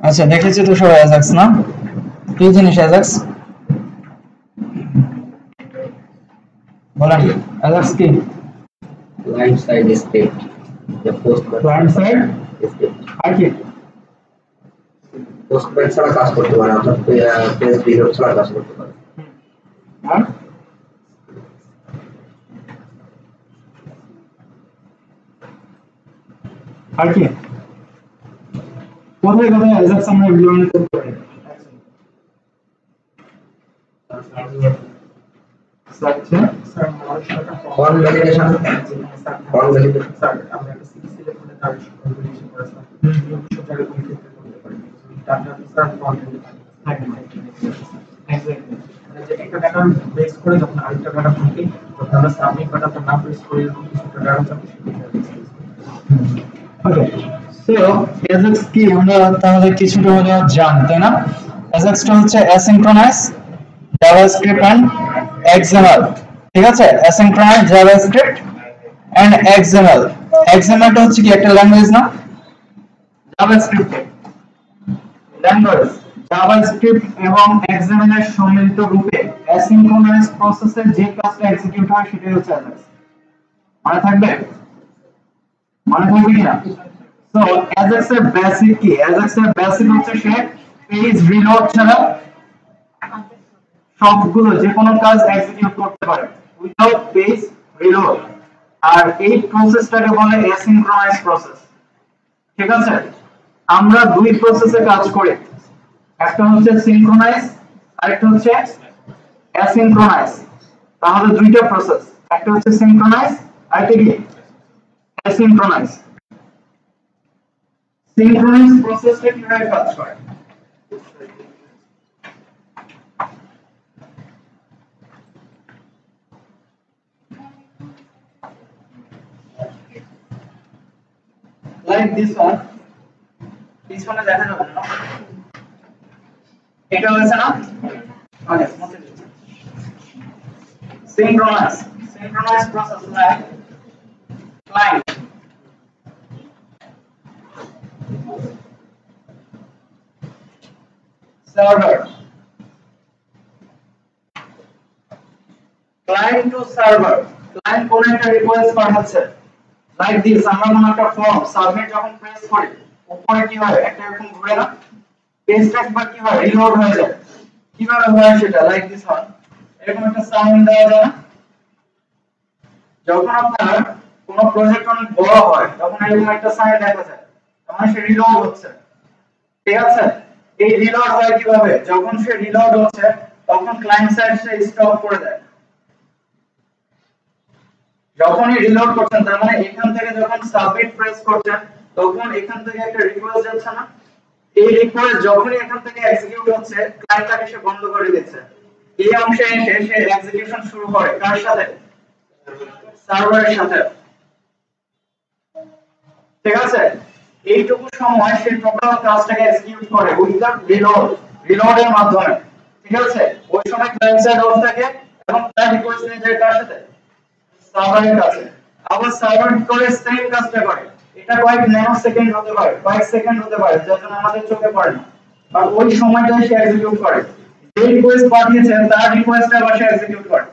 আচ্ছা দেখেছি তো সবাই অ্যাজাক্স না, কি জিনিস অ্যাজাক্স বলেন? অ্যাজাক্স কি? ক্লায়েন্ট সাইড স্ক্রিপ্ট, যে পোস্টম্যান ক্লায়েন্ট সাইড স্ক্রিপ্ট আর কি? পোস্টম্যান ছাড়া কাজ করতে পারে, অর্থাৎ পেজ বিল্ডার ছাড়া কাজ করতে পারে। আর আর কি কোথায় কোথায় অ্যাজাক্স আমরা ইমপ্লিমেন্ট করতে পারি? Form validation, form validation sir আমরা একটা সিটি সিলেক্ট করে তার কনফিগারেশন করে স্যার সব জায়গায় কোনো ক্ষেত্রে করতে পারি ডাটা স্যার ফর্ম থাকে না এক্স্যাক্টলি যে একটা ডাটা বেস করে যখন আরেকটা ডাটা খুলতে তখন আমরা সাবমিট বাটনটা না প্রেস করে এরকম কিছু ডাটা যাবে ওকে, সো অ্যাজাক্স কি আমরা তাহলে কিছুটা হলেও জানি, তাই না? অ্যাজাক্সটা হচ্ছে অ্যাসিনক্রোনাস জাভাস্ক্রিপ্ট এন্ড এক্সএমএল, ঠিক আছে? Asynchronous JavaScript and XML. এক্সএমএলটা হচ্ছে কি একটা ল্যাঙ্গুয়েজ না? জাভাস্ক্রিপ্ট ল্যাঙ্গুয়েজ, জাভাস্ক্রিপ্ট এবং এক্সএমএল এর সম্মিলিত রূপে অ্যাসিনক্রোনাস প্রসেসে যে কাজটা এক্সিকিউট হয় সেটাই হচ্ছে অ্যাজাক্স। মনে থাকবে? মনে থাকবে কিনা? সো অ্যাজাক্স এর বেসিক কি? অ্যাজাক্স এর বেসিক হচ্ছে সে পেজ রিলোড ছাড়া সবগুলো যে কোনো কাজ এক্সিকিউট করতে পারে উইদাউট পেজ রিলোড। আর এই প্রসেসটাকে বলে অ্যাসিনক্রোনাস প্রসেস, ঠিক আছে? আমরা দুই প্রসেসে কাজ করি, একটা হচ্ছে সিনক্রোনাইজ আর একটা হচ্ছে অ্যাসিনক্রোনাস। তাহলে দুইটা প্রসেস, একটা হচ্ছে সিনক্রোনাইজ আর একটা কি অ্যাসিনক্রোনাস। সিনক্রোনাস প্রসেসটা কিভাবে কাজ করে? Like this one, পিছনে দেখা যাবে না, এটা হচ্ছে না? ওকে, synchronous process like client server, client to server, client কোন একটা রিকোয়েস্ট পাঠাচ্ছে লাইক দিস। আমরা কোন একটা ফর্ম সাবমিট যখন প্রেস করি উপরে কি হয়, একটা এরকম ঘুরে না, পেজটা একবার কি হয়, রিলোড হয়ে যায়। কিভাবে হয় সেটা লাইক দিস হয়, এরকম একটা সাউন্ড দেওয়া যায় না? যখন আপনার কোন প্রজেক্ট অনেক বড় হয় তখন এরকম একটা সাউন্ড দেখা যায়, তখন সে রিলোড হচ্ছে, ঠিক আছে? এই রিলোড হয় কিভাবে? যখন সে রিলোড হচ্ছে তখন ক্লায়েন্ট সাইড সে স্টপ করে দেয়। যখনই রিলোড করছেন তার মানে এখান থেকে যখন সাবমিট প্রেস করছেন তখন এখান থেকে একটা রিকোয়েস্ট যাচ্ছে না? এই রিকোয়েস্ট যখনই এখান থেকে এক্সিকিউট হচ্ছে ক্লায়েন্টটাকে সে বন্ধ করে দিচ্ছে। এই অংশে এসে সে এক্সিকিউশন শুরু করে কার সাথে? সার্ভারের সাথে, ঠিক আছে? এইটুকু সময় সে টোটাল কাজটাকে এক্সিকিউট করে উইদাউট রিলোডের মাধ্যমে, ঠিক আছে? ওই সময় ক্লায়েন্ট সাইড অফ থাকে এবং তার রিকোয়েস্ট নিয়ে যায় কার সাথে? সার্ভারের কাছে। আবার সার্ভার কি করে? সেম কাজটা করে। এটা কয়েক ন্যানো সেকেন্ড হতে পারে, কয়েক সেকেন্ড হতে পারে, যার জন্য আমাদের চোখে পড়ে না, বা ওই সময়টাই সে এক্সিকিউট করে। যে রিকোয়েস্ট পাঠিয়েছেন তার রিকোয়েস্টটা আবার সে এক্সিকিউট করে,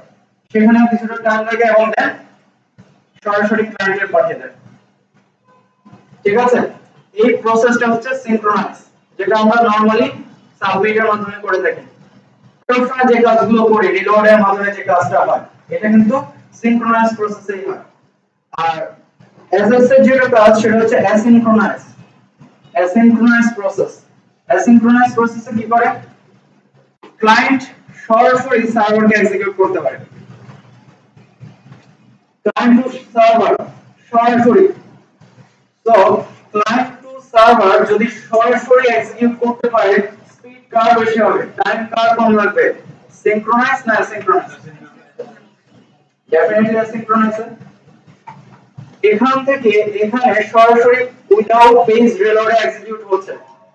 সেখানে কিছুটা টাইম লাগে এবং দেন সরাসরি ক্লায়েন্টে পাঠিয়ে দেয়, ঠিক আছে? এই প্রসেসটা হচ্ছে সিনক্রোনাস, যেটা আমরা নরমালি সাবমিটের মাধ্যমে করে থাকি। সবসময় যে কাজগুলো করি রিলোডের মাধ্যমে যে কাজটা হয় এটা কিন্তু সিনক্রোনাস প্রসেসেই হয়। আর অ্যাজাক্স এর যেটা কাজ সেটা হচ্ছে অ্যাসিনক্রোনাস প্রসেস। অ্যাসিনক্রোনাস প্রসেসে কি করে? ক্লায়েন্ট সরাসরি সার্ভারকে এক্সিকিউট করতে পারে, ক্লায়েন্ট টু সার্ভার সরাসরি। তো ক্লায়েন্ট টু সার্ভার যদি সরাসরি এক্সিকিউট করতে পারে স্পিড কার বেশি হবে, টাইম কার কম লাগবে? সিনক্রোনাস না অ্যাসিনক্রোনাস? Definitely asynchronous. এখান থেকে এখানে সরাসরি উইদাউট পেজ রিলোড এক্সিকিউট হচ্ছে,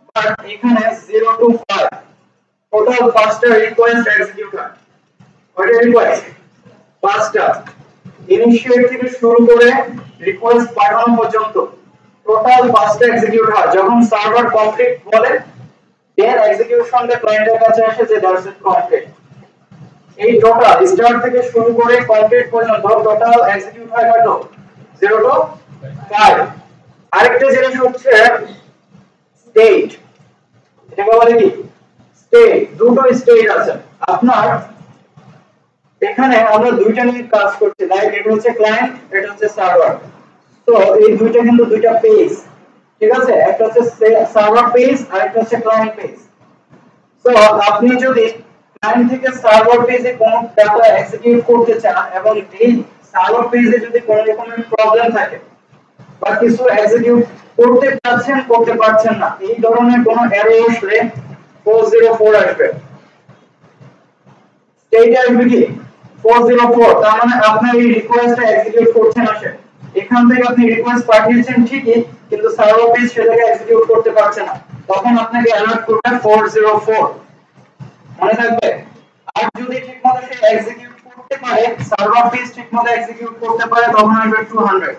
বাট এখানে 0 to 5 টোটাল 5টা রিকোয়েস্ট এক্সিকিউট হয়। কয়টা রিকোয়েস্ট? 5টা। ইনিশিয়েট থেকে শুরু করে রিকোয়েস্ট পাঠানো পর্যন্ত টোটাল 5টা এক্সিকিউট হয়। যখন সার্ভার কমপ্লিট বলে দেন এক্সিকিউশন দে ক্লায়েন্টের কাছে আসে যে দ্যাটস ইট কমপ্লিট। এই টোটাল স্টার্ট থেকে শুরু করে কমপ্লিট পর্যন্ত টোটাল এক্সিকিউট হয় কত 0 to 5। আরেকটা জিনিস হচ্ছে স্টেট, এটাকে বলে কি স্টেট। দুটো স্টেট আছে আপনার এখানে। আমরা দুইটা নিয়ে কাজ করছি, লাইক এটা হচ্ছে ক্লায়েন্ট, এটা হচ্ছে সার্ভার। তো এই দুইটা কিন্তু দুইটা পেজ, ঠিক আছে? একটা হচ্ছে সার্ভার পেজ আর একটা হচ্ছে ক্লায়েন্ট পেজ। তো আপনি যদি ক্লায়েন্ট থেকে সার্ভার পেজে কোনো ডাটা এক্সিকিউট করতে চান এবং এই সার্ভার পেজে যদি কোনো রকমের প্রবলেম থাকে বা কিছু এক্সিকিউট করতে চাচ্ছেন করতে পারছেন না, এই ধরনের কোনো এরর আসলে 404 আসবে। স্টেট আসবে কি 404, তার মানে আপনার এই রিকোয়েস্টটা এক্সিকিউট করছে না সে। এখান থেকে আপনি রিকোয়েস্ট পাঠিয়েছেন ঠিকই, কিন্তু সার্ভার পেজ সেটাকে এক্সিকিউট করতে পারছে না, তখন আপনাকে অ্যালার্ট করবে 404, মনে থাকবে। আর যদি ঠিকমতো সে এক্সিকিউট করতে পারে, সার্ভার পেজ ঠিকমতো এক্সিকিউট করতে পারে, তখন আসবে 200।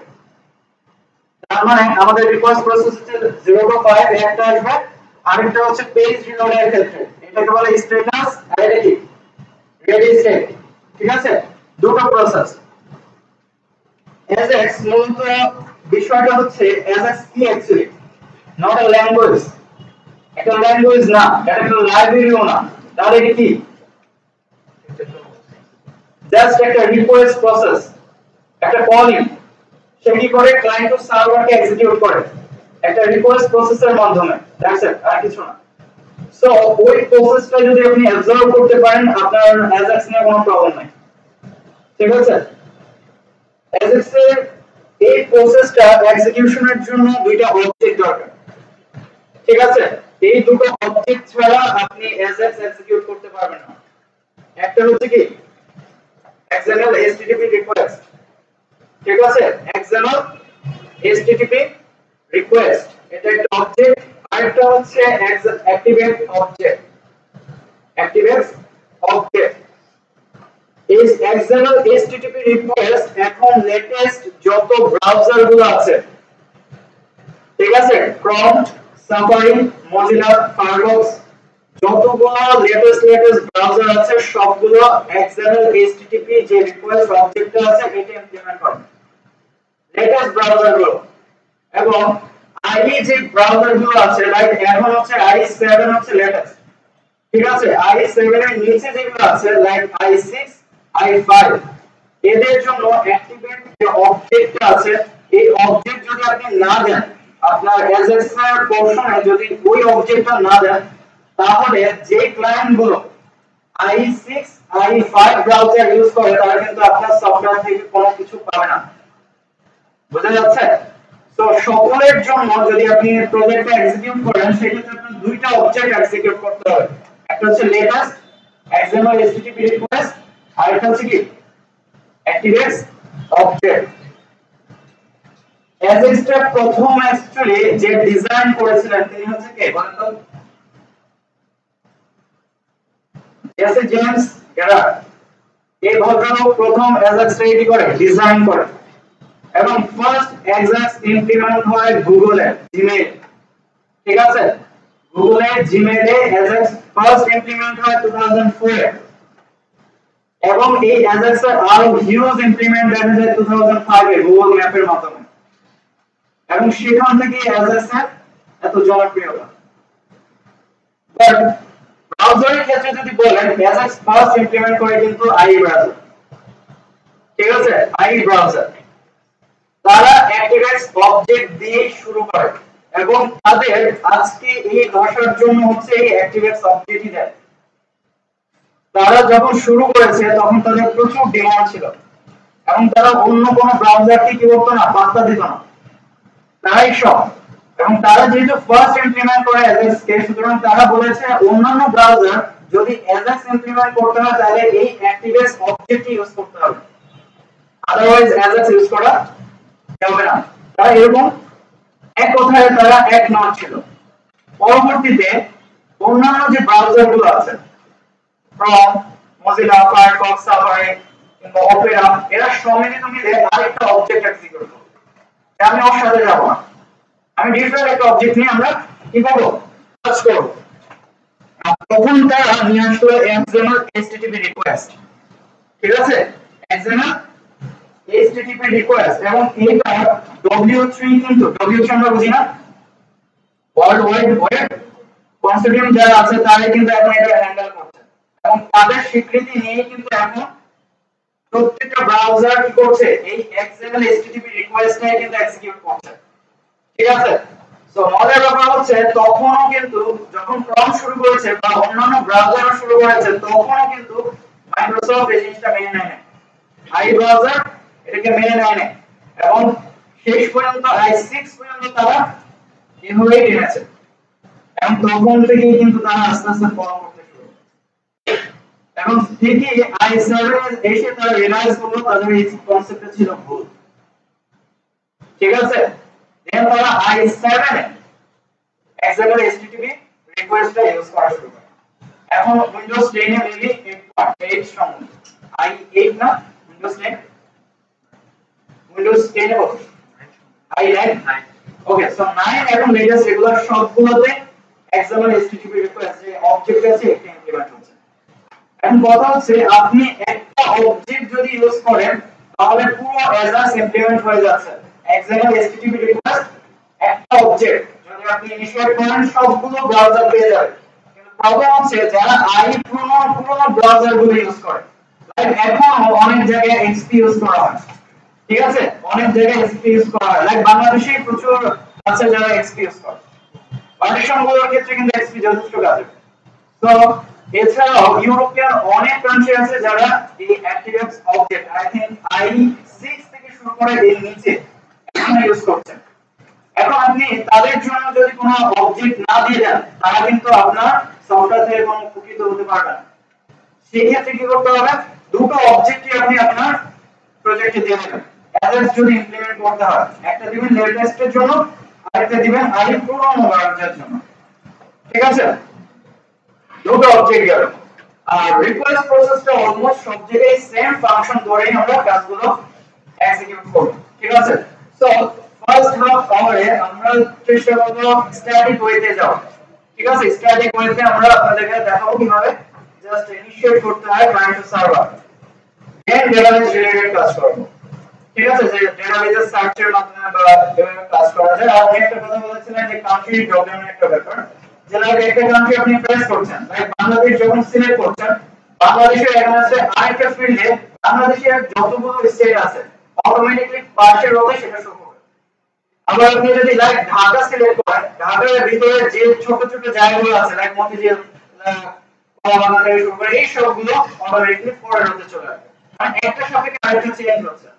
তার মানে আমাদের রিকোয়েস্ট প্রসেস হচ্ছে 0 to 5 একটা আসবে। আরেকটা হচ্ছে পেজ রিলোডের ক্ষেত্রে এটাকে বলে স্ট্যাটাস আর এটা কি রেডি স্টেট, ঠিক আছে? দুটো প্রসেস। AJAX মূলত বিষয়টা হচ্ছে AJAX কি অ্যাকচুয়ালি নট আ ল্যাঙ্গুয়েজ, একটা ল্যাঙ্গুয়েজ না, এটা একটা লাইব্রেরিও না। তাহলে এটা কি জাস্ট একটা রিকোয়েস্ট প্রসেস, একটা কলিং। সে কি করে ক্লায়েন্ট টু সার্ভারকে এক্সিকিউট করে একটা রিকোয়েস্ট প্রসেসের মাধ্যমে, দ্যাটস ইট, আর কিছু না। সো ওই প্রসেসটা যদি আপনি অ্যাবজর্ব করতে পারেন, আপনার AJAX নিয়ে কোনো প্রবলেম নাই, ঠিক আছে? AJAX এর এই প্রসেসটা এক্সিকিউশনের জন্য দুইটা অবজেক্ট দরকার, ঠিক আছে? এই দুটো অবজেক্ট ছাড়া আপনি AJAX এক্সিকিউট করতে পারবেন না। একটা হচ্ছে কি XML HTTP রিকোয়েস্ট, ঠিক আছে? XML HTTP রিকোয়েস্ট এটা একটা অবজেক্ট। আরেকটা হচ্ছে অ্যাক্টিভেট অবজেক্ট, অ্যাক্টিভেট অবজেক্ট। এই XML HTTP রিকোয়েস্ট এখন লেটেস্ট যত ব্রাউজার গুলো আছে, ঠিক আছে? ক্রোম, সাফারি, মোজিলা, ফায়ারফক্স, যতগুলো লেটেস্ট ব্রাউজার আছে সবগুলো XML HTTP যে রিকোয়েস্ট অবজেক্ট আছে এটা ইমপ্লিমেন্ট করে লেটেস্ট ব্রাউজার গুলো। এবং IE যে ব্রাউজার গুলো আছে, লাইক এখন হচ্ছে IE7 হচ্ছে লেটেস্ট, ঠিক আছে? IE7 এর নিচে যেগুলো আছে লাইক IE6, IE5, এদের জন্য অ্যাক্টিভেট যে অবজেক্ট আছে, এই অবজেক্ট যদি আপনি না দেন, আপনার AJAX এর পোরশনে যদি ওই অবজেক্টটা না দেন, তাহলে যে ক্লায়েন্ট গুলো IE6, IE5 ব্রাউজার ইউজ করে তারা কিন্তু আপনার সফটওয়্যার থেকে কোনো কিছু পাবে না। বুঝা যাচ্ছে? তো সকলের জন্য যদি আপনি প্রজেক্টটা এক্সিকিউট করেন, সেক্ষেত্রে আপনার দুইটা অবজেক্ট এক্সিকিউট করতে হবে। একটা হচ্ছে লেটেস্ট XML HTTP রিকোয়েস্ট, আর একটা হচ্ছে কি অ্যাক্টিভেট অবজেক্ট। AJAX টা প্রথম অ্যাকচুয়ালি যে ডিজাইন করেছিলেন তিনি হচ্ছে কে বলেন তো? Jesse James Garrett. এই ভদ্রলোক প্রথম AJAX টা এডি করে ডিজাইন করে এবং ফার্স্ট AJAX ইমপ্লিমেন্ট হয় গুগলে জিমেইল, ঠিক আছে? গুগলে জিমেইলে AJAX ফার্স্ট ইমপ্লিমেন্ট হয় 2004 এ এবং এই AJAX এর আরো হিউজ ইমপ্লিমেন্ট দেখা যায় 2005 এ গুগল ম্যাপের মাধ্যমে। এবং সেখান থেকে AJAX এর এত জনপ্রিয়তা। বাট ব্রাউজারের ক্ষেত্রে যদি বলেন, AJAX ফার্স্ট ইমপ্লিমেন্ট করে কিন্তু IE ব্রাউজার, ঠিক আছে? IE ব্রাউজার তারা অ্যাক্টিভেট অবজেক্ট দিয়ে শুরু করে এবং তাদের আজকে এই ভাষার জন্য হচ্ছে এই অ্যাক্টিভেট অবজেক্টই দেয়। তারা যখন শুরু করেছে তখন তাদের প্রচুর ডিমান্ড ছিল এবং তারা অন্য কোনো ব্রাউজারকে কি করতো না, পাত্তা দিত না, তারাই সব। এবং তারা যেহেতু ফার্স্ট ইমপ্লিমেন্ট করে AJAX কে, সুতরাং তারা বলেছে অন্যান্য ব্রাউজার যদি AJAX ইমপ্লিমেন্ট করতে হয় তাহলে এই অ্যাক্টিভেট অবজেক্ট ইউজ করতে হবে, আদারওয়াইজ AJAX ইউজ করা যাবে না। তারা এরকম এক কথায় তারা একমত ছিল। পরবর্তীতে অন্যান্য যে ব্রাউজার গুলো আছে, ক্রোম, মোজিলা, ফায়ারফক্স, সাফারি কিংবা অপেরা, এরা সম্মিলিত মিলে আরেকটা অবজেক্ট এক্সিকিউট করে। আমি ওর সাথে যাব না, আমি ডিফারেন্ট একটা অবজেক্ট নিয়ে আমরা কি করব, কাজ করব। তখন তারা নিয়ে আসলো XML HTTP রিকোয়েস্ট, ঠিক আছে, XML HTTP রিকোয়েস্ট, এবং এইটা W3 কিন্তু W3 আমরা বুঝি না, ওয়ার্ল্ড ওয়াইড ওয়েব কনসোর্টিয়াম যারা আছে তারাই কিন্তু এখন এটা হ্যান্ডেল করছে, এবং তাদের স্বীকৃতি নিয়ে কিন্তু এখন প্রত্যেকটা ব্রাউজার কি করছে এই XML HTTP রিকোয়েস্ট নিয়ে কিন্তু এক্সিকিউট করছে, ঠিক আছে। সো মজার ব্যাপার হচ্ছে তখনও কিন্তু যখন ক্রম শুরু করেছে বা অন্যান্য ব্রাউজারও শুরু করেছে তখনও কিন্তু মাইক্রোসফট এই জিনিসটা মেনে নেয় না, আই ব্রাউজার এটাকে মেনে নেয় না, এবং শেষ পর্যন্ত i6 পর্যন্ত তারা এভাবেই টেনেছে, এবং তখন থেকেই কিন্তু তারা আস্তে আস্তে ফলো করতে শুরু করে, এবং ঠিকই i7 এসে তারা রিয়েলাইজ করলো তাদের এই কনসেপ্টটা ছিল ভুল, ঠিক আছে। দেন তারা i7 এ XML HTTP রিকোয়েস্টটা ইউজ করা শুরু করে। এখন উইন্ডোজ 10 এ মেবি 8 সম্ভব, i8 না উইন্ডোজ 10, উইন্ডোজ 10 এ কত, i9, ওকে। সো 9 এবং লেটেস্ট রেগুলার সবগুলোতে XML HTTP রিকোয়েস্ট যে অবজেক্ট আছে এটা ইমপ্লিমেন্ট হচ্ছে। এখন কথা হচ্ছে আপনি একটা অবজেক্ট যদি ইউজ করেন তাহলে পুরো এজাস ইমপ্লিমেন্ট হয়ে যাচ্ছে, XML HTTP রিকোয়েস্ট একটা অবজেক্ট যদি আপনি ইনিশিয়েট করেন সবগুলো ব্রাউজার পেয়ে যাবে, কিন্তু প্রবলেম হচ্ছে যারা পুরনো ব্রাউজার গুলো ইউজ করে, লাইক এখন অনেক জায়গায় এক্সপি ইউজ করা হয়, ঠিক আছে, অনেক জায়গায় এক্সপি ইউজ করা হয়, লাইক বাংলাদেশে প্রচুর আছে যারা এক্সপি ইউজ করে, পার্টিশন গুলোর ক্ষেত্রে কিন্তু এক্সপি যথেষ্ট কাজে। তো এছাড়াও ইউরোপিয়ান অনেক কান্ট্রি আছে যারা এই ActiveX object I think i6 থেকে শুরু করে এর নিচে এখন ইউজ করছেন। এখন আপনি তাদের জন্য যদি কোনো অবজেক্ট না দিয়ে দেন তারা কিন্তু আপনার সফটওয়্যার থেকে কোনো উপকৃত হতে পারবে না, সেই ক্ষেত্রে কি করতে হবে, দুটো অবজেক্টই আপনি আপনার প্রজেক্টে দিয়ে দেবেন, অ্যাজাস যদি ইমপ্লিমেন্ট করতে হয় একটা দিবেন লেটেস্টের জন্য আরেকটা দিবেন পুরনো ভার্সনের জন্য, ঠিক আছে, দুটো অবজেক্ট গেল। আর রিকোয়েস্ট প্রসেসটা অলমোস্ট সব জায়গায় সেম ফাংশন ধরেই আমরা কাজগুলো এক্সিকিউট করব, ঠিক আছে। সো ফার্স্ট হাফ আওয়ারে আমরা চেষ্টা করব স্ট্যাটিক ওয়েতে যাওয়া, ঠিক আছে। স্ট্যাটিক ওয়েতে আমরা আপনাদেরকে দেখাবো কিভাবে জাস্ট ইনিশিয়েট করতে হয় client to server, then database related কাজ করব, ঠিক আছে, যে ডেটাবেসের সার্চের মাধ্যমে বা এভাবে কাজ করা যায়। আর একটা কথা বলেছিলেন যে কান্ট্রি ড্রপডাউনের একটা ব্যাপার, যেটা একটা কান্ট্রি আপনি প্রেস করছেন, লাইক বাংলাদেশ যখন সিলেক্ট করছেন বাংলাদেশের এখানে আছে আরেকটা ফিল্ডে বাংলাদেশের যতগুলো স্টেট আছে অটোমেটিক্যালি পাশের রোতে সেটা শো করবে। আবার আপনি যদি লাইক ঢাকা সিলেক্ট করেন ঢাকার ভিতরে যে ছোট ছোট জায়গাগুলো আছে লাইক মতিঝিল, কলাবাগান থেকে শুরু করে এই সবগুলো অটোমেটিক্যালি পরের রোতে চলে আসবে, মানে একটা সাপেক্ষে আরেকটা চেঞ্জ হচ্ছে,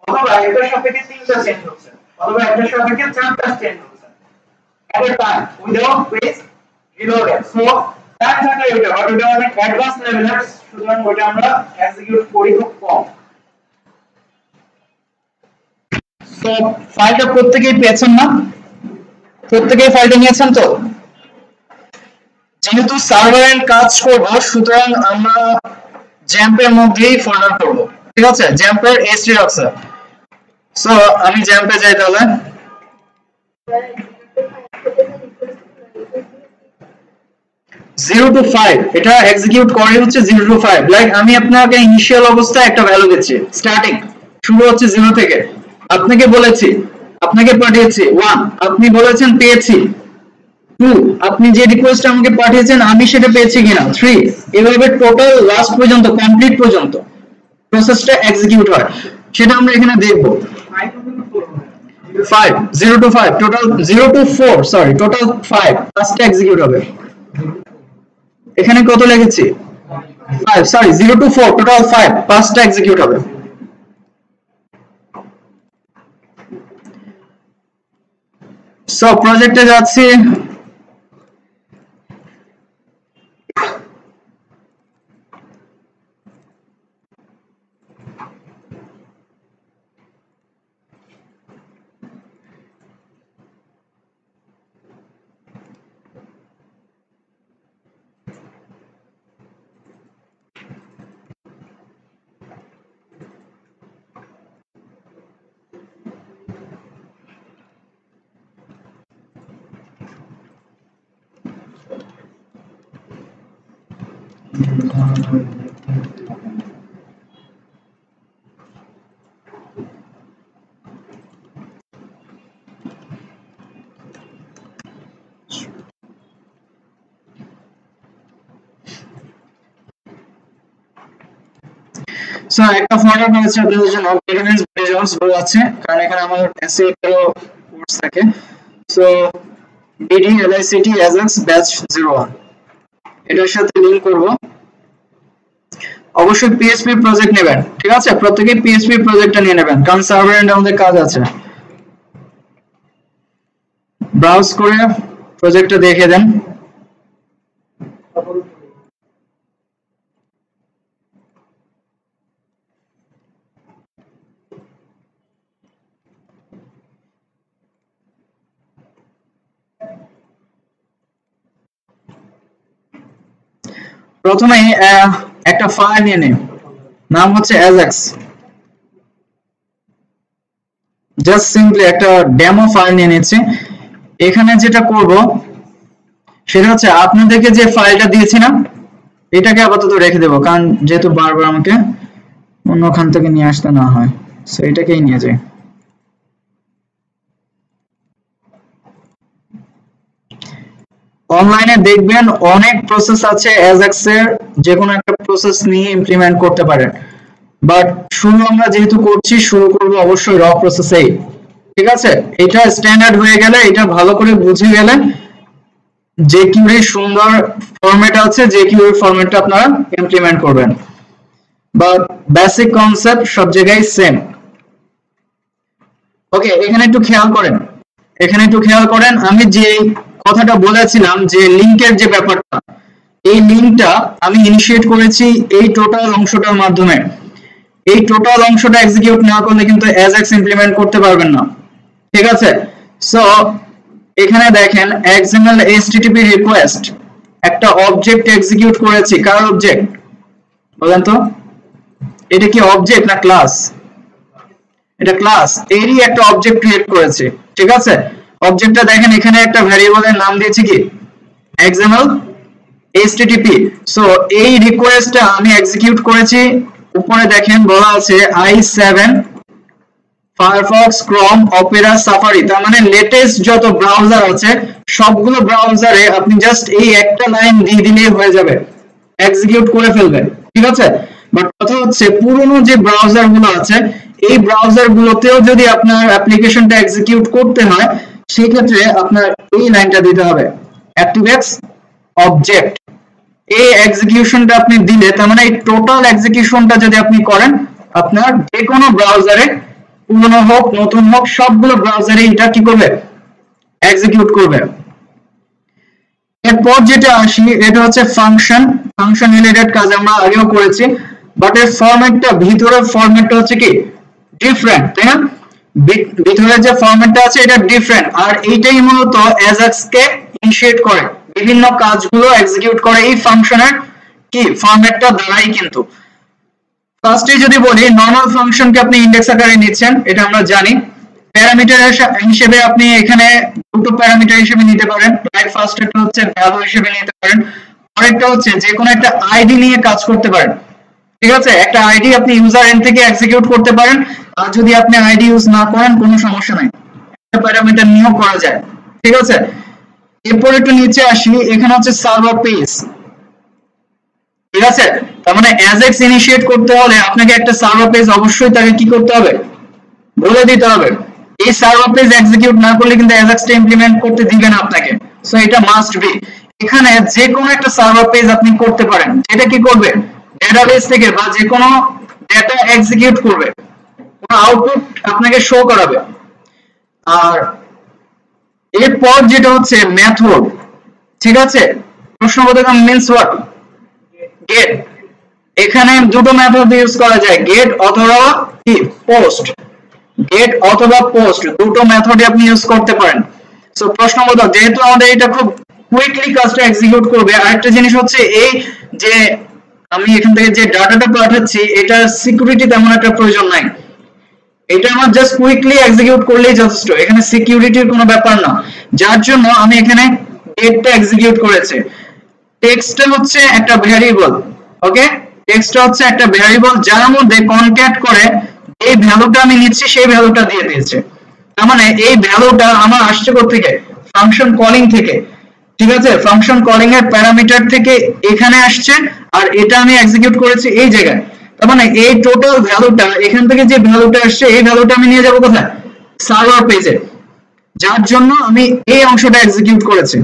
অথবা একটা সাপেক্ষে তিনটা চেঞ্জ হচ্ছে, অথবা একটা সাপেক্ষে চারটা চেঞ্জ হচ্ছে at a time without page reloaded. So that থাকলে এটা বাট এটা অনেক অ্যাডভান্স লেভেলের, সুতরাং ওটা আমরা এক্সিকিউট করি খুব কম। সো ফাইলটা প্রত্যেকেই পেয়েছেন না, প্রত্যেকেই ফাইলটা নিয়েছেন তো, যেহেতু সার্ভার এন্ড কাজ করব সুতরাং আমরা জ্যাম্পের মধ্যেই ফোল্ডার করব, ঠিক আছে, জ্যাম্পের এসটি আছে। সো আমি জ্যাম্পে যাই তাহলে, 0 to 5 এটা এক্সিকিউট করে হচ্ছে 0 to 5, লাইক আমি আপনাকে ইনিশিয়াল অবস্থায় একটা ভ্যালু দিচ্ছি, স্টার্টিং শুরু হচ্ছে 0 থেকে, আপনাকে বলেছি, আপনাকে পাঠিয়েছি 1, আপনি বলেছেন পেয়েছি 2, আপনি যে রিকোয়েস্ট আমাকে পাঠিয়েছেন আমি সেটা পেয়েছি কিনা 3, এভাবে টোটাল লাস্ট পর্যন্ত কমপ্লিট পর্যন্ত প্রসেসটা এক্সিকিউট হয়, সেটা আমরা এখানে দেখব। 5 0 to 5 total 0 to 4 sorry total 5 ফার্স্টে এক্সিকিউট হবে, এখানে কত লিখেছি 5 সরি 0 to 4 টোটাল 5 পাঁচটা এক্সিকিউট হবে। সো প্রজেক্টে যাচ্ছি, সো একটা ফরম্যাট রয়েছে আপনাদের জন্য ডেটাবেস বেজন্স বলে আছে, কারণ এখানে আমার এসএ এর কোর্স থাকে। সো ডিডি এলআইসিটি এজেন্টস ব্যাচ 01 এটার সাথে লিংক করব। অবশ্যই পিএইচপি প্রজেক্ট নেবেন, ঠিক আছে? প্রত্যেকই পিএইচপি প্রজেক্টটা নিয়ে নেবেন, কারণ সার্ভার এন্ড আমাদের কাজ আছে। ব্রাউজ করে প্রজেক্টটা দেখে দেন। প্রথমে একটা ফাইল নিয়ে নিন, নাম হচ্ছে ajax। জাস্ট সিম্পলি একটা ডেমো ফাইল নিয়ে নিচ্ছি। এখানে যেটা করব সেটা হচ্ছে আপনাদেরকে যে ফাইলটা দিয়েছি না, এটাকে আপাতত রেখে দেব, কারণ যেহেতু বারবার আমাকে অন্যখান থেকে নিয়ে আসতে না হয়, সো এটাকেই নিয়ে যাই। অনলাইনে দেখবেন অনেক প্রসেস আছে ajax এর, যে কোনো একটা প্রসেস নিয়ে ইমপ্লিমেন্ট করতে পারেন, বাট শুরু আমরা যেহেতু করছি, শুরু করব অবশ্যই র প্রসেসেই, ঠিক আছে? এটা স্ট্যান্ডার্ড হয়ে গেলে, এটা ভালো করে বুঝে গেলে যে কিউরি সুন্দর ফরম্যাট আছে, যে কিউরি ফরম্যাটটা আপনারা ইমপ্লিমেন্ট করবেন, বাট বেসিক কনসেপ্ট সব জায়গায় সেম। ওকে, এখানে একটু খেয়াল করেন, আমি যে কথাটা বলেছিলাম যে লিংকের যে ব্যাপারটা, এই লিংকটা আমি ইনিশিয়েট করেছি এই টোটাল অংশটার মাধ্যমে। এই টোটাল অংশটা এক্সিকিউট না করলে কিন্তু ajax ইমপ্লিমেন্ট করতে পারবেন না, ঠিক আছে? সো এখানে দেখেন XML HTTP রিকোয়েস্ট একটা অবজেক্ট এক্সিকিউট করেছি। কার অবজেক্ট বলেন তো? এটা কি অবজেক্ট না ক্লাস? এটা ক্লাস, এরই একটা অবজেক্ট ক্রিয়েট করেছি, ঠিক আছে? অবজেক্টটা দেখেন এখানে একটা ভ্যারিয়েবলের নাম দিয়েছি কি XML HTTP। সো এই রিকোয়েস্টটা আমি এক্সিকিউট করেছি। উপরে দেখেন বলা আছে i7 Firefox, Chrome, Opera, Safari, তার মানে লেটেস্ট যত ব্রাউজার আছে সবগুলো ব্রাউজারে আপনি জাস্ট এই একটা লাইন দিয়ে দিলেই হয়ে যাবে, এক্সিকিউট করে ফেলবে, ঠিক আছে? বাট কথা হচ্ছে পুরনো যে ব্রাউজার গুলো আছে, এই ব্রাউজার গুলোতেও যদি আপনার অ্যাপ্লিকেশনটা এক্সিকিউট করতে হয়, সেই ক্ষেত্রে আপনার এই লাইনটা দিতে হবে, ActiveX object। এই এক্সিকিউশনটা আপনি দিলে, তার মানে এই টোটাল এক্সিকিউশনটা যদি আপনি করেন, আপনার যে কোনো ব্রাউজারে, পুরনো হোক নতুন হোক, সবগুলো ব্রাউজারে এটা কি করবে, এক্সিকিউট করবে। এরপর যেটা আসি, এটা হচ্ছে ফাংশন রিলেটেড কাজ আমরা আগেও করেছি, বাট এর ফরম্যাটটা, ভিতরের ফরম্যাটটা হচ্ছে কি ডিফারেন্ট, তাই না? ভিতরের যে ফরম্যাটটা আছে এটা ডিফারেন্ট, আর এইটাই মূলত ajax কে ইনিশিয়েট করে, বিভিন্ন কাজগুলো এক্সিকিউট করে এই ফাংশনের কি ফরম্যাটটা দ্বারাই। কিন্তু ফার্স্টে যদি বলি, নরমাল ফাংশনকে আপনি ইনডেক্স আকারে নিচ্ছেন, এটা আমরা জানি। প্যারামিটার হিসেবে আপনি এখানে দুটো প্যারামিটার হিসেবে নিতে পারেন, লাইক ফার্স্ট একটা হচ্ছে ভ্যালু হিসেবে নিতে পারেন, আরেকটা হচ্ছে যে কোনো একটা আইডি নিয়ে কাজ করতে পারেন, ঠিক আছে? একটা আইডি আপনি ইউজার এন্ড থেকে এক্সিকিউট করতে পারেন, আর যদি আপনি আইডি ইউজ না করেন কোনো সমস্যা নাই, একটা প্যারামিটার নিয়েও করা যায়, ঠিক আছে? এরপর একটু নিচে আসি, এখানে হচ্ছে সার্ভার পেজ, ঠিক আছে? তার মানে ajax ইনিশিয়েট করতে হলে আপনাকে একটা সার্ভার পেজ অবশ্যই তাকে কি করতে হবে, বলে দিতে হবে। এই সার্ভার পেজ এক্সিকিউট না করলে কিন্তু ajax টা ইমপ্লিমেন্ট করতে দিবে না আপনাকে, সো এটা মাস্ট বি। এখানে যে কোনো একটা সার্ভার পেজ আপনি করতে পারেন, যেটা কি করবে, ডেটাবেস থেকে বা যে কোনো ডেটা এক্সিকিউট করবে, কোনো আউটপুট আপনাকে শো করাবে। আর এরপর যেটা হচ্ছে মেথড, ঠিক আছে? প্রশ্নবোধক মিন্স হোয়াট, গেট। এখানে দুটো মেথড ইউজ করা যায়, গেট অথবা কি পোস্ট, গেট অথবা পোস্ট দুটো মেথডই আপনি ইউজ করতে পারেন। সো প্রশ্নবোধক যেহেতু আমাদের এটা খুব কুইকলি কাজটা এক্সিকিউট করবে, আরেকটা জিনিস হচ্ছে এই যে আমি এখান থেকে যে ডাটাটা পাঠাচ্ছি, এটা সিকিউরিটি তেমন একটা প্রয়োজন নাই, এটা আমার জাস্ট কুইকলি এক্সিকিউট করলেই যথেষ্ট, এখানে সিকিউরিটির কোনো ব্যাপার না, যার জন্য আমি এখানে গেটটা এক্সিকিউট করেছি। টেক্সটটা হচ্ছে একটা ভেরিয়েবল, ওকে, টেক্সটটা হচ্ছে একটা ভেরিয়েবল যার মধ্যে কনক্যাট করে এই ভ্যালুটা আমি নিচ্ছি সেই ভ্যালুটা দিয়ে দিয়েছে। তার মানে এই ভ্যালুটা আমার আসছে কোথা থেকে, ফাংশন কলিং থেকে, ঠিক আছে, ফাংশন কলিং এর প্যারামিটার থেকে এখানে আসছে, আর এটা আমি এক্সিকিউট করেছি এই জায়গায়। তার মানে এই টোটাল ভ্যালুটা এখান থেকে যে ভ্যালুটা আসছে এই ভ্যালুটা আমি নিয়ে যাব কোথায়, সার্ভার পেজে, যার জন্য আমি এই অংশটা এক্সিকিউট করেছি,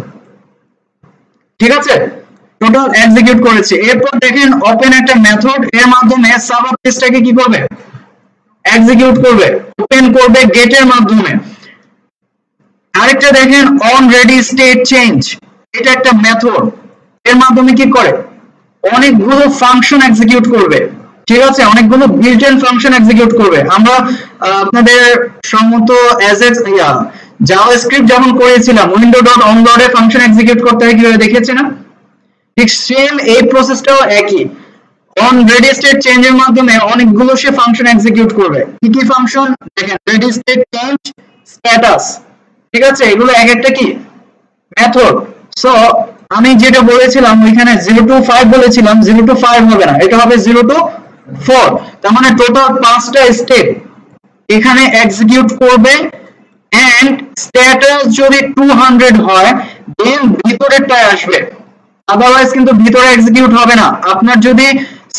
ঠিক আছে, টোটাল এক্সিকিউট করেছি। এরপর দেখেন ওপেন একটা মেথড, এর মাধ্যমে সার্ভার পেজটাকে কি করবে, এক্সিকিউট করবে, ওপেন করবে গেটের মাধ্যমে। আরেকটা দেখেন অন রেডি স্টেট চেঞ্জ, এটা একটা মেথড, এর মাধ্যমে কি করে, অনেকগুলো ফাংশন এক্সিকিউট করবে, ঠিক আছে, অনেকগুলো বিল্ট ইন ফাংশন এক্সিকিউট করবে। আমরা আপনাদের সম্মত জাভাস্ক্রিপ্ট যখন করেছিলাম window.onload এ ফাংশন এক্সিকিউট করতে হয় কিভাবে দেখেছি না, ঠিক সেম এই প্রসেসটাও একই। অন রেডি স্টেট চেঞ্জ এর মাধ্যমে অনেকগুলো সে ফাংশন এক্সিকিউট করবে। কি কি ফাংশন দেখেন, রেডি স্টেট চেঞ্জ, স্ট্যাটাস, ঠিক আছে, এগুলো এক একটা কি মেথড। সো আমি যেটা বলেছিলাম ওইখানে 0 to 5 বলেছিলাম, 0 to 5 হবে না, এটা হবে 0 to 4। তার মানে টোটাল 5টা স্টেপ এখানে এক্সিকিউট করবে। এন্ড স্ট্যাটাস যদি 200 হয় দেন ভিতরেরটা আসবে, আদারওয়াইজ কিন্তু ভিতরে এক্সিকিউট হবে না। আপনার যদি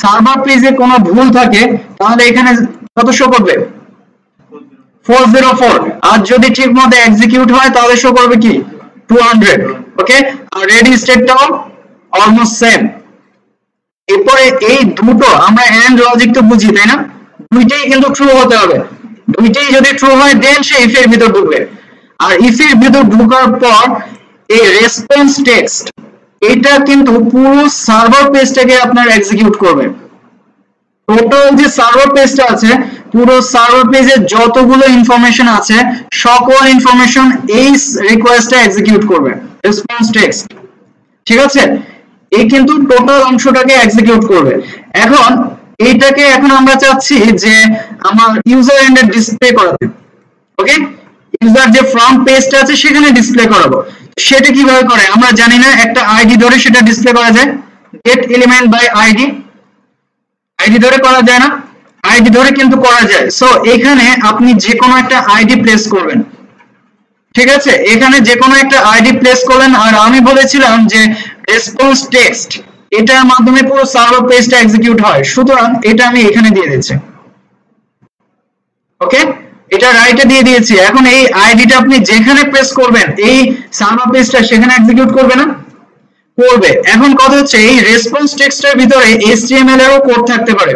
সার্ভার পেজে কোনো ভুল থাকে তাহলে এখানে কত শো করবে, 404, আর যদি ঠিকমতো এক্সিকিউট হয় তাহলে শো করবে কি 200, ওকে। আর রেডি স্টেটটাও অলমোস্ট সেম। এরপরে এই দুটো আমরা এন্ড লজিক তো বুঝি তাই না, দুইটাই কিন্তু ট্রু হতে হবে, দুইটাই যদি ট্রু হয় দেন সে ইফ এর ভিতর ঢুকবে। আর ইফ এর ভিতর ঢোকার পর এই রেসপন্স টেক্সট এটা কিন্তু পুরো সার্ভার পেজটাকে আপনার এক্সিকিউট করবে। টোটাল যে সার্ভার পেজটা আছে, পুরো সার্ভার পেজে যতগুলো ইনফরমেশন আছে সকল ইনফরমেশন এই রিকোয়েস্টটা এক্সিকিউট করবে, রেসপন্স টেক্সট, ঠিক আছে, এই কিন্তু টোটাল অংশটাকে এক্সিকিউট করবে। এখন এইটাকে এখন আমরা চাচ্ছি যে আমার ইউজার এন্ডে ডিসপ্লে করাতে, ওকে, ইউজার যে ফ্রন্ট পেজটা আছে সেখানে ডিসপ্লে করাবো। সেটা কিভাবে করে আমরা জানি না, একটা আইডি ধরে সেটা ডিসপ্লে করা যায়, get element by ID, ID ধরে করা যায় না, আইডি ধরে কিন্তু করা যায়। সো এখানে আপনি যে কোনো একটা আইডি প্লেস করবেন, ঠিক আছে, এখানে যে কোনো একটা আইডি প্লেস করলেন। আর আমি বলেছিলাম যে রেসপন্স টেক্সট এটার মাধ্যমে পুরো সার্ভার পেজটা এক্সিকিউট হয়, সুতরাং এটা আমি এখানে দিয়ে দিচ্ছি, ওকে, এটা রাইটে দিয়ে দিয়েছি। এখন এই আইডিটা আপনি যেখানে প্রেস করবেন এই সার্ভার পেজটা সেখানে এক্সিকিউট করবে না, করবে। এখন কথা হচ্ছে এই রেসপন্স টেক্সটের ভিতরে HTML এরও কোড থাকতে পারে,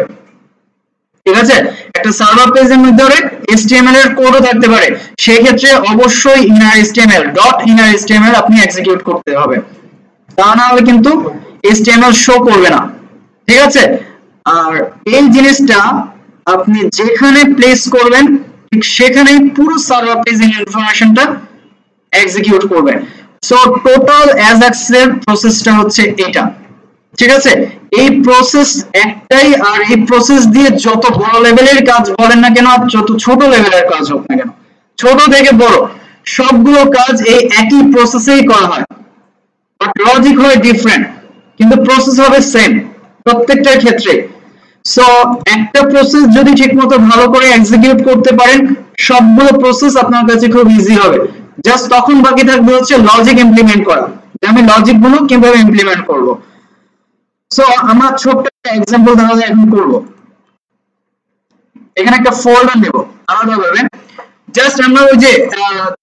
ঠিক আছে, একটা সার্ভার পেজের ভিতরে HTML এর কোডও থাকতে পারে, সেই ক্ষেত্রে অবশ্যই inner HTML dot inner HTML আপনি এক্সিকিউট করতে হবে, তা না হলে কিন্তু HTML শো করবে না, ঠিক আছে। আর এই জিনিসটা আপনি যেখানে প্লেস করবেন ঠিক সেখানেই পুরো সার্ভার পেজের ইনফরমেশনটা এক্সিকিউট করবে। সো টোটাল অ্যাজাক্স এর প্রসেসটা হচ্ছে এটা, ঠিক আছে, এই প্রসেস একটাই। আর এই প্রসেস দিয়ে যত বড় লেভেলের কাজ বলেন না কেন, আর যত ছোট লেভেলের কাজ হোক না কেন, ছোট থেকে বড় সবগুলো কাজ এই একই প্রসেসেই করা হয়, বাট লজিক হয় ডিফারেন্ট, কিন্তু প্রসেস হবে সেম প্রত্যেকটার ক্ষেত্রে। সো একটা প্রসেস যদি ঠিকমতো ভালো করে এক্সিকিউট করতে পারেন সবগুলো প্রসেস আপনার কাছে খুব ইজি হবে। জাস্ট তখন বাকি থাকবে হচ্ছে লজিক ইমপ্লিমেন্ট করা, যে আমি লজিক গুলো কিভাবে ইমপ্লিমেন্ট করব। সো আমরা ছোট্ট একটা एग्जांपल তাহলে এখন করব। এখানে একটা ফোল্ডার নেব আলাদাভাবে, জাস্ট আমরা ওই যে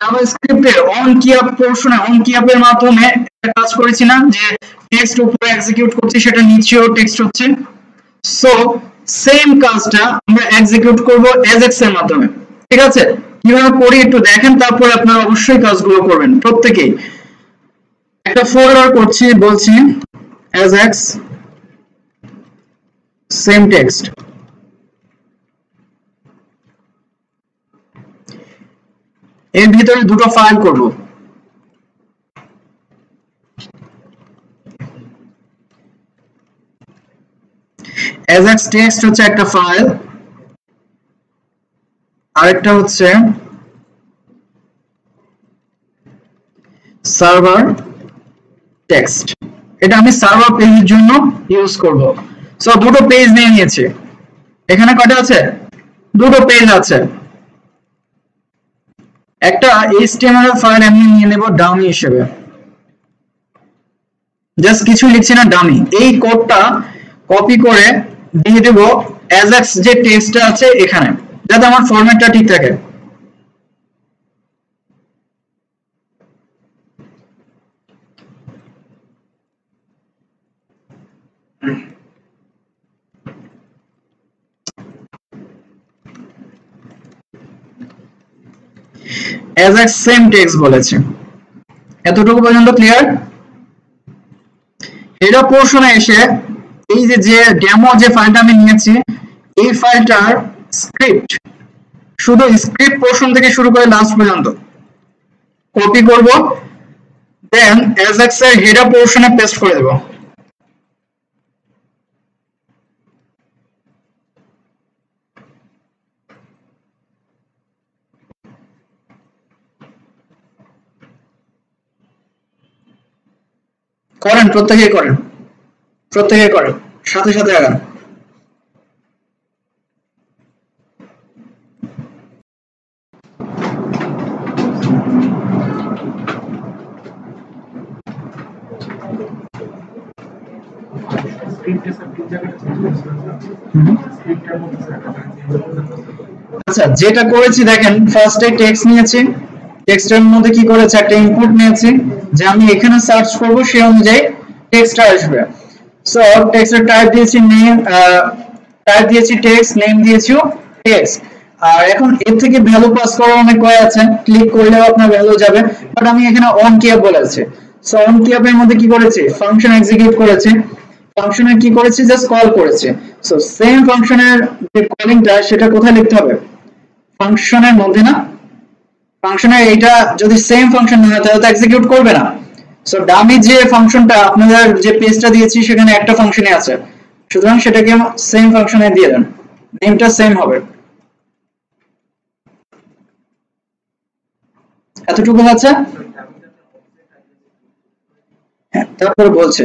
জাভাস্ক্রিপ্টের অন কি আপ পোরশনে অন কি আপের মাধ্যমে একটা কাজ করেছিলাম যে টেক্সট উপরে এক্সিকিউট করছি, সেটা নিচেও টেক্সট হচ্ছে। সো সেম কাজটা আমরা এক্সিকিউট করব এজএক্স এর মাধ্যমে, ঠিক আছে, কিভাবে করি একটু দেখেন, তারপর আপনারা অবশ্যই কাজগুলো করবেন প্রত্যেকই। একটা ফোল্ডার করছি, বলছি এজএক্স সেম টেক্সট, এর ভিতরে দুটো ফাইল করব, ajax text হচ্ছে একটা ফাইল, আরেকটা হচ্ছে সার্ভার টেক্সট, এটা আমি সার্ভার পেজের জন্য ইউজ করব। সো দুটো পেজ নিয়ে নিয়েছি, এখানে কয়টা আছে? দুটো পেজ আছে। একটা HTML ফাইল আমি নিয়ে নেব ডামি হিসেবে, জাস্ট কিছু লিখছি না, ডামি। এই কোডটা কপি করে দিয়ে দেব অ্যাজাক্স যে টেক্সটটা আছে এখানে, যাতে আমার ফরম্যাটটা ঠিক থাকে। অ্যাজাক্স সেম টেক্সট বলেছে, এতটুকু পর্যন্ত ক্লিয়ার? হেডার পোরশনে এসে এই যে ডেমো যে ফাইলটা আমি নিয়েছি, এই ফাইলটার স্ক্রিপ্ট, শুধু স্ক্রিপ্ট পোরশন থেকে শুরু করে লাস্ট পর্যন্ত কপি করব, দেন অ্যাজাক্স এর হেডার পোরশনে পেস্ট করে দেব। করেন, প্রত্যেকেই করেন, প্রত্যেকেই করেন, সাথে সাথে আগান। আচ্ছা, যেটা করেছি দেখেন, ফার্স্টে টেক্সট নিয়েছি, টেক্সটের মধ্যে কি করেছে, একটা ইনপুট নিয়েছি যে আমি এখানে সার্চ করব, সেই অনুযায়ী টেক্সট আসবে। সো টেক্সটের টাইপ দিয়েছি নেম, টাইপ দিয়েছি টেক্সট, নেম দিয়েছি টেক্সট। আর এখন এর থেকে ভ্যালু পাস করার অনেক ওয়ে আছে, ক্লিক করলেও আপনার ভ্যালু যাবে, বাট আমি এখানে অন কিপ বলেছি। সো অন কিপের মধ্যে কি করেছি, ফাংশন এক্সিকিউট করেছি, ফাংশনে কি করেছি, জাস্ট কল করেছি। সো সেম ফাংশনের যে কলিংটা সেটা কোথায় লিখতে হবে, ফাংশনের মধ্যে না, ফাংশনের এইটা যদি সেম ফাংশন না হয় তাহলে তো এক্সিকিউট করবে না। সো ডামি যে ফাংশনটা আপনাদের যে পেজটা দিয়েছি সেখানে একটা ফাংশনই আছে, সুতরাং সেটাকে সেম ফাংশনে দিয়ে দেন, নেমটা সেম হবে। এতটুকু আছে? হ্যাঁ, তারপরে বলছে,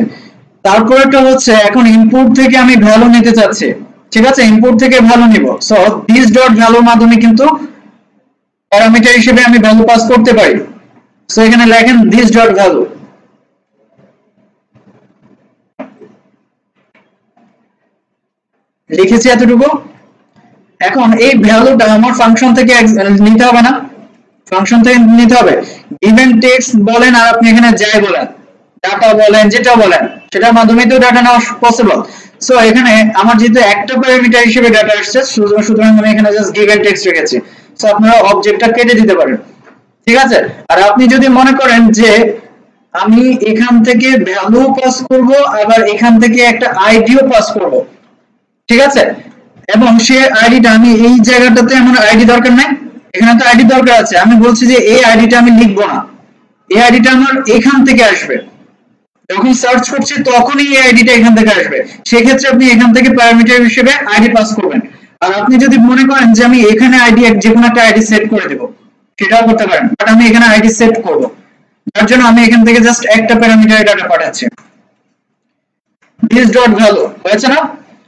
তারপরেটা হচ্ছে এখন ইনপুট থেকে আমি ভ্যালু নিতে চাচ্ছি, ঠিক আছে, ইনপুট থেকে ভ্যালু নিব। সো দিস ডট ভ্যালুর মাধ্যমে কিন্তু প্যারামিটার হিসেবে আমি ভ্যালু পাস করতে পারি। সো এখানে লেখেন দিস ডট ভ্যালু, লিখেছি এতটুকু। এখন এই ভ্যালুটা আমার ফাংশন থেকে নিতে হবে না, ফাংশন থেকে নিতে হবে। গিভেন টেক্সট বলেন আর আপনি এখানে যাই বলেন, ডাটা বলেন, যেটা বলেন, সেটার মাধ্যমে তো ডাটা নেওয়া পসিবল। সো এখানে আমার যেহেতু একটা প্যারামিটার হিসেবে ডাটা আসছে, সুতরাং আমি এখানে জাস্ট গিভেন টেক্সট রেখেছি। সো আপনারা অবজেক্টটা কেটে দিতে পারেন, ঠিক আছে। আর আপনি যদি মনে করেন যে আমি এখান থেকে ভ্যালু পাস করব, আবার এখান থেকে একটা আইডিও পাস করব, ঠিক আছে, এবং সে আইডিটা আমি এই জায়গাটাতে আমার আইডি দরকার নাই, এখানে তো আইডি দরকার আছে, আমি বলছি যে এই আইডিটা আমি লিখবো না, এই আইডিটা আমার এখান থেকে আসবে, যখন সার্চ করছি তখনই এই আইডিটা এখান থেকে আসবে, সেক্ষেত্রে আপনি এখান থেকে প্যারামিটার হিসেবে আইডি পাস করবেন। আর আপনি যদি মনে করেন যে আমি এখানে আইডি যে কোনো একটা আইডি সেট করে দেব, সেটাও করতে পারেন, বাট আমি এখানে আইডি সেট করব, তার জন্য আমি এখান থেকে জাস্ট একটা প্যারামিটারে ডাটা পাঠাচ্ছি, this dot value, হয়েছে না?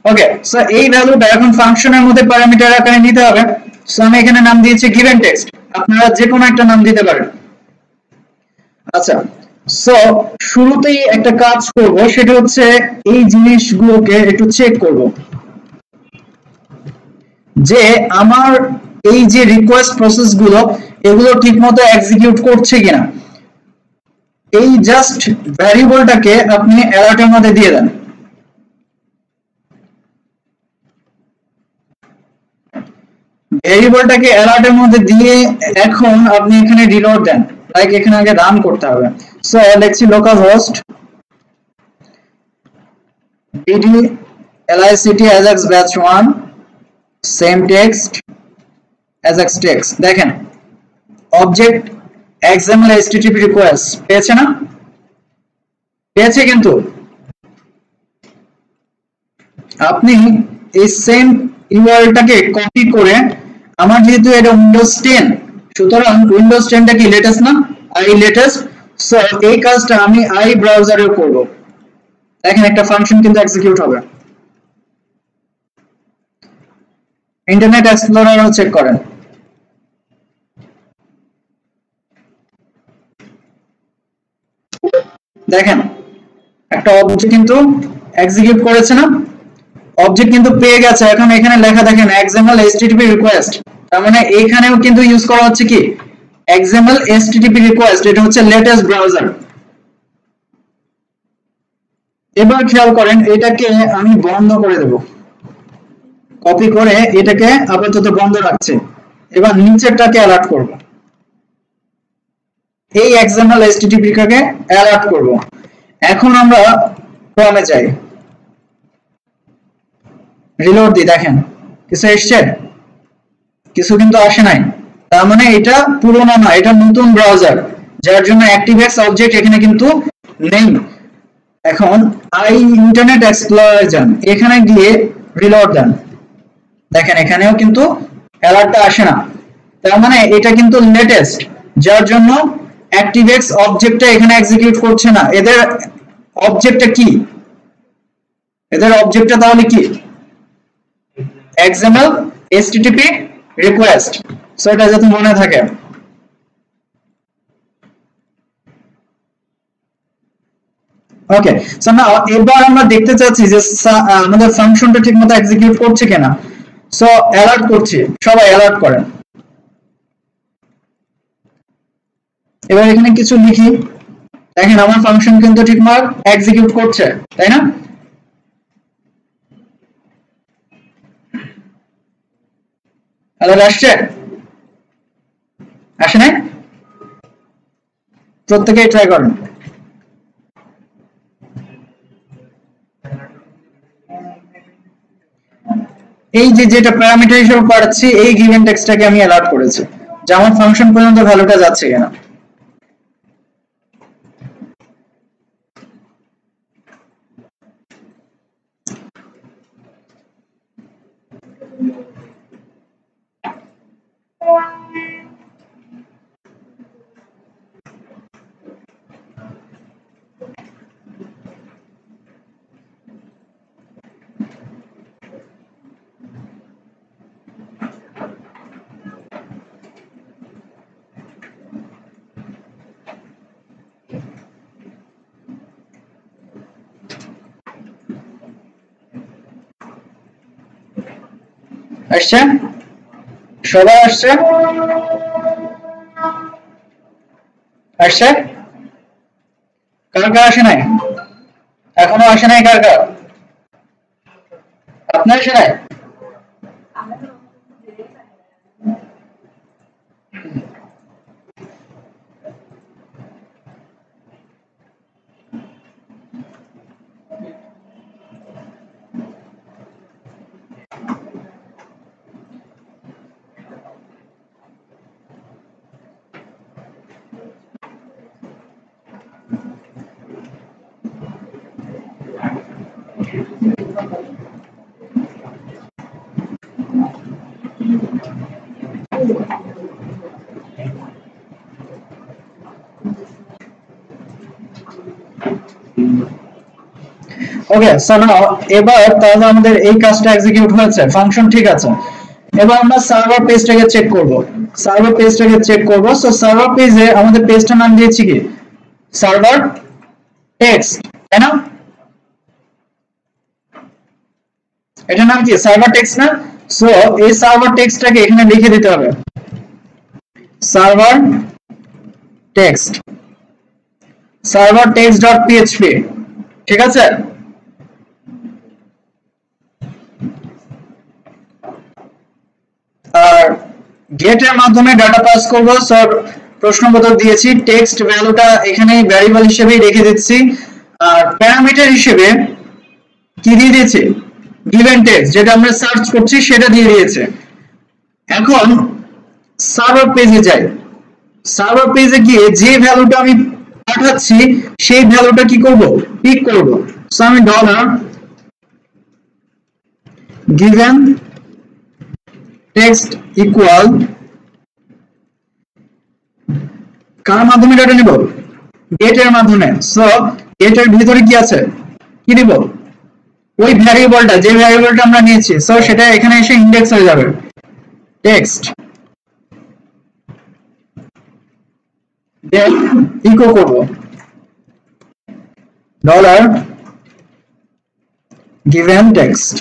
ওকে, সো এই ভ্যালুটা এখন ফাংশনের মধ্যে প্যারামিটার আকারে নিতে হবে। সো আমি এখানে নাম দিয়েছি গিভেন টেক্সট, আপনারা যে কোনো একটা নাম দিতে পারেন। আচ্ছা, সো শুরুতেই একটা কাজ করব, সেটা হচ্ছে এই জিনিসগুলোকে একটু চেক করব যে আমার এই যে রিকোয়েস্ট প্রসেস গুলো, এগুলো ঠিকমতো এক্সিকিউট করছে কিনা। এই জাস্ট ভ্যারিয়েবলটাকে আপনি অ্যালার্টের মধ্যে দিয়ে দেন, ভ্যারিয়েবলটাকে অ্যালার্টের মধ্যে দিয়ে এখন আপনি এখানে রিলোড দেন, লাইক এখানে আগে রান করতে হবে। সো লিখছি localhost dd lict ajax batch 1 same text ajax text, দেখেন অবজেক্ট xml http request পেয়েছে না, পেয়েছে। কিন্তু আপনি এই সেম ইউআরএলটাকে কপি করে, আমার যেহেতু এটা উইন্ডোজ 10, সুতরাং উইন্ডোজ 10টা কি লেটেস্ট না, আই লেটেস্ট। সো এই কাজটা আমি আই ব্রাউজারে করব, দেখেন একটা ফাংশন কিন্তু এক্সিকিউট হবে। ইন্টারনেট এক্সপ্লোরারও চেক করেন। দেখেন একটা অবজেক্ট কিন্তু এক্সিকিউট করেছে না, অবজেক্ট কিন্তু পেয়ে গেছে। এখন এখানে লেখা দেখেন XML HTTP রিকোয়েস্ট, তার মানে এইখানেও কিন্তু ইউজ করা হচ্ছে কি XML HTTP রিকোয়েস্ট, এটা হচ্ছে লেটেস্ট ব্রাউজার। এবার খেয়াল করেন এটাকে আমি বন্ধ করে দেব, কপি করে এটাকে আপাতত বন্ধ রাখছি। এবার নিচেরটাকে অ্যালার্ট করব, এই XML HTTP কে অ্যালার্ট করব। এখন আমরা ক্রমে যাই, রিলোড দিই, দেখেন কিছু এসছে, কিছু কিন্তু আসে নাই। তার মানে এটা পুরোনো না, এটা নতুন ব্রাউজার, যার জন্য ActiveX অবজেক্ট এখানে কিন্তু নেই। এখন ইন্টারনেট এক্সপ্লোরার যান, এখানে গিয়ে রিলোড দেন, দেখেন এখানেও কিন্তু অ্যালার্টটা আসে না। তার মানে এটা কিন্তু লেটেস্ট, যার জন্য ActiveX অবজেক্টটা এখানে এক্সিকিউট করছে না। এদের অবজেক্টটা কি, এদের অবজেক্টটা তাহলে কি XML HTTP রিকোয়েস্ট। সো এটা যাতে মনে থাকে। ওকে, সো নাও এবার আমরা দেখতে চাচ্ছি যে আমাদের ফাংশনটা ঠিকমতো এক্সিকিউট করছে কিনা। সো অ্যালার্ট করছি, সবাই অ্যালার্ট করেন। এবার এখানে কিছু লিখি, দেখেন আমার ফাংশন কিন্তু ঠিকমতো এক্সিকিউট করছে, তাই না? অ্যালার্ট আসছে, আসে নাই? প্রত্যেকেই ট্রাই করেন। এই যে যেটা প্যারামিটার হিসেবে পাচ্ছি, এই গিভেন টেক্সটটাকে আমি অ্যালার্ট করেছি যে আমার ফাংশন পর্যন্ত ভ্যালুটা যাচ্ছে কিনা। আসছে, সবাই আসছে, আসছে, কার কার আসে নাই? এখনো আসে নাই কার কার? আপনার আসে নাই? ওকে, সো নাও এবার তাহলে আমাদের এই কাজটা এক্সিকিউট হয়েছে, ফাংশন ঠিক আছে। এবার আমরা সার্ভার পেজটাকে চেক করব, সার্ভার পেজটাকে চেক করব। সো সার্ভার পেজে আমাদের পেজটার নাম দিয়েছি কি সার্ভার টেক্সট, তাই না? এটার নাম কি সার্ভার টেক্সট না? সো এই সার্ভার টেক্সটটাকে এখানে লিখে দিতে হবে, server text, server text dot PHP, ঠিক আছে? আর গেটের মাধ্যমে ডাটা পাস করব। সো প্রশ্নবোধক দিয়েছি, টেক্সট ভ্যালুটা এখানে ভ্যারিয়েবল হিসেবেই রেখে দিচ্ছি, আর প্যারামিটার হিসেবে কি দিয়ে দিয়েছি গিভেন টেক্সট, যেটা আমরা সার্চ করছি সেটা দিয়ে দিয়েছে। এখন সার্ভার পেজে যাই, সার্ভার পেজে গিয়ে যে ভ্যালুটা আমি পাঠাচ্ছি সেই ভ্যালুটা কি করব পিক করব। সো আমি ডলার গিভেন টেক্সট ইকুয়াল কার মাধ্যমে ডাটা নেব গেটের মাধ্যমে। সো গেটের ভিতরে কি আছে কি দিব, ওই ভ্যারিয়েবলটা, যে ভ্যারিয়েবলটা আমরা নিয়েছি, সো সেটা এখানে এসে ইন্ডেক্স হয়ে যাবে। টেক্সট দেন ইকো করব ডলার given text।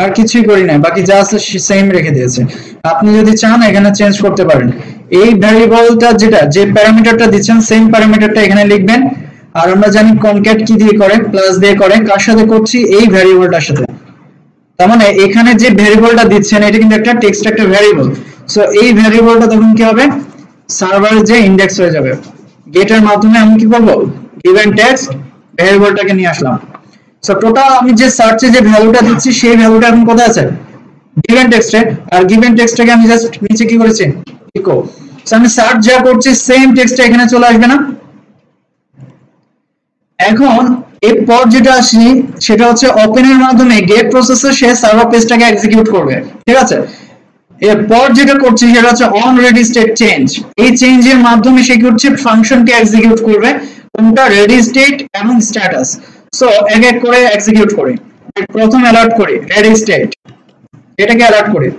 আর কিছুই করি না, বাকি যা আছে সেম রেখে দিয়েছে। আপনি যদি চান এখানে চেঞ্জ করতে পারেন। এই ভ্যারিয়েবলটা যেটা, যে প্যারামিটারটা দিচ্ছেন সেম প্যারামিটারটা এখানে লিখবেন। আর আমরা জানি কনক্যাট কি দিয়ে করে, প্লাস দিয়ে করে। কার সাথে করছি, এই ভ্যারিয়েবলটার সাথে। তার মানে এখানে যে ভ্যারিয়েবলটা দিচ্ছেন এটা কিন্তু একটা টেক্সট, একটা ভ্যারিয়েবল। সো এই ভ্যারিয়েবলটা তখন কি হবে, সার্ভারে যে ইন্ডেক্স হয়ে যাবে। গেটের মাধ্যমে আমি কি করব, given text ভ্যারিয়েবলটাকে নিয়ে আসলাম। সো টোটাল আমি যে সার্চে যে ভ্যালুটা দিচ্ছি সেই ভ্যালুটা এখন কোথায় আছে, given text এ। আর given text-টাকে আমি জাস্ট নিচে কি করেছি, ইকো। সো আমি সার্চ যা করছি সেম টেক্সটটা এখানে চলে আসবে না। এখন এরপর যেটা আসি সেটা হচ্ছে ওপেনের মাধ্যমে গেট প্রসেসর সে সার্ভার পেজটাকে এক্সিকিউট করবে, ঠিক আছে। এরপর যেটা করছি সেটা হচ্ছে অন রেডি স্টেট চেঞ্জ। এই চেঞ্জের মাধ্যমে সে কি করছে, ফাংশনকে এক্সিকিউট করবে, কোনটা, রেডি স্টেট এবং স্ট্যাটাস। সো এক এক করে এক্সিকিউট করি। প্রথম অ্যালার্ট করি রেডি স্টেট, এটাকে অ্যালার্ট করি।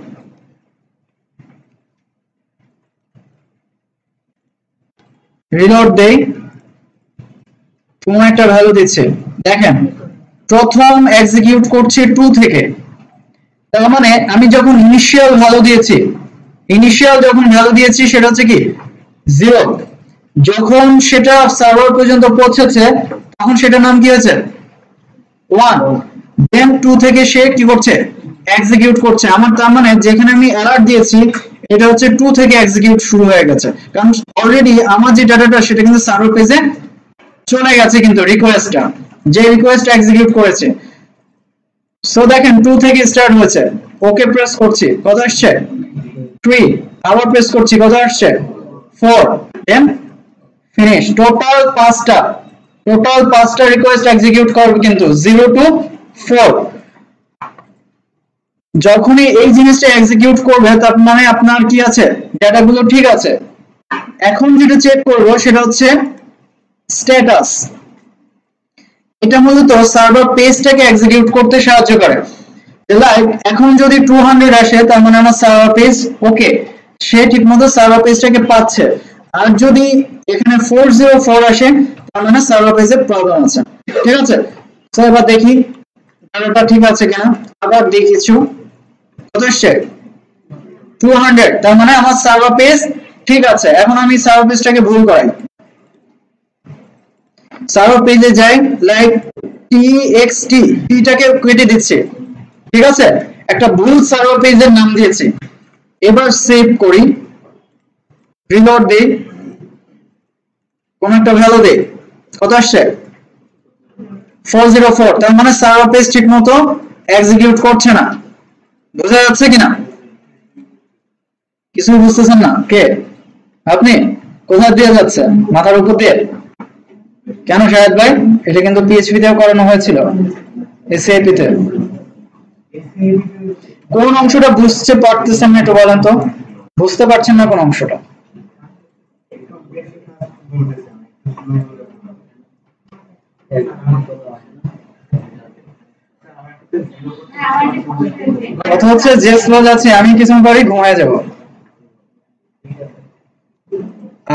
রিলোড দেই, কোন একটা ভ্যালু দিচ্ছে, দেখেন প্রথম এক্সিকিউট করছে 2 থেকে। তার মানে আমি যখন ইনিশিয়াল ভ্যালু দিয়েছি, সেটা হচ্ছে কি 0। যখন সেটা সার্ভার পর্যন্ত পৌঁছেছে তখন সেটার নাম কি হয়েছে 1। দেন 2 থেকে সে কি করছে, এক্সিকিউট করছে। আমার তার মানে যেখানে আমি অ্যালার্ট দিয়েছি এটা হচ্ছে 2 থেকে এক্সিকিউট শুরু হয়ে গেছে, কারণ অলরেডি আমার যে ডাটাটা সেটা কিন্তু সার্ভার পেজে চলে গেছে, কিন্তু রিকোয়েস্টটা, যে রিকোয়েস্ট এক্সিকিউট করেছে। সো দেখেন 2 থেকে স্টার্ট হয়েছে, ওকে প্রেস করছি, কত আসছে 3, আবার প্রেস করছি, কত আসছে 4, দেন ফিনিশ। টোটাল 5টা রিকোয়েস্ট এক্সিকিউট করবে কিন্তু 0 to 4। যখনই এই জিনিসটা এক্সিকিউট করবে তার মানে আপনার কি আছে, ডাটাগুলো ঠিক আছে। এখন যেটা চেক করব সেটা হচ্ছে স্ট্যাটাস। এটা মূলত সার্ভার পেজটাকে এক্সিকিউট করতে সাহায্য করে। লাইক এখন যদি 200 আসে তার মানে আমার সার্ভার পেজ ওকে, সে ঠিকমতো সার্ভার পেজটাকে পাচ্ছে। আর যদি এখানে 404 আসে তার মানে সার্ভার পেজে প্রবলেম আছে, ঠিক আছে। তো এবার দেখি ডাটাটা ঠিক আছে কিনা, আবার দেখিছো কত আসছে 200, তার মানে আমার সার্ভার পেজ ঠিক আছে। এখন আমি সার্ভার পেজটাকে ভুল করাই, সার্ভার পেজে যাই, লাইক txt টিটাকে কেটে দিচ্ছি, ঠিক আছে, একটা ভুল সার্ভার পেজের নাম দিয়েছি। এবার সেভ করি, রিলোড দেই, কোন একটা ভ্যালু দেই, কত আসছে 404। তার মানে সার্ভার পেজ ঠিকমতো এক্সিকিউট করছে না। বোঝা যাচ্ছে কিনা, কিছু বুঝতেছেন না কে, আপনি কোথা দিয়ে যাচ্ছে, মাথার উপর দিয়ে? কেন শাহেদ ভাই, এটা কিন্তু পিএইচপি তেও করানো হয়েছিল, এসএপি তে। কোন অংশটা বুঝতে পারতেছেন না একটু বলেন তো, বুঝতে পারছেন না কোন অংশটা? কথা হচ্ছে যে স্লো যাচ্ছে আমি কিছুক্ষণ পরেই ঘুমায় যাব।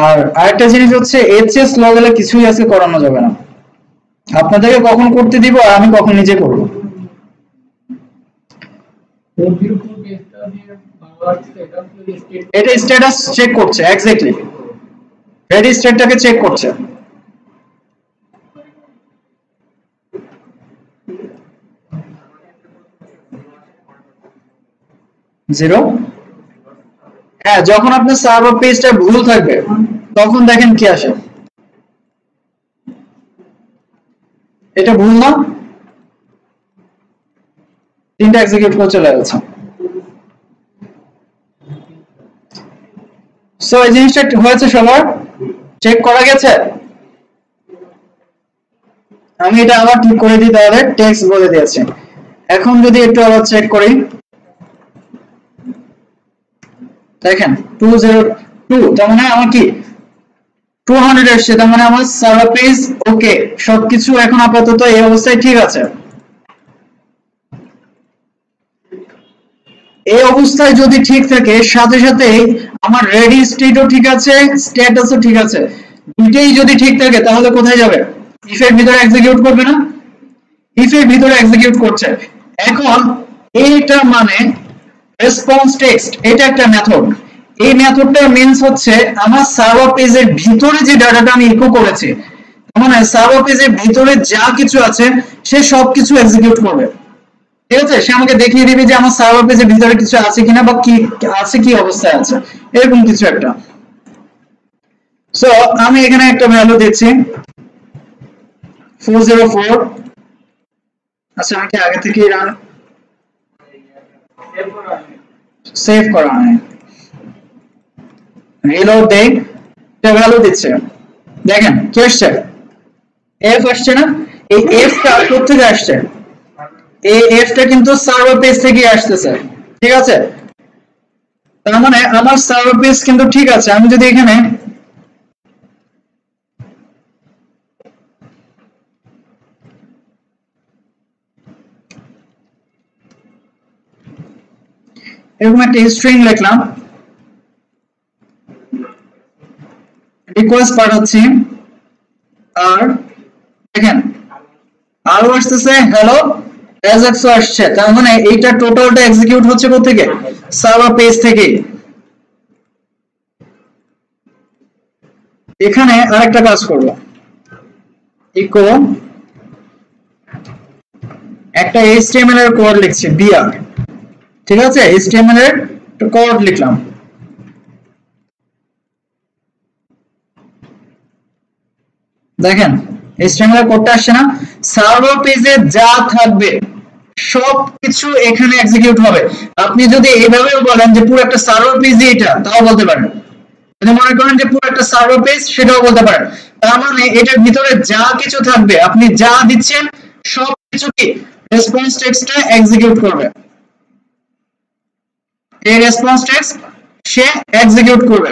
আর আরেকটা জিনিস হচ্ছে এর চেয়ে স্লো গেলে কিছুই আজকে করানো যাবে না। আপনাদেরকে কখন করতে দিব আর আমি কখন নিজে করব। এটা স্ট্যাটাস চেক করছে, এক্স্যাক্টলি রেডি স্টেটটাকে চেক করছে। জিরো, হ্যাঁ, যখন আপনার সার্ভার পেজটা ভুল থাকবে তখন দেখেন কি আসে। এটা ভুল না, তিনটা এক্সিকিউট করে চলে গেছে। সো এই জিনিসটা হয়েছে সবার, চেক করা গেছে। আমি এটা আবার ঠিক করে দিই, তাহলে টেক্সট বলে দিয়েছে। এখন যদি একটু আবার চেক করি, দেখেন 202, তার মানে আমার কি 200 আসছে, তার মানে আমার সার্ভার পেজ ওকে, সবকিছু এখন আপাতত এই অবস্থায় ঠিক আছে। এই অবস্থায় যদি ঠিক থাকে, সাথে সাথে আমার রেডি স্টেটও ঠিক আছে, স্ট্যাটাসও ঠিক আছে, দুটেই যদি ঠিক থাকে, তাহলে কোথায় যাবে? ইফ এর ভিতরে এক্সিকিউট করবে না? ইফ এর ভিতরে এক্সিকিউট করছে। এখন এইটা মানে রেসপন্স টেক্সট, এটা একটা মেথড। এই মেথডটা মিন্স হচ্ছে আমার সার্ভার পেজের ভিতরে যে ডাটাটা আমি ইকো করেছি, মানে সার্ভার পেজের ভিতরে যা কিছু আছে সে সবকিছু এক্সিকিউট করবে। ঠিক আছে, সে আমাকে দেখিয়ে দিবে যে আমার সার্ভার পেজের ভিতরে কিছু আছে কিনা, বা কি আছে, কি অবস্থায় আছে, এরকম কিছু একটা। সো আমি এখানে একটা ভ্যালু দিচ্ছি 404। আচ্ছা, আমি কি আগে থেকে রান সেভ করা নেই, রিলোড দেই, এটা ভ্যালু দিচ্ছে। দেখেন কি আসছে, এফ আসছে না? এই এফটা কোথা থেকে আসছে? এই এফটা কিন্তু সার্ভার পেজ থেকে আসতেছে। ঠিক আছে, তার মানে আমার সার্ভার পেজ কিন্তু ঠিক আছে। আমি যদি এখানে এরকম একটা স্ট্রিং লিখলাম, রিকোয়েস্ট পাঠাচ্ছি, আর দেখেন আরো আসতেছে হ্যালো অ্যাজাক্সও আসছে, তার মানে এইটা টোটালটা এক্সিকিউট হচ্ছে কোথা থেকে? সার্ভার পেজ থেকে। এখানে আরেকটা কাজ করব, ইকো একটা HTML এর কোড লিখছি বিআর। ঠিক আছে, HTML এর কোড লিখলাম, দেখেন HTML এর কোডটা আসছে না? সার্ভার পেজে যা থাকবে সবকিছু এখানে এক্সিকিউট হবে। আপনি যদি এইভাবেও বলেন যে পুরো একটা সার্ভার পেজ এটা, তাও বলতে পারেন। যদি মনে করেন যে পুরো একটা সার্ভার পেজ, সেটাও বলতে পারেন। তার মানে এটার ভিতরে যা কিছু থাকবে, আপনি যা দিচ্ছেন সবকিছু কি রেসপন্স টেক্সটটা এক্সিকিউট করবে। এই রেসপন্স টেক্সট সে এক্সিকিউট করবে।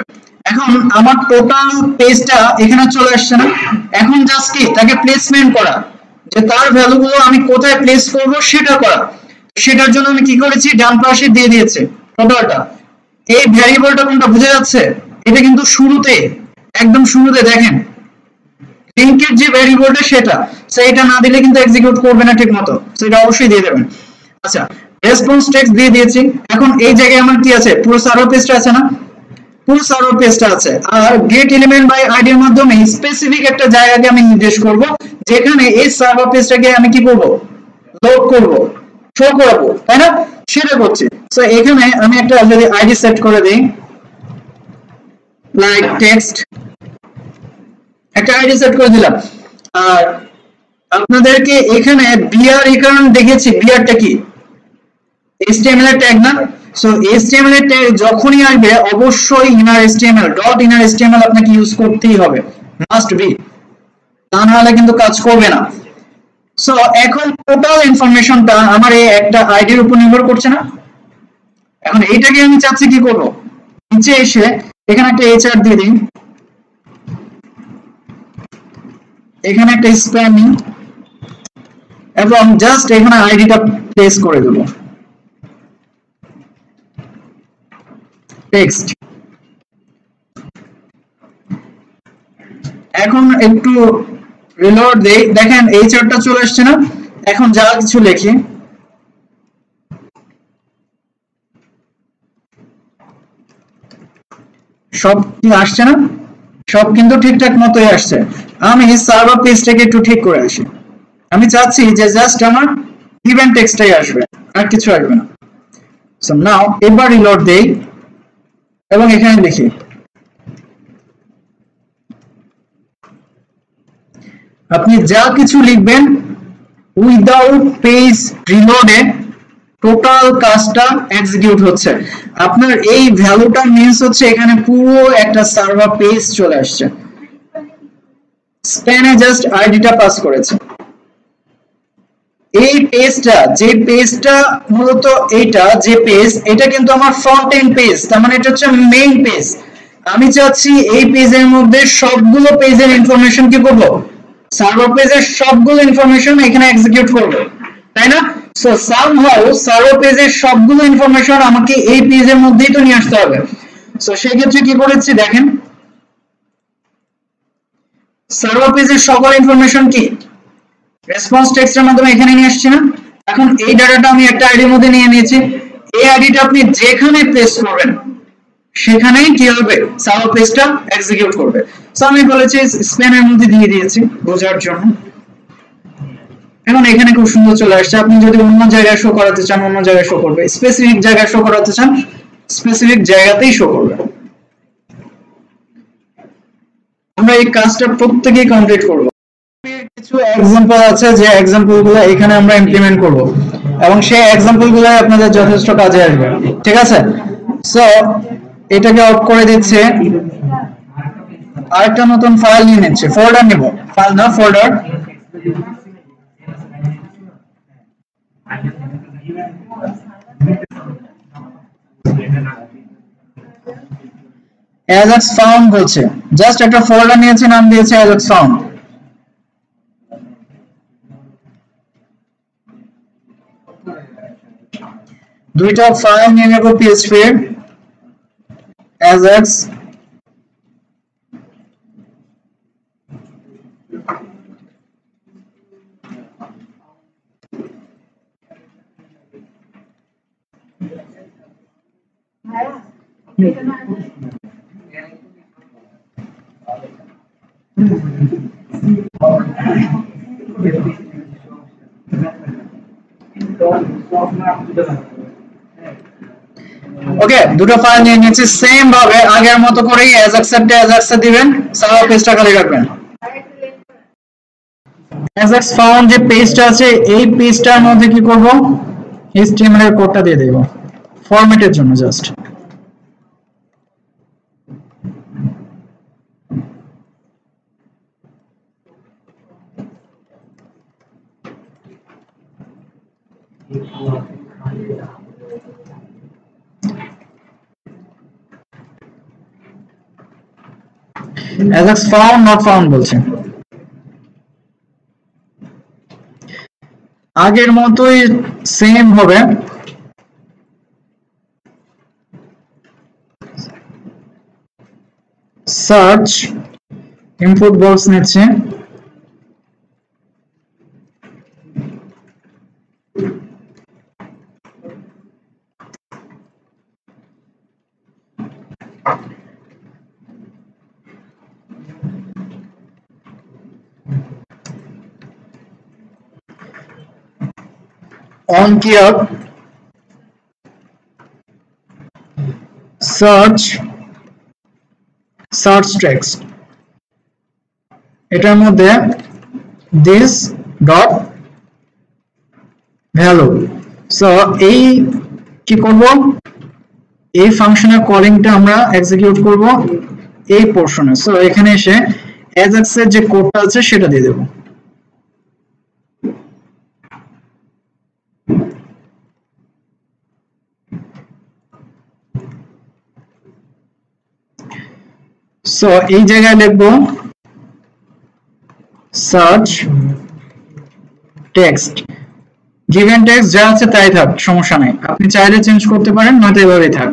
এখন আমার টোটাল পেজটা এখানে চলে আসছে না? এখন জাস্ট কি তাকে প্লেসমেন্ট করা, যে তার ভ্যালুগুলো আমি কোথায় প্লেস করব সেটা করা। সেটার জন্য আমি কি করেছি, ডান পাশে দিয়ে দিয়েছি টোটালটা। এই ভ্যারিয়েবলটা কোনটা বুঝে যাচ্ছে? এটা কিন্তু শুরুতে, একদম শুরুতে দেখেন লিংকের যে ভ্যারিয়েবলটা সেটা, সেটা না দিলে কিন্তু এক্সিকিউট করবে না ঠিকমতো, সেটা অবশ্যই দিয়ে দেবেন। আচ্ছা, রেসপন্স টেক্সট দিয়ে দিয়েছি। এখন এই জায়গায় আমার কি আছে, পুরো সার্ভার পেজটা আছে না? পুরো সার্ভার পেজটা আছে। আর গেট এলিমেন্ট বাই আইডি এর মাধ্যমে স্পেসিফিক একটা জায়গাকে আমি নির্দেশ করব, যেখানে এই সার্ভার পেজটাকে আমি কি করব, লোড করব, শো করব, তাই না? সেটা করছি। সো এখানে আমি একটা যদি আইডি সেট করে দেই, লাইক টেক্সট, একটা আইডি সেট করে দিলাম। আর আপনাদেরকে এখানে বিআর এই কারণে দেখেছি, বিআরটা কি HTML এর ট্যাগ না? সো HTML এর ট্যাগ যখনই আসবে অবশ্যই inner HTML, dot inner HTML আপনাকে ইউজ করতেই হবে, মাস্ট বি, তা না হলে কিন্তু কাজ করবে না। সো এখন টোটাল ইনফরমেশনটা আমার এই একটা আইডির উপর নির্ভর করছে না? এখন এইটাকে আমি চাচ্ছি কি করব, নিচে এসে এখানে একটা HR দিয়ে দিই, এখানে একটা স্প্যানিং, এবং জাস্ট এখানে আইডিটা প্লেস করে দেব, টেক্সট। এখন একটু রিলোড দেই, দেখেন এই চারটা চলে আসছে না? এখন যা কিছু লিখি, সব কি আসছে না? সব কিন্তু ঠিকঠাক মতোই আসছে। আমি সার্ভার পেজটাকে একটু ঠিক করে আসি। আমি চাচ্ছি যে জাস্ট আমার ইভেন্ট টেক্সটটাই আসবে, আর কিছু আসবে না। সো নাও এবার রিলোড দেই এবং এখানে লিখি আপনি যা কিছু লিখবেন উইদাউট পেজ রিলোডে টোটাল কাজটা এক্সিকিউট হচ্ছে। আপনার এই ভ্যালুটা মিন্স হচ্ছে এখানে পুরো একটা সার্ভার পেজ চলে আসছে, স্প্যানে জাস্ট আইডিটা পাস করেছে। এই পেজটা, যে পেজটা মূলত এইটা যে পেজ, এটা কিন্তু আমার ফ্রন্ট এন্ড পেজ, তার মানে এটা হচ্ছে মেইন পেজ। আমি চাচ্ছি এই পেজের মধ্যে সবগুলো পেজের ইনফরমেশন কি করব, সার্ভার পেজের সবগুলো ইনফরমেশন এখানে এক্সিকিউট করব, তাই না? সো সামহাউ সার্ভার পেজের সবগুলো ইনফরমেশন আমাকে এই পেজের মধ্যেই তো নিয়ে আসতে হবে। সো সেই ক্ষেত্রে কি করেছি দেখেন, সার্ভার পেজের সকল ইনফরমেশন কি রেসপন্স টেক্সটের মাধ্যমে এখানে নিয়ে আসছি না। এখন এই ডাটাটা আমি একটা আইডির মধ্যে নিয়ে নিয়েছি, এই আইডিটা আপনি যেখানে পেস্ট করবেন সেখানেই কি হবে, সার্ভার পেজটা এক্সিকিউট করবে। সো আমি বলেছি স্প্যানের মধ্যে দিয়ে দিয়েছি বোঝার জন্য। এখন এখানে খুব সুন্দর চলে আসছে। আপনি যদি অন্য জায়গায় শো করাতে চান অন্য জায়গায় শো করবে, স্পেসিফিক জায়গায় শো করাতে চান স্পেসিফিক জায়গাতেই শো করবে। আমরা এই কাজটা প্রত্যেকেই কমপ্লিট করব। কিছু एग्जांपल আছে যে एग्जांपलগুলো এখানে আমরা ইমপ্লিমেন্ট করব এবং সেই एग्जांपलগুলো আপনাদের যথেষ্ট কাজে আসবে, ঠিক আছে? সো এটাকে অফ করে দিচ্ছে, আরেকটা নতুন ফাইল নিয়ে নিচ্ছে, ফোল্ডার নিব, ফাইল না ফোল্ডার। ajax found বলছে, জাস্ট একটা ফোল্ডার নিয়েছে, নাম দিয়েছে ajax found। দুইটা ফাইল নিয়ে নেব PHP এর ajax ওকে, দুটো ফাইল নিয়ে নিয়েছি। সেম ভাবে আগের মতো করেই ajax এ দিবেন, সার্ভার পেজটা খালি রাখবেন। ajax found যে পেজটা আছে এই পেজটার মধ্যে কি করব, HTML এর কোডটা দিয়ে দেব ফরম্যাটের জন্য just. ajax found not found বলছে। আগের মতোই সেম হবে, সার্চ ইনপুট বক্স নিচ্ছে, on keyword search text, এটার মধ্যে this dot value। সো এই কি করব, এই ফাংশনের কলিংটা আমরা এক্সিকিউট করব এই পোরশনে। সো এখানে এসে ajax এর যে কোডটা আছে সেটা দিয়ে দেব। সো এই জায়গায় লিখব সার্চ টেক্সট, গিভেন টেক্সট যা আছে তাই থাক, সমস্যা নাই, আপনি চাইলে চেঞ্জ করতে পারেন, নয়তো এভাবেই থাক।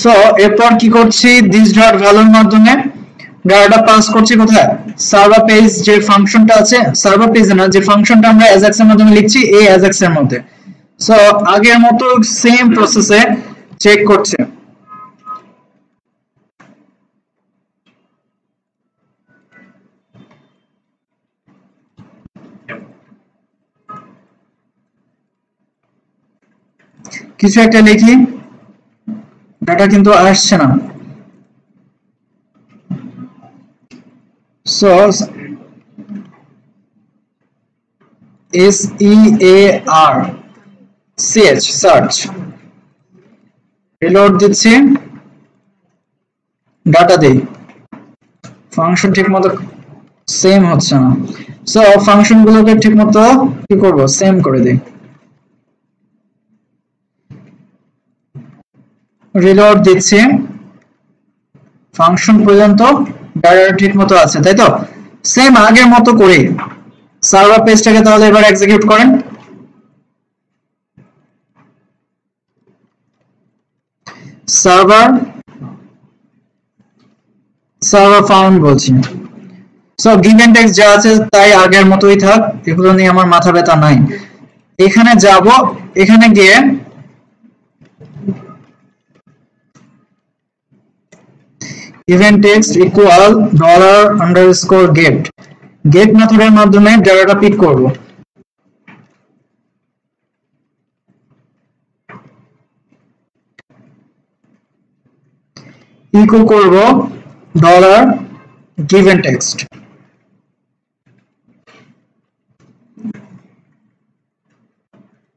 সো এরপর কি করছি, দিস ডট ভ্যালুর মাধ্যমে ডাটা পাস করছি কোথায়, সার্ভার পেজ যে ফাংশনটা আছে, সার্ভার পেজে না, যে ফাংশনটা আমরা অ্যাজাক্স এর মাধ্যমে লিখছি এই অ্যাজাক্স এর মধ্যে। সো আগের মতো সেম প্রসেসে চেক করছে। কিছু একটা লিখি, ডাটা কিন্তু আসছে না। সো SEARCH সার্চ, রিলোড দিচ্ছি, ডাটা দেই, ফাংশন ঠিক মতো সেম হচ্ছে না। সো ফাংশন গুলোকে ঠিক মতো কি করব, সেম করে দিই, রিলোড দিচ্ছি, ফাংশন পর্যন্ত ডাটা ঠিক মতো আছে, তাই তো? সেম আগের মতো করে সার্ভার পেজটাকে তাহলে এবার এক্সিকিউট করেন। সার্ভার ফাউন্ড বলছি। সো গিভেন টেক্সট যা আছে তাই আগের মতোই থাক, এগুলো নিয়ে আমার মাথা ব্যথা নাই। এখানে যাব, এখানে গিয়ে event text equal $_get get মেথডের মাধ্যমে ডাটাটা পিক করব। ইকো করব $given text।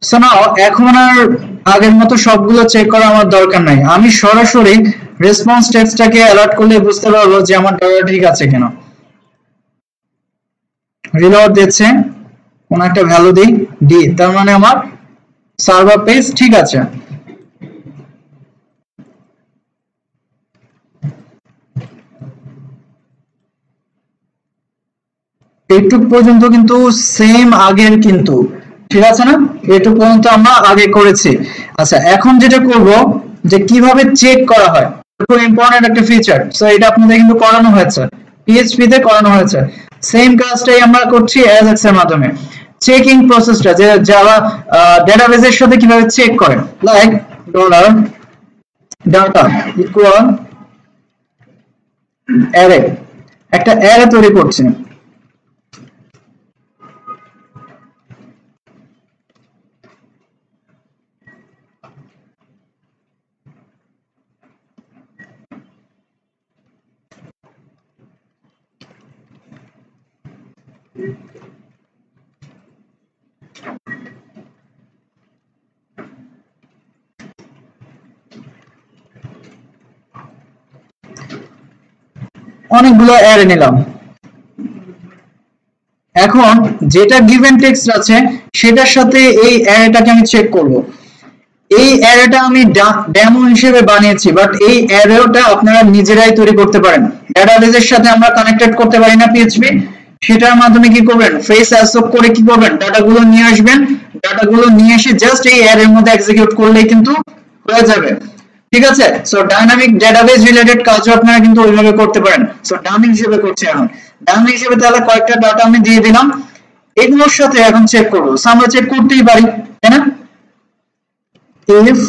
সো নাও এখন আর আগের মতো সবগুলো চেক করা আমার দরকার নাই, আমি সরাসরি রেসপন্স টেক্সটটাকে অ্যালার্ট করলে বুঝতে পারবো যে আমার ডাটা ঠিক আছে কিনা। রিলোড দিচ্ছে, কোন একটা ভ্যালু দিই ডি, তার মানে আমার সার্ভার পেজ ঠিক আছে। এইটুক পর্যন্ত কিন্তু সেম আগের, কিন্তু ঠিক আছে না? এইটুক পর্যন্ত আমরা আগে করেছি। আচ্ছা এখন যেটা করব যে কিভাবে চেক করা হয়, খুব ইম্পর্টেন্ট একটা ফিচার। সো এটা আপনাদের কিন্তু করানো হয়েছে, পিএইচপি তে করানো হয়েছে। সেম কাজটাই আমরা করছি অ্যাজাক্স এর মাধ্যমে। চেকিং প্রসেসটা যে যারা ডেটাবেসের সাথে কিভাবে চেক করে, লাইক $data ইকুয়াল অ্যারে, একটা অ্যারে তৈরি করছি। অনেকগুলো অ্যারে নিলাম। এখন যেটা গিভেন টেক্সট আছে সেটার সাথে এই অ্যারেটাকে আমি চেক করব। এই অ্যারেটা আমি ডেমো হিসেবে বানিয়েছি, বাট এই অ্যারেটা আপনারা নিজেরাই তৈরি করতে পারেন। ডেটাবেসের সাথে আমরা কানেক্টেড করতে পারি না পিএইচপি, সেটার মাধ্যমে কি করবেন, ফেস অ্যাসোক করে কি করবেন, ডাটাগুলো নিয়ে আসবেন, ডাটাগুলো নিয়ে এসে জাস্ট এই অ্যারের মধ্যে এক্সিকিউট করলেই কিন্তু হয়ে যাবে। ঠিক আছে? সো ডাইনামিক ডেটাবেস রিলেটেড কাজও আপনারা কিন্তু ওইভাবে করতে পারেন। সো ডামি হিসেবে করছি এখন, ডামি হিসেবে তাহলে কয়েকটা ডাটা আমি দিয়ে দিলাম, এগুলোর সাথে এখন চেক করব। সো আমরা চেক করতেই পারি, তাই না? if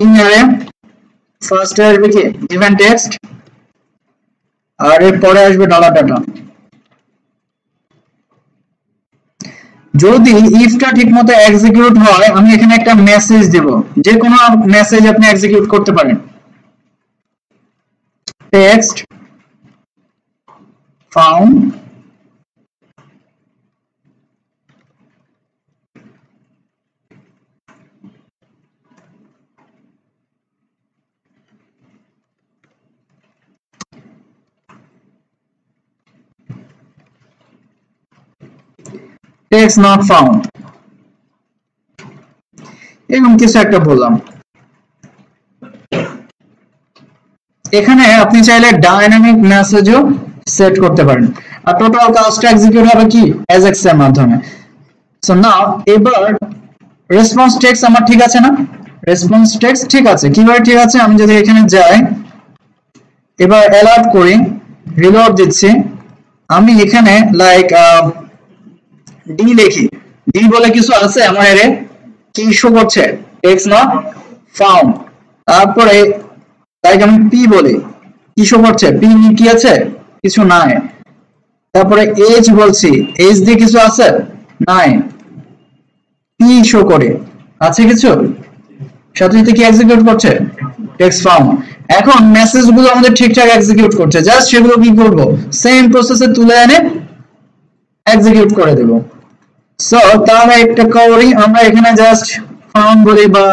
in array first আসবে কি given text, আর এর পরে আসবে $data। যদি ইফটা ঠিকমতো এক্সিকিউট হয় আমি এখানে একটা মেসেজ দেব, যে কোনো মেসেজ আপনি এক্সিকিউট করতে পারেন। Text found text not found। এরকম কিছু একটা বললাম। এখানে আপনি চাইলে ডাইনামিক মেসেজও সেট করতে পারেন। আর টোটাল কাজটা এক্সিকিউট হবে কি অ্যাজাক্স এর মাধ্যমে। সো নাও এবার রেসপন্স টেক্সট আমার ঠিক আছে না? রেসপন্স টেক্সট ঠিক আছে। কিভাবে ঠিক আছে? আমি যদি এখানে যাই, এবার অ্যালার্ট করি, রিলোড দিচ্ছি, আমি এখানে লাইক ডি লিখি, ডি বলে কিছু আছে আমার এরে, কি শো করছে? Text not found. তারপরে লাইক আমি পি বলি, কি শো করছে? পি কি আছে? কিছু নাই। তারপরে এজ বলছি, এজ দিয়ে কিছু আছে? নাই। পি শো করে আছে কিছু? সাথে সাথে কি এক্সিকিউট করছে? Text found. এখন মেসেজ গুলো আমাদের ঠিকঠাক এক্সিকিউট করছে, জাস্ট সেগুলো কি করব? সেম প্রসেসে তুলে এনে এক্সিকিউট করে দেব। সো তাহলে একটা করি, আমরা এখানে জাস্ট ফাউন্ড বলি বা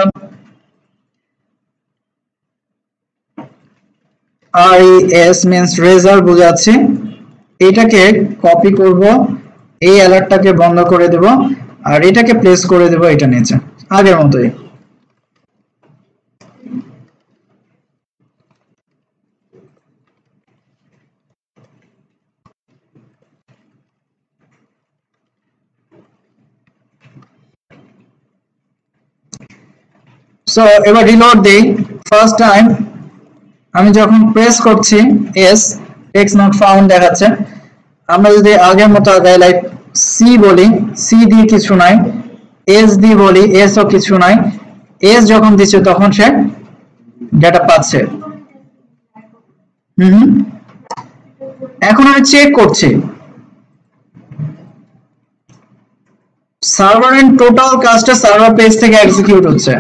RES means রেজাল্ট বোঝাচ্ছি। এটাকে কপি করব, এই অ্যালার্টটাকে বন্ধ করে দেব, আর এটাকে প্লেস করে দেব এটা নিচে আগের মতোই। সো এবার রিলোড দেই। ফার্স্ট টাইম আমি যখন প্রেস করছি এস, টেক্সট নট ফাউন্ড দেখাচ্ছে। আমরা যদি আগের মতো আগাই, লাইক সি বলি, সি দিয়ে কিছু নাই। এস দিয়ে বলি, এস ও কিছু নাই। এস যখন দিচ্ছে তখন সে ডেটা পাচ্ছে। এখন আমি চেক করছি সার্ভার এন্ড টোটাল কাজটা সার্ভার পেজ থেকে এক্সিকিউট হচ্ছে।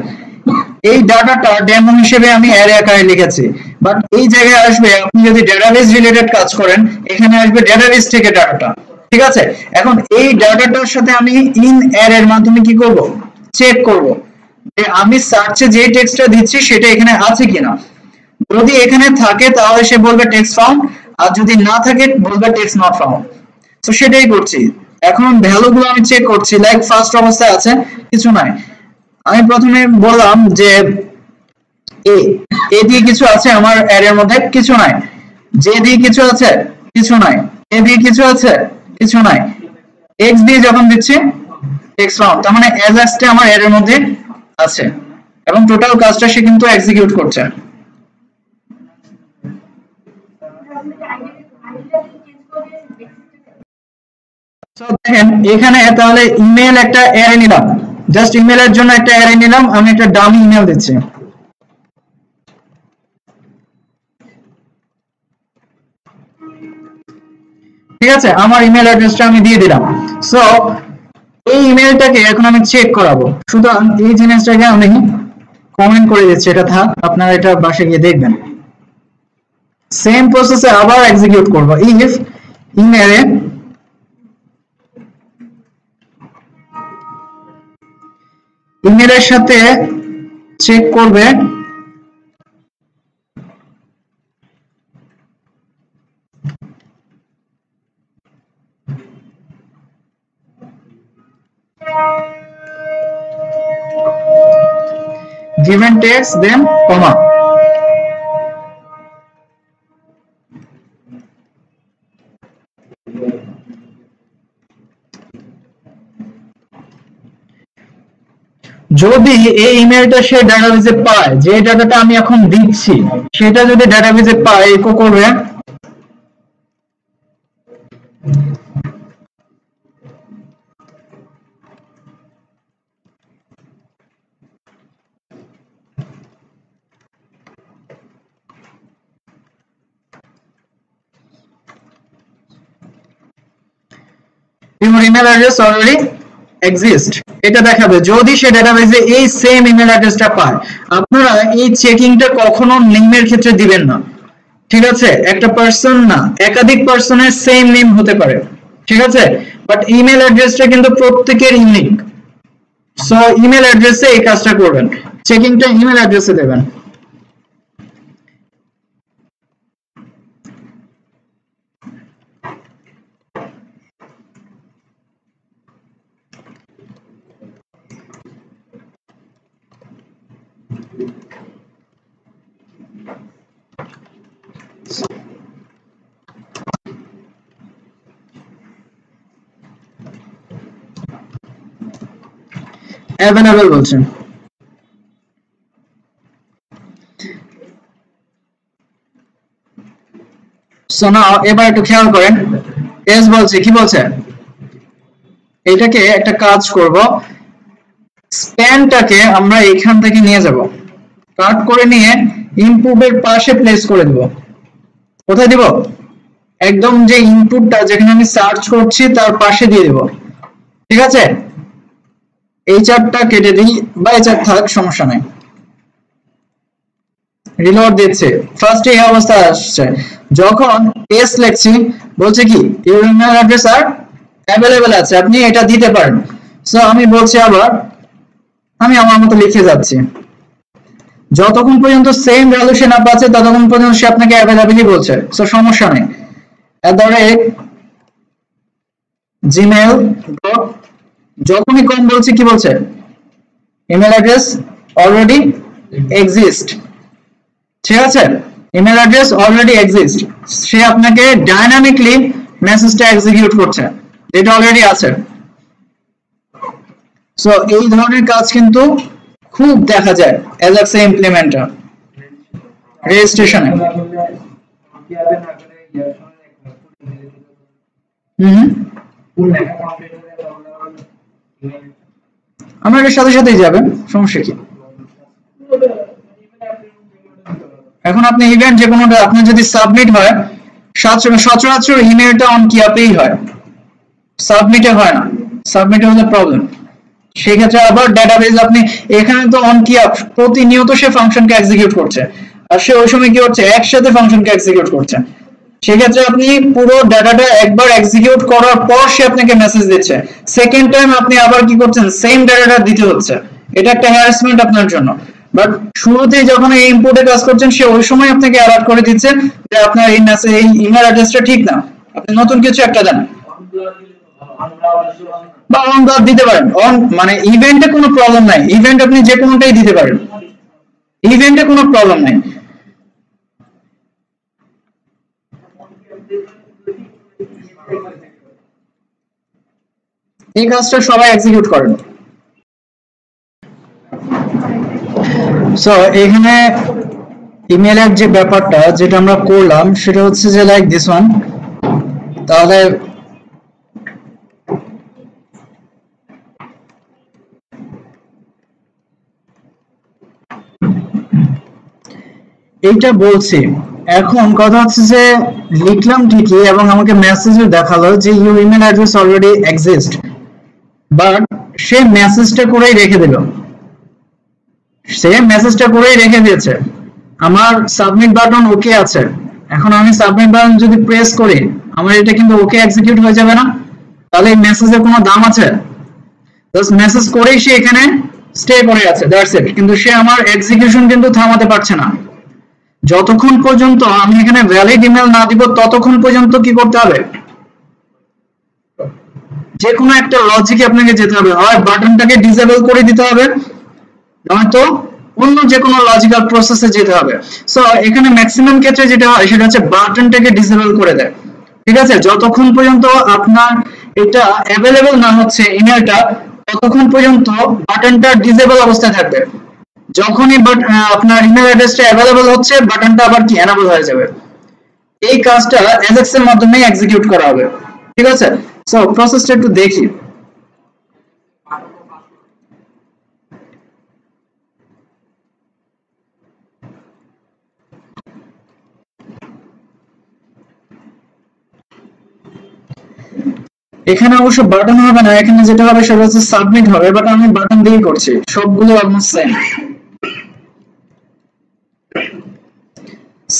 এই ডাটাটা ডেমো হিসেবে আমি অ্যারে আকারে লিখেছি, বাট এই জায়গায় আসবে আপনি যদি ডেটাবেস রিলেটেড কাজ করেন, এখানে আসবে ডেটাবেস থেকে ডাটাটা। ঠিক আছে, এখন এই ডাটাটার সাথে আমি ইন অ্যারে এর মাধ্যমে কি করব? চেক করব যে আমি সার্চে যে টেক্সটটা দিচ্ছি সেটা এখানে আছে কিনা। যদি এখানে থাকে তাহলে সে বলবে টেক্সট ফাউন্ড, আর যদি না থাকে বলবে টেক্সট নট ফাউন্ড। তো সেটাই করছি। এখন ভ্যালুগুলো আমি চেক করছি, লাইক ফার্স্ট অবস্থায় আছে কিছু নাই। আমি প্রথমে বললাম যে এ দিয়ে কিছু আছে আমার অ্যারের মধ্যে? কিছু নাই। জে দিয়ে কিছু আছে? কিছু নাই। এ দিয়ে কিছু আছে? কিছু নাই। এক্স দিয়ে যখন দিচ্ছি টেক্সট ফাউন্ড, তার মানে অ্যাজাক্সটা আমার অ্যারের মধ্যে আছে এবং টোটাল কাজটা সে কিন্তু এক্সিকিউট করছে। দেখেন এখানে তাহলে ইমেল একটা অ্যারে নিলাম, জাস্ট ইমেলের জন্য একটা অ্যারে নিলাম, আমি একটা ডামি ইমেল দিচ্ছি। ঠিক আছে, আমার ইমেল অ্যাড্রেসটা আমি দিয়ে দিলাম। সো এই ইমেলটাকে এখন আমি চেক করাবো, সুতরাং এই জিনিসটাকে আমি কমেন্ট করে দিচ্ছি, এটা থাক, আপনারা এটা বাসায় গিয়ে দেখবেন। সেম প্রসেসে আবার এক্সিকিউট করব, ইফ ইমেলে ইমেলের সাথে চেক করবে given text then comma। যদি এই ইমেলটা সে ডাটাবেসে পায়, যে ডাটাটা আমি এখন দিচ্ছি সেটা যদি ডাটাবেসে পায়, ইকো করবে your email address already exist, এটা দেখাবে যদি সে ডেটাবেসে এই সেম ইমেল অ্যাড্রেসটা পায়। আপনারা এই চেকিংটা কখনো নেমের ক্ষেত্রে দিবেন না। ঠিক আছে, একটা পারসন না, একাধিক পারসনের সেম নেম হতে পারে। ঠিক আছে, বাট ইমেল অ্যাড্রেসটা কিন্তু প্রত্যেকের ইউনিক। সো ইমেল অ্যাড্রেসে এই কাজটা করবেন, চেকিংটা ইমেল অ্যাড্রেসে দেবেন। অ্যাভেলেবল বলছেন। সো নাও এবার একটু খেয়াল করেন, এস বলছে কি বলছে, এটাকে একটা কাজ করব, স্প্যানটাকে আমরা এখান থেকে নিয়ে যাব, কাট করে নিয়ে ইনপুটের পাশে প্লেস করে দেব। কোথায় দিব? একদম যে ইনপুটটা যেখানে আমি সার্চ করছি তার পাশে দিয়ে দেব। ঠিক আছে, এই চারটা কেটে দিই, বা এই চার থাক, সমস্যা নাই। রিলোড দিচ্ছে, ফার্স্ট এই অবস্থা আসছে, যখন এস লিখছি বলছে কি your email address R available আছে, আপনি এটা দিতে পারেন। সো আমি বলছি আবার, আমি আমার মতো লিখে যাচ্ছি, যতক্ষণ পর্যন্ত সেম ভ্যালু সে না পাচ্ছে ততক্ষণ পর্যন্ত সে আপনাকে অ্যাভেলেবলই বলছে। সো সমস্যা নেই। gmail যখনই কম বলছে কি বলছে, ইমেল অ্যাড্রেস অলরেডি এক্সিস্ট। ঠিক আছে, ইমেল অ্যাড্রেস অলরেডি এক্সিস্ট, সে আপনাকে ডাইনামিকলি মেসেজটা এক্সিকিউট করছে, এটা অলরেডি আছে। সো এই ধরনের কাজ কিন্তু খুব দেখা যায় অ্যাজাক্স এ ইমপ্লিমেন্টার রেজিস্ট্রেশনে। আমরা এর সাথে সাথেই যাবে, সমস্যা কি? এখন আপনি ইভেন্ট যে কোনোটা আপনার যদি সাবমিট হয়, সচরাচর ইমেলটা অন কি আপেই হয়, সাবমিটে হয় না, সাবমিটে হলে প্রবলেম। সেই ক্ষেত্রে আবার ডেটাবেজ আপনি এখানে তো অন কি আপ প্রতিনিয়ত সে ফাংশনকে এক্সিকিউট করছে, আর সে ওই সময় কি করছে, একসাথে ফাংশনকে এক্সিকিউট করছে। সেই ক্ষেত্রে আপনি পুরো ডাটাটা একবার এক্সিকিউট করার পর সে আপনাকে মেসেজ দিচ্ছে, সেকেন্ড টাইম আপনি আবার কি করছেন, সেম ডাটাটা দিতে হচ্ছে, এটা একটা হ্যারাসমেন্ট আপনার জন্য। বাট শুরুতেই যখন এই ইনপুটে কাজ করছেন, সে ওই সময় আপনাকে অ্যালার্ট করে দিচ্ছে যে আপনার এই মেসেজ, এই ইমেল অ্যাড্রেসটা ঠিক না, আপনি নতুন কিছু একটা দেন, বা অন ব্লক দিতে পারেন। অন মানে ইভেন্টে কোনো প্রবলেম নাই, ইভেন্ট আপনি যে কোনোটাই দিতে পারেন, ইভেন্টে কোনো প্রবলেম নাই। এই কাজটা সবাই এক্সিকিউট করেন। সো এখানে ইমেলের যে ব্যাপারটা যেটা আমরা করলাম সেটা হচ্ছে যে লাইক দিস ওয়ান। তাহলে এইটা বলছি, এখন কথা হচ্ছে যে লিখলাম ঠিকই এবং আমাকে মেসেজে দেখালো যে your email address already exist, but সে মেসেজটা করেই রেখে দিল, সে মেসেজটা করেই রেখে দিয়েছে। আমার সাবমিট বাটন ওকে আছে, এখন আমি সাবমিট বাটন যদি প্রেস করি আমার এটা কিন্তু ওকে এক্সিকিউট হয়ে যাবে না, তাহলে এই মেসেজের কোনো দাম আছে? জাস্ট মেসেজ করেই সে এখানে স্টে করে আছে, দ্যাটস ইট। কিন্তু সে আমার এক্সিকিউশন কিন্তু থামাতে পারছে না। যতক্ষণ পর্যন্ত আমি এখানে ভ্যালিড ইমেল না দিব ততক্ষণ পর্যন্ত কি করতে হবে, যে কোনো একটা লজিকে আপনাকে যেতে হবে, হয় বাটনটাকে ডিসেবল করে দিতে হবে, নয়তো অন্য যে কোনো লজিক্যাল প্রসেসে যেতে হবে। সো এখানে ম্যাক্সিমাম ক্ষেত্রে যেটা হয় সেটা হচ্ছে বাটনটাকে ডিসেবল করে দেয়। ঠিক আছে, যতক্ষণ পর্যন্ত আপনার এটা অ্যাভেলেবল না হচ্ছে ইমেলটা, ততক্ষণ পর্যন্ত বাটনটা ডিসেবল অবস্থায় থাকবে। যখনই আপনার ইমেল অ্যাড্রেসটা অ্যাভেলেবল হচ্ছে, বাটনটা আবার কি এনেবল হয়ে যাবে। এই কাজটা অ্যাজাক্স এর মাধ্যমে এক্সিকিউট করা হবে। ঠিক আছে, সো প্রসেসটা একটু দেখি। এখানে অবশ্য বাটন হবে না, এখানে যেটা হবে সেটা হচ্ছে সাবমিট হবে, বাট আমি বাটন দিয়ে করছি, সবগুলো অলমোস্ট সেম।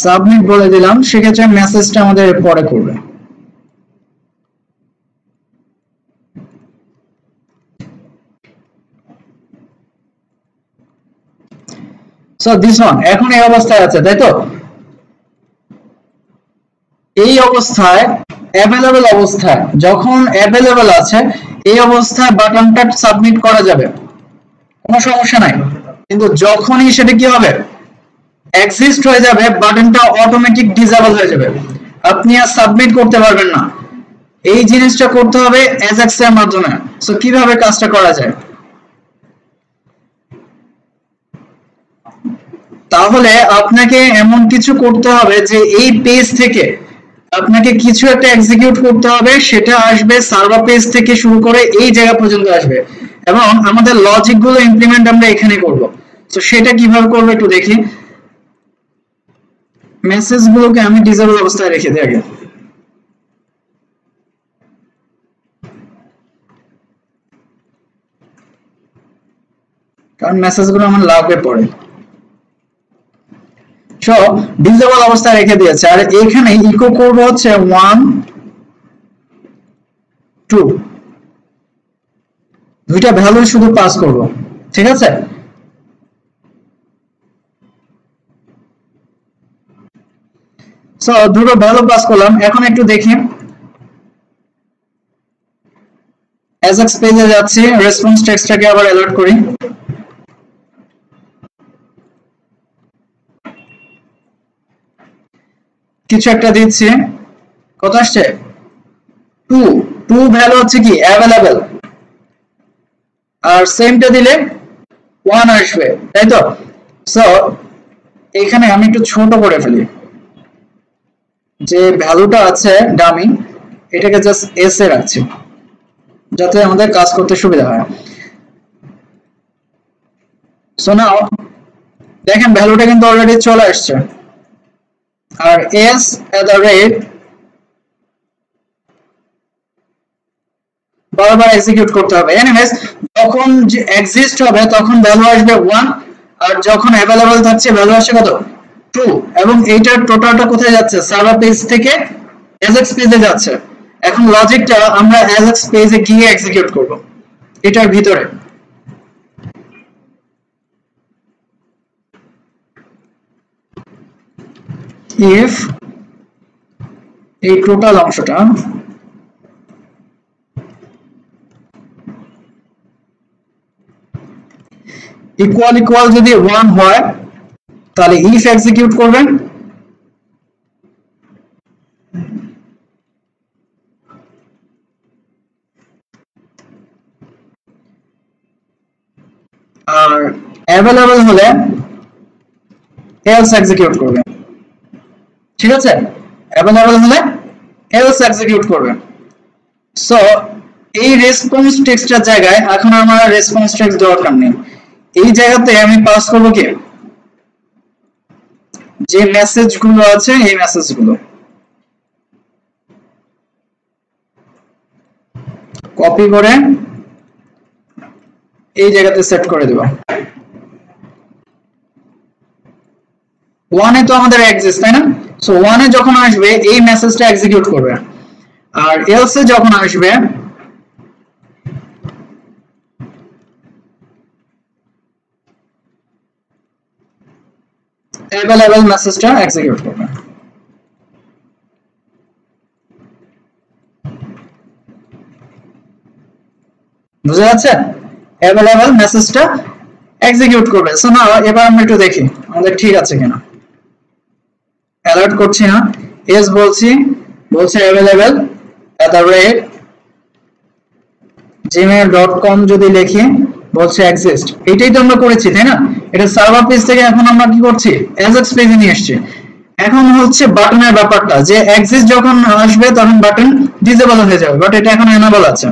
সাবমিট বলে দিলাম, সেক্ষেত্রে মেসেজটা আমাদের পরে করবে। সো দিস ওয়ান এখন এই অবস্থায় আছে, তাই তো? এই অবস্থায় অ্যাভেলেবল অবস্থায়, যখন অ্যাভেলেবল আছে এই অবস্থায় বাটনটা সাবমিট করা যাবে, কোনো সমস্যা নাই। কিন্তু যখনই সেটা কি হবে এক্সিস্ট হয়ে যাবে বাটনটা অটোমেটিক ডিসেবল হয়ে যাবে, আপনি আর সাবমিট করতে পারবেন না। এই জিনিসটা করতে হবে অ্যাজাক্স এর মাধ্যমে। সো কিভাবে কাজটা করা যায়? তাহলে আপনাকে এমন কিছু করতে হবে যে এই পেজ থেকে আপনাকে কিছু একটা এক্সিকিউট করতে হবে, সেটা আসবে সার্ভার পেজ থেকে শুরু করে এই জায়গা পর্যন্ত আসবে, এবং আমাদের লজিক গুলো ইমপ্লিমেন্ট আমরা এখানে করব। তো সেটা কিভাবে করবো একটু দেখি। মেসেজ গুলোকে আমি ডিসেবল অবস্থায় রেখে দিই আগে। কারণ মেসেজ গুলো আমার লাগবে পড়ে। সো ডিসেবল অবস্থায় রেখে দিয়েছে, আর এখানে ইকো করব হচ্ছে 1 2, দুইটা ভ্যালু শুধু পাস করব, ঠিক আছে? সো দুটো ভ্যালু পাস করলাম। এখন একটু দেখি অ্যাজাক্স পেজে যাচ্ছি, রেসপন্স টেক্সটটাকে আবার অ্যালার্ট করি। কিছু একটা দিচ্ছি, কত আসছে 2, 2 ভ্যালু হচ্ছে কি অ্যাভেলেবল, আর সেমটা দিলে 1 আসবে, তাই তো? সো এখানে আমি একটু ছোট করে ফেলি, যে ভ্যালুটা আছে ডামি এটাকে জাস্ট এস এ রাখছি যাতে আমাদের কাজ করতে সুবিধা হয়। সো নাও দেখেন ভ্যালুটা কিন্তু অলরেডি চলে আসছে, আর এস এট দ্য রেট বারবার এক্সিকিউট করতে হবে। এনিওয়েজ যখন যে এক্সিস্ট হবে তখন ভ্যালু আসবে 1, আর যখন অ্যাভেলেবল থাকছে ভ্যালু আসছে কত 2, এবং এইটার টোটালটা কোথায় যাচ্ছে সার্ভার পেজ থেকে অ্যাজাক্স পেজে যাচ্ছে। এখন লজিকটা আমরা অ্যাজাক্স পেজে গিয়ে এক্সিকিউট করব এটার ভিতরে। if এই টোটাল অংশটা ইকুয়াল ইকুয়াল যদি 1 হয় তাহলে if এক্সিকিউট করবেন, আর অ্যাভেলেবল হলে else এক্সিকিউট করবেন, ঠিক আছে? অ্যাভেলেবল হলে else এক্সিকিউট করবেন। সো এই রেসপন্স টেক্সটের জায়গায় এখন আমার রেসপন্স টেক্সট দরকার নেই, এই জায়গাতে আমি পাস করব কি যে মেসেজগুলো আছে এই মেসেজগুলো কপি করে এই জায়গাতে সেট করে দেব। 1 এ তো আমাদের এক্সিস্ট, তাই না? সো 1 এ যখন আসবে এই মেসেজটা এক্সিকিউট করবে, আর এলস এ যখন আসবে অ্যাভেলেবল মেসেজটা এক্সিকিউট করবে। বুঝা যাচ্ছে? অ্যাভেলেবল মেসেজটা এক্সিকিউট করবে। সো নাও এবার আমরা একটু দেখি আমাদের ঠিক আছে কিনা। অ্যালার্ট করছি না, এস বলছি, বলছে available at the rate gmail.com যদি লিখি বলছে এক্সিস্ট। এটাই তো আমরা করেছি, তাই না? এটা সার্ভার পেজ থেকে এখন আমরা কি করছি অ্যাজাক্স পেজে নিয়ে আসছি। এখন হচ্ছে বাটনের ব্যাপারটা, যে এক্সিস্ট যখন আসবে তখন বাটন ডিসেবল হয়ে যাবে, বাট এটা এখন এনেবল আছে।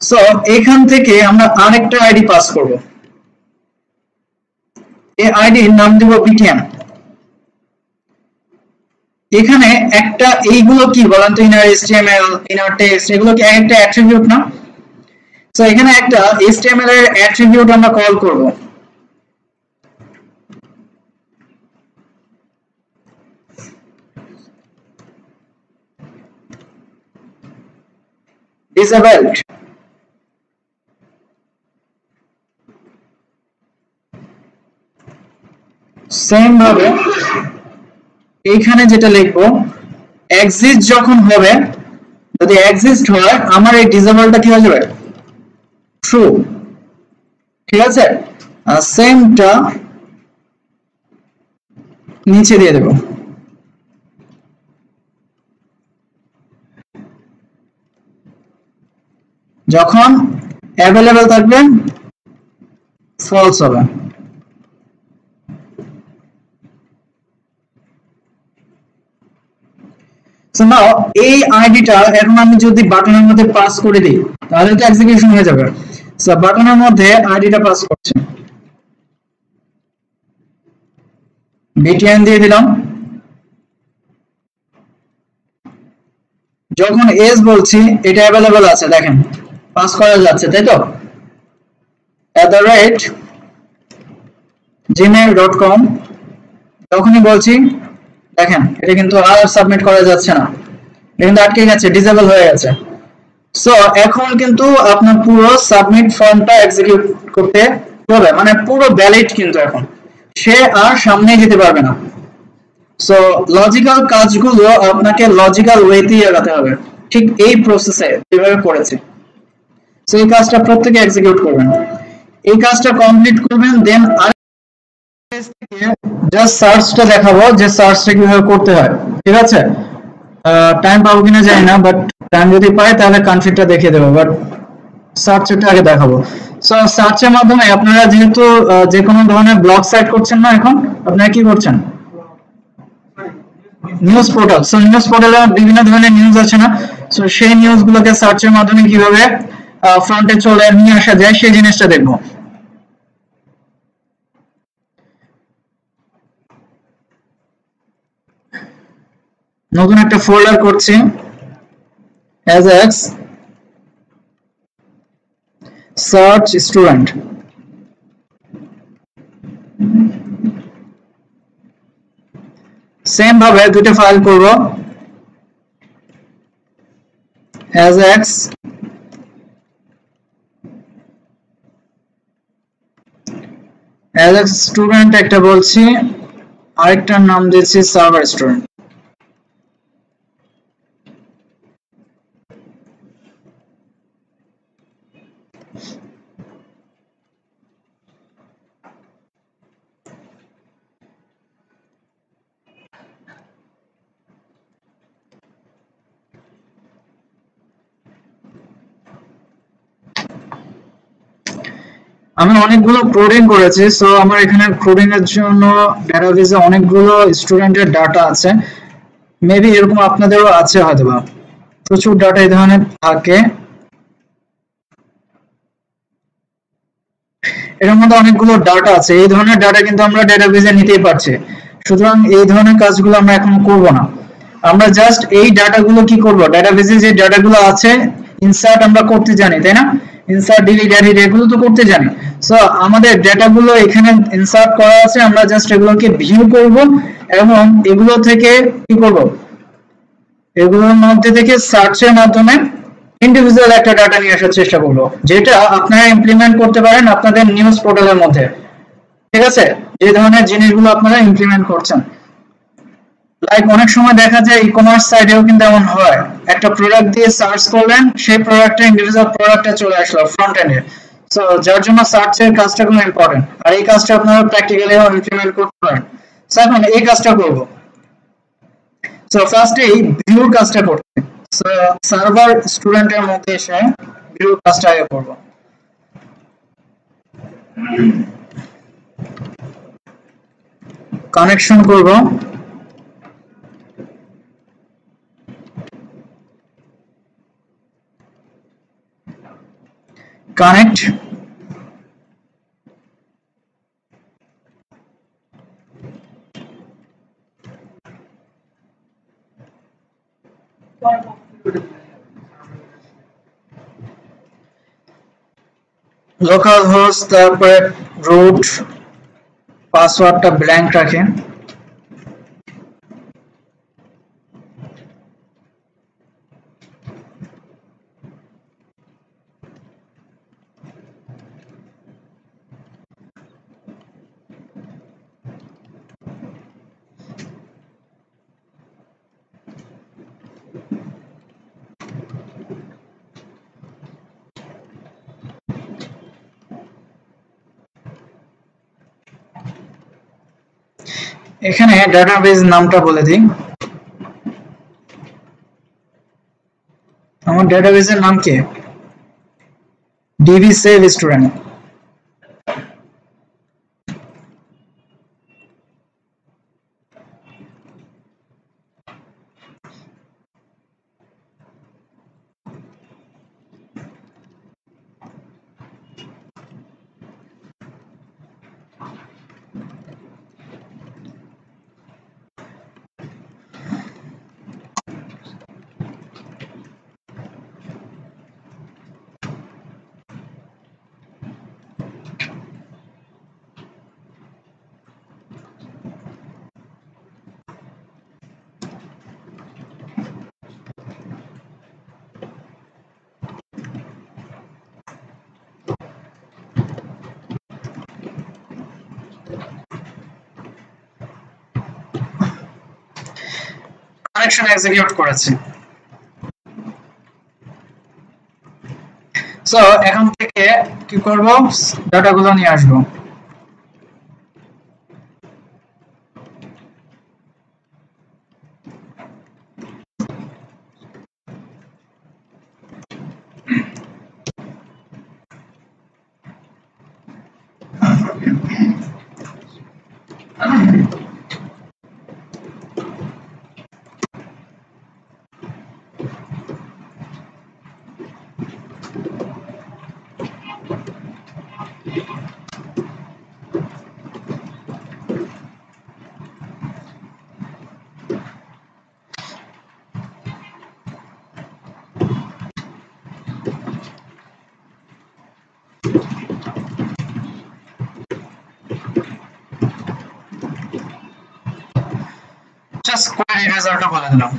সো এখান থেকে আমরা আরেকটা আইডি পাস করব, এই আইডির নাম দেব বিটিএম। এখানে একটা এইগুলো কি বলেন তো, ইনার এইচটিএমএল, ইনার টেক্সট, এগুলো কি একটা অ্যাট্রিবিউট না? সো এখানে একটা এইচটিএমএল এর অ্যাট্রিবিউট আমরা কল করব, disabled। সেম ভাবে এইখানে যেটা লিখবো এক্সিস্ট যখন হবে, যদি এক্সিস্ট হয় আমার এই ডিসেবলটা কি হয়ে যাবে ট্রু, ঠিক আছে? সেমটা নিচে দিয়ে দেব। যখন অ্যাভেলেবল থাকবে ফলস হবে। সো নাও এই আইডিটা এখন আমি যদি বাটনের মধ্যে পাস করে দিই তাহলে তো এক্সিকিউশন হয়ে যাবে। সো বাটনের মধ্যে আইডিটা পাস করছে, বিটিএন দিয়ে দিলাম। যখন এস বলছি এটা অ্যাভেলেবল আছে, দেখেন পাস করা যাচ্ছে, তাই তো @gmail.com যখনই বলছি দেখেন এটা কিন্তু আর সাবমিট করা যাচ্ছে না, এটা কিন্তু আটকে গেছে, ডিসেবল হয়ে গেছে। সো এখন কিন্তু আপনার পুরো সাবমিট ফর্মটা এক্সিকিউট করতে হবে, মানে পুরো ভ্যালিড কিন্তু এখন সে আর সামনে যেতে পারবে না। সো লজিক্যাল কাজগুলো আপনাকে লজিক্যাল ওয়েতেই এগোতে হবে, ঠিক এই প্রসেসে যেভাবে করেছি। সো এই কাজটা প্রত্যেকে এক্সিকিউট করবেন, এই কাজটা কমপ্লিট করবেন, দেন আর জাস্ট সার্চটা দেখাবো যে সার্চটা কিভাবে করতে হয়, ঠিক আছে? টাইম পাবো কিনা জানি না, বাট টাইম যদি পাই তাহলে কনফিগটা দেখিয়ে দেবো, বাট সার্চটা আগে দেখাবো। সো সার্চের মাধ্যমে আপনারা যেহেতু যে কোনো ধরনের ব্লগ সাইট করছেন না, এখন আপনারা কি করছেন? News portal. সো নিউজ পোর্টালে বিভিন্ন ধরনের নিউজ আছে না, সো সেই নিউজগুলোকে সার্চের মাধ্যমে কিভাবে ফ্রন্টে চলে নিয়ে আসা যায় সেই জিনিসটা দেখবো। নতুন একটা ফোল্ডার করছি, এক্স সার্চ স্টুডেন্ট। সেম ভাবে দুটো ফাইল করব, এক্স স্টুডেন্ট একটা বলছি, আরেকটার নাম দিচ্ছি সার্ভার স্টুডেন্ট। আমি অনেকগুলো কোডিং করেছি, সো আমার এখানে কোডিং এর জন্য ডেটাবেসে অনেকগুলো স্টুডেন্টের ডাটা আছে, মেবি এরকম আপনাদেরও আছে হয়তোবা, প্রচুর ডাটা এই ধরনের থাকে, এর মধ্যে অনেকগুলো ডাটা আছে। এই ধরনের ডাটা কিন্তু আমরা ডেটাবেসে নিতেই পারছি, সুতরাং এই ধরনের কাজগুলো আমরা এখন করব না। আমরা জাস্ট এই ডাটাগুলো কি করব, ডেটাবেসে যে ডাটাগুলো আছে ইনসার্ট আমরা করতে জানি, তাই না? ইনসার্ট, ডিলিট, এডিট এগুলো তো করতে জানি। সো আমাদের ডেটাগুলো এখানে ইনসার্ট করা আছে, আমরা জাস্ট এগুলোকে ভিউ করব এবং এগুলো থেকে কি করব, এগুলোর মধ্যে থেকে সার্চের মাধ্যমে ইন্ডিভিজুয়াল একটা ডাটা নিয়ে আসার চেষ্টা করব, যেটা আপনারা ইমপ্লিমেন্ট করতে পারেন আপনাদের নিউজ পোর্টালের মধ্যে, ঠিক আছে? যে ধরনের জিনিসগুলো আপনারা ইমপ্লিমেন্ট করছেন, লাইক অনেক সময় দেখা যায় ই কমার্স সাইটেও কিন্তু এমন হয়, একটা প্রোডাক্ট দিয়ে সার্চ করলেন, সেই প্রোডাক্টটা ইন্ডিভিজুয়াল প্রোডাক্টটা চলে আসলো ফ্রন্ট এন্ডে। সো যার জন্য সার্চের কাজটা খুব ইম্পর্টেন্ট, আর এই কাজটা আপনারা প্র্যাকটিক্যালি ইমপ্লিমেন্ট করতে পারেন। সো এখন এই কাজটা করব। সো ফার্স্টে এই ভিউর কাজটা করতে, সো সার্ভার স্টুডেন্টের মধ্যে এসে ভিউর কাজটা আগে করব। কানেকশন করব, কানেক্ট, লোকাল হোস্ট, তারপরে রুট, পাসওয়ার্ডটা ব্ল্যাঙ্ক রাখেন। এখানে ডাটাবেস নামটা বলে দিই, আমার ডাটাবেসের নাম কি, DB save student. Connection execute করেছে। সো এখন থেকে কি করব, ডাটাগুলো নিয়ে আসবো। জাস্ট কোয়েরি রেজাল্টটা বলে দিলাম।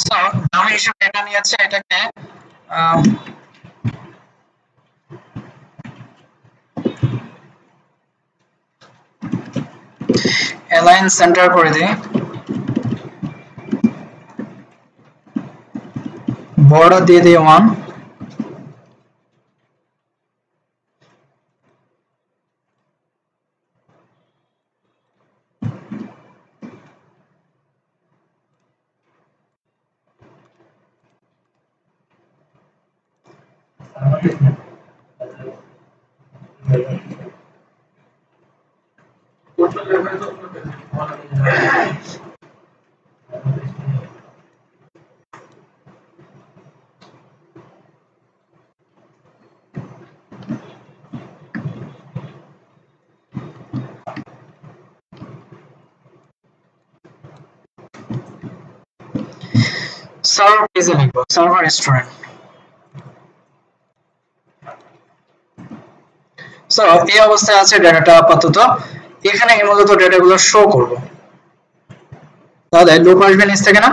সো নাম হিসেবে এটা নিয়েছে, এটাকে অ্যালাইন সেন্টার করে দিই, বর্ডার দিয়ে দিই 1, সার্ভার পেজে লিখবো সার্ভার স্টুডেন্ট। সো এই অবস্থায় আছে ডাটাটা আপাতত। এখানে মূলত ডেটাগুলো শো করব, তাহলে লুপ আসবে নিচ থেকে না,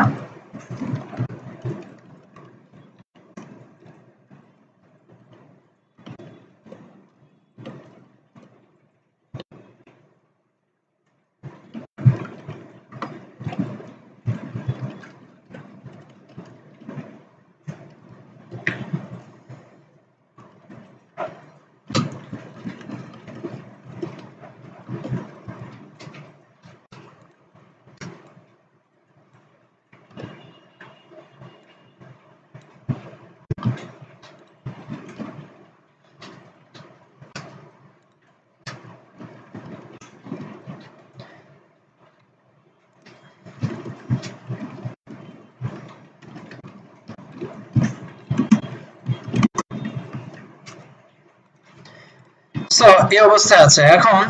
সো এই অবস্থায় আছে। এখন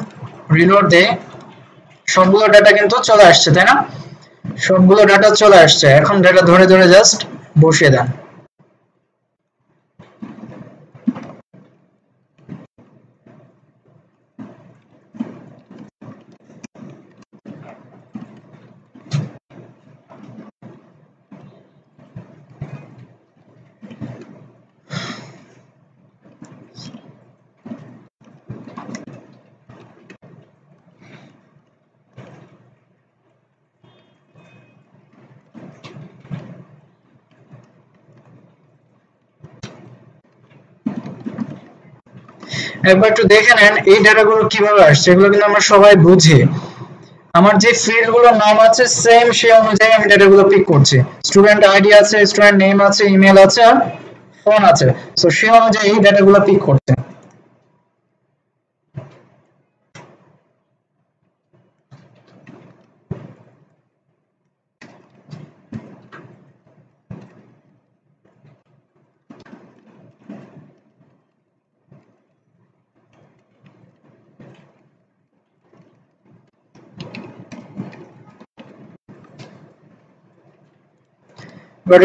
রিলোড দেই, সবগুলো ডাটা কিন্তু চলে আসছে, তাই না? সবগুলো ডাটা চলে আসছে। এখন ডাটা ধরে ধরে জাস্ট বসিয়ে দেন। একবার একটু দেখে নেন এই ডাটাগুলো কিভাবে আসছে। এগুলো কিন্তু আমরা সবাই বুঝি। আমার যে ফিল্ড গুলোর নাম আছে সেম সেই অনুযায়ী আমি ডাটাগুলো পিক করছি। স্টুডেন্ট আইডি আছে, স্টুডেন্ট নেম আছে, ইমেল আছে, আর ফোন আছে। সো সেই অনুযায়ী এই ডাটাগুলো পিক করছে।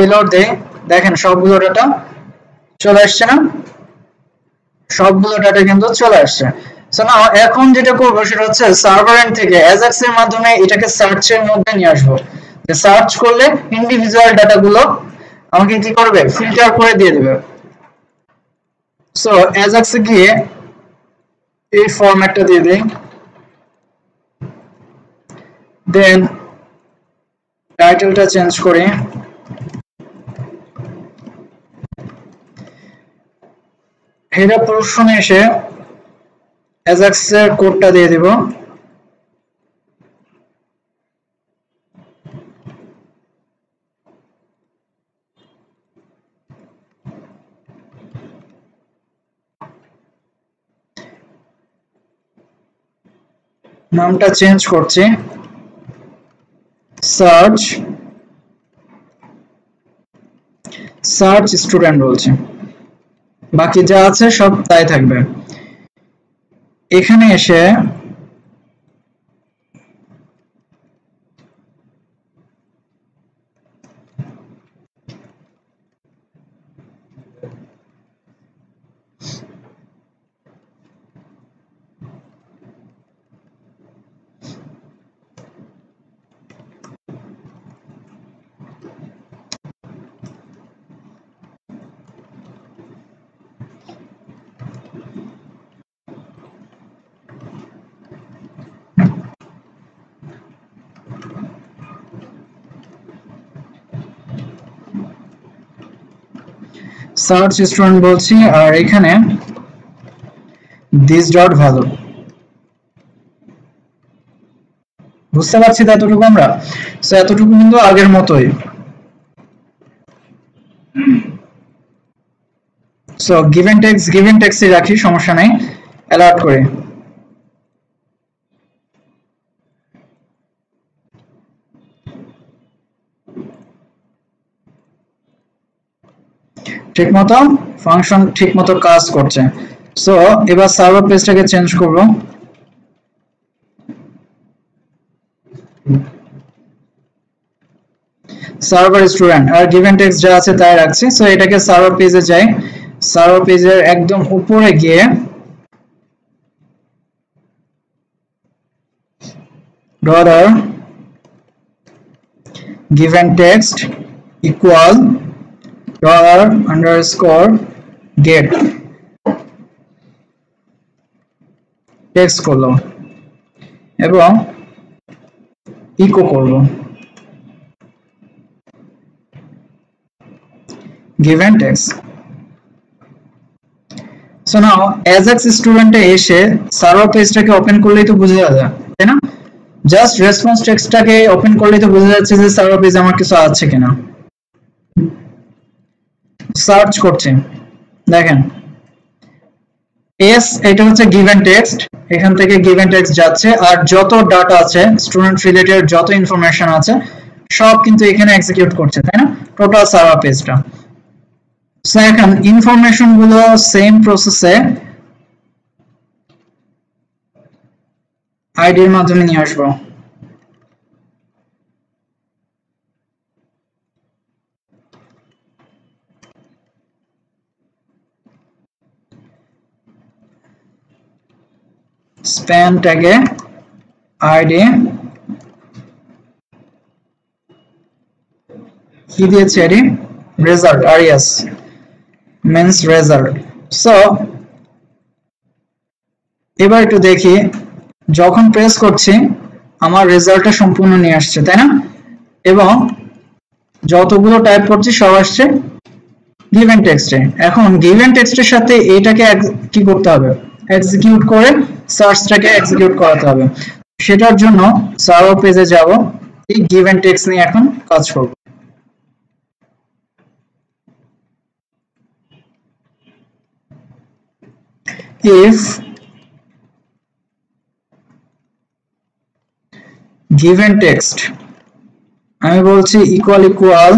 রিলোড দেই, দেখেন সবগুলো ডাটা চলে আসছে না? সবগুলো ডাটা কিন্তু চলে আসছে। সো নাও এখন যেটা করব সেটা হচ্ছে সার্ভার এন্ড থেকে অ্যাজাক্স এর মাধ্যমে এটাকে সার্চের মধ্যে নিয়ে আসবো। যে সার্চ করলে ইন্ডিভিজুয়াল ডাটাগুলো আমাকে কি করবে, ফিল্টার করে দিয়ে দেবে। সো অ্যাজাক্সে গিয়ে এই ফরম্যাটটা দিয়ে দেই, দেন টাইটেলটা চেঞ্জ করি, হেডার পোরশনে এসে অ্যাজাক্সের কোডটা দিয়ে দিব। নামটা চেঞ্জ করছি, সার্চ স্টুডেন্ট বলছি, বাকি যা আছে সব তাই থাকবে। এখানে এসে সার্চ স্টুডেন্ট বলছি, আর এখানে দিস ডট ভ্যালু। বুঝতে পারছি তো এতটুকু আমরা? সো এতটুকু কিন্তু আগের মতোই। সো গিভেন টেক্সটে রাখি, সমস্যা নাই, অ্যালার্ট করে। ঠিকমতো ফাংশন ঠিকমতো কাজ করছে। সো এবার সার্ভার পেজটাকে চেঞ্জ করব, server student are given text যা আছে তাই রাখছি। সো এটাকে সার্ভার পেজে যাই, সার্ভার পেজের একদম উপরে গিয়ে dollar given text equal dollar underscore gate text করলাম এবং ইকো করব given text. So now ajax student এ এসে সার্ভার পেজটাকে ওপেন করলেই তো বোঝা যায়, তাই না? জাস্ট রেসপন্স টেক্সটটাকে ওপেন করলেই তো বোঝা যাচ্ছে যে সার্ভার পেজে আমার কিছু আছে কিনা। সার্চ করছি, দেখেন এস এটা হচ্ছে গিভেন টেক্সট, এখান থেকে গিভেন টেক্সট যাচ্ছে, আর যত ডাটা আছে স্টুডেন্ট রিলেটেড যত ইনফরমেশন আছে সব কিন্তু এখানে এক্সিকিউট করছে, তাই না? টোটাল সার্ভার পেজটা। সো এখন ইনফরমেশন গুলো সেম প্রসেসে আইডির মাধ্যমে নিয়ে আসবো। স্প্যান ট্যাগে আইডি কি দিয়েছে, এটি result Arias means result। So এবার একটু দেখি, যখন প্রেস করছি আমার রেজাল্টটা সম্পূর্ণ নিয়ে আসছে, তাই না? এবং যতগুলো টাইপ করছি সব আসছে গিভেন টেক্সটে। এখন গিভেন টেক্সটের সাথে এটাকে কি করতে হবে, এক্সিকিউট করে সার্চটাকে এক্সিকিউট করাতে হবে। সেটার জন্য সার্ভার পেজে যাব, এই গিভেন টেক্সট নিয়ে এখন কাজ করব। if given text আমি বলছি ইকুয়াল ইকুয়াল,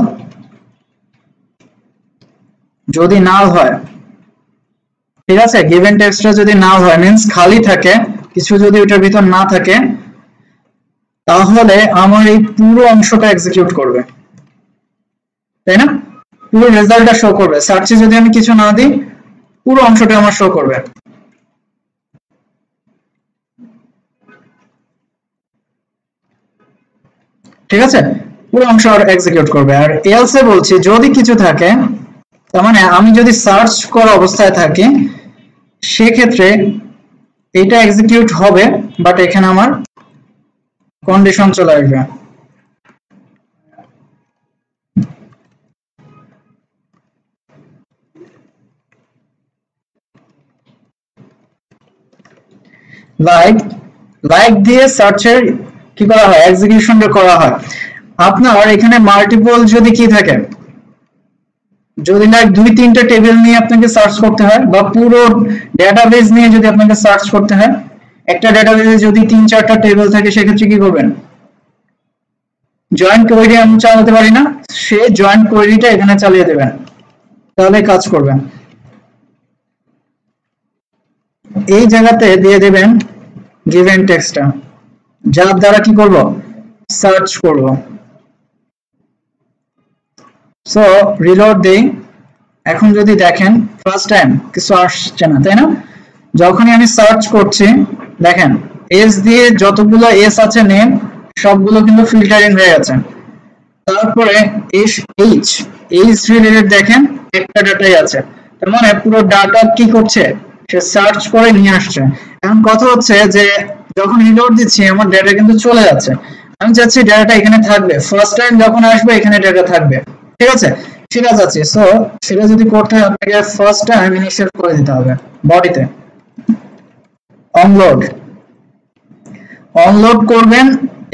যদি নাল হয়, ঠিক আছে, গিভেন টেক্সটটা যদি নাল হয় মিন্স খালি থাকে, কিছু যদি ওটার ভিতর না থাকে, তাহলে আমার এই পুরো অংশটা এক্সিকিউট করবে, তাই না? পুরো রেজাল্টটা শো করবে। সার্চে যদি আমি কিছু না দিই, পুরো অংশটা আমার শো করবে। ঠিক আছে, পুরো অংশ এক্সিকিউট করবে। আর এলস এ বলছি যদি কিছু থাকে, তার মানে আমি যদি সার্চ করা অবস্থায় থাকি, সেক্ষেত্রে এটা এক্সিকিউট হবে, বাট এখানে আমার কন্ডিশন চলে আসবে। লাইক দিয়ে সার্চের কি করা হয়, এক্সিকিউশনটা করা হয়। আপনার এখানে মাল্টিপল যদি কি থাকে, যদি লাইক 2-3টা টেবিল নিয়ে আপনাকে সার্চ করতে হয়, বা পুরো ডেটাবেস নিয়ে যদি আপনাকে সার্চ করতে হয়, একটা ডেটাবেসে যদি 3-4টা টেবিল থাকে, সেক্ষেত্রে কি করবেন, জয়েন্ট কোয়েরি আমি চালাতে পারি না, সে জয়েন্ট কোয়েরিটা এখানে চালিয়ে দেবেন, তাহলে কাজ করবে। এই জায়গাতে দিয়ে দেবেন গিভেন টেক্সটটা, যার দ্বারা কি করব, সার্চ করব। সো রিলোড দেই। এখন যদি দেখেন ফার্স্ট টাইম কিছু আসছে না, তাই না? যখনই আমি সার্চ করছি, দেখেন এস দিয়ে যতগুলো এস আছে নেম, সবগুলো কিন্তু ফিল্টারিং হয়ে গেছে। তারপরে এইচ রিলেটেড দেখেন একটা ডাটাই আছে, তার মানে পুরো ডাটা কি করছে, সে সার্চ করে নিয়ে আসছে। এখন কথা হচ্ছে যে যখন রিলোড দিচ্ছি আমার ডাটা কিন্তু চলে যাচ্ছে, আমি চাচ্ছি ডাটাটা এখানে থাকবে, ফার্স্ট টাইম যখন আসবে এখানে ডাটা থাকবে, ঠিক আছে? সেটা যাচ্ছে। সো সেটা যদি করতে হয় আপনাকে ফার্স্ট টাইম ইনিশিয়েট করে দিতে হবে বডিতে, অনলোড করবেন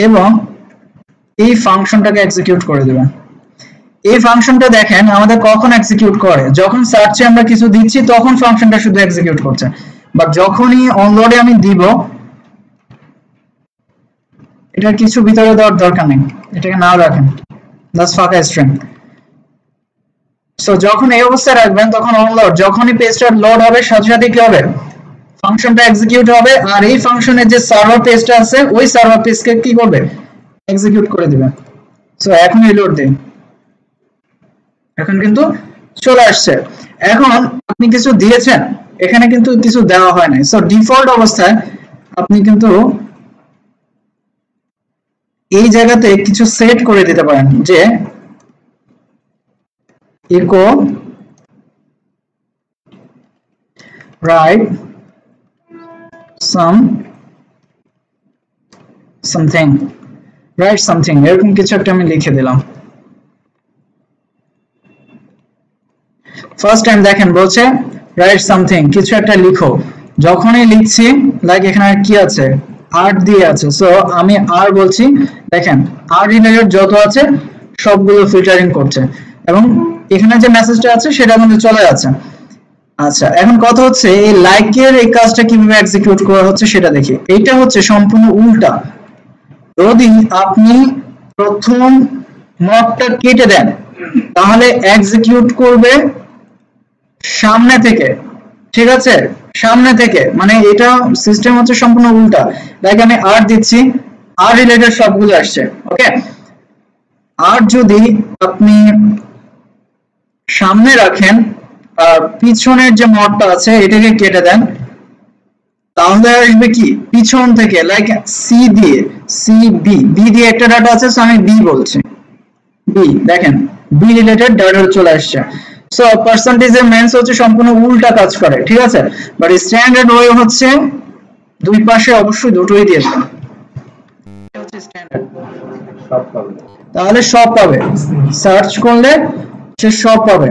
এবং এই ফাংশনটাকে এক্সিকিউট করে দিবেন। এই ফাংশনটা দেখেন আমাদের কখন এক্সিকিউট করে, যখন সার্চে আমরা কিছু দিচ্ছি তখন ফাংশনটা শুধু এক্সিকিউট করছে, বাট যখনই অনলোডে আমি দিব, এটা কিছু ভিতরে দেওয়ার দরকার নেই, এটাকে নাও রাখেন, জাস্ট ফাঁকা স্ট্রিং। সো যখন এই অবস্থায় রাখবেন তখন অনলোড, যখনই পেজটা লোড হবে সাথে সাথে কি হবে, ফাংশনটা এক্সিকিউট হবে, আর এই ফাংশনের যে সার্ভার পেজটা আছে ওই সার্ভার পেজকে কি করবে, এক্সিকিউট করে দিবে। সো এখন রিলোড দিন, এখন কিন্তু চলে আসছে। এখন আপনি কিছু দিয়েছেন, এখানে কিন্তু কিছু দেওয়া হয় নাই। সো ডিফল্ট অবস্থায় আপনি কিন্তু এই জায়গাতে কিছু সেট করে দিতে পারেন, যে echo write something এরকম কিছু একটা আমি লিখে দিলাম। ফার্স্ট টাইম দেখেন বলছে রাইট সামথিং, কিছু একটা লিখো। যখনই লিখছি, লাইক এখানে কি আছে, আর্ট দিয়ে আছে, সো আমি আর বলছি, দেখেন আর রিলেটেড যত আছে সবগুলো ফিল্টারিং করছে, এবং এখানে যে মেসেজটা আছে সেটা কিন্তু চলে যাচ্ছে। আচ্ছা, এখন কথা হচ্ছে এই লাইকের এই কাজটা কিভাবে এক্সিকিউট করা হচ্ছে সেটা দেখি। এটা হচ্ছে সম্পূর্ণ উল্টা। যদি আপনি প্রথম মডটা কেটে দেন, তাহলে এক্সিকিউট করবে সামনে থেকে, ঠিক আছে? সামনে থেকে, মানে এটা সিস্টেম হচ্ছে সম্পূর্ণ উল্টা। লাইক আমি আর দিচ্ছি, আর রিলেটেড সবগুলো আসছে। ওকে, আর যদি আপনি সামনে রাখেন আর পিছনের যে মডটা আছে এটাকে কেটে দেন, তাহলে আসবে কি পিছন থেকে, লাইক সি দিয়ে, সি বি, বি দিয়ে একটা ডাটা আছে, সো আমি বি বলছি, বি, দেখেন বি রিলেটেড ডাটা চলে আসছে। সো পার্সেন্টেজের মেন্স হচ্ছে সম্পূর্ণ উল্টা কাজ করে, ঠিক আছে। বাট স্ট্যান্ডার্ড ওয়ে হচ্ছে দুই পাশে অবশ্যই দুটোই দিয়ে দেবেন, এটা হচ্ছে স্ট্যান্ডার্ড। সব পাবে। তাহলে সব পাবে, সার্চ করলে সে সব পাবে।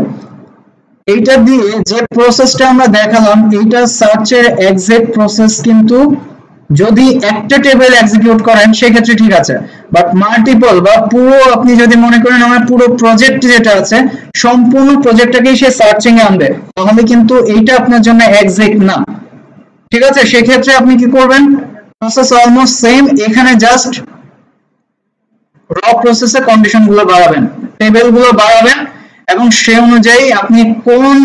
এইটা দিয়ে যে প্রসেসটা আমরা দেখালাম, এইটা সার্চের এক্সাক্ট প্রসেস, কিন্তু যদি একটা টেবিল এক্সিকিউট করেন সেক্ষেত্রে ঠিক আছে, বাট মাল্টিপল বা পুরো আপনি যদি মনে করেন আমার পুরো প্রজেক্ট যেটা আছে সম্পূর্ণ প্রজেক্টটাকেই সে সার্চিং এ আনবে, তাহলে কিন্তু এইটা আপনার জন্য এক্সাক্ট না, ঠিক আছে। সেক্ষেত্রে আপনি কি করবেন, প্রসেস অলমোস্ট সেম, এখানে জাস্ট র প্রসেসে কন্ডিশন গুলো বাড়াবেন, টেবিল গুলো বাড়াবেন, এবং সে অনুযায়ী আপনি কোন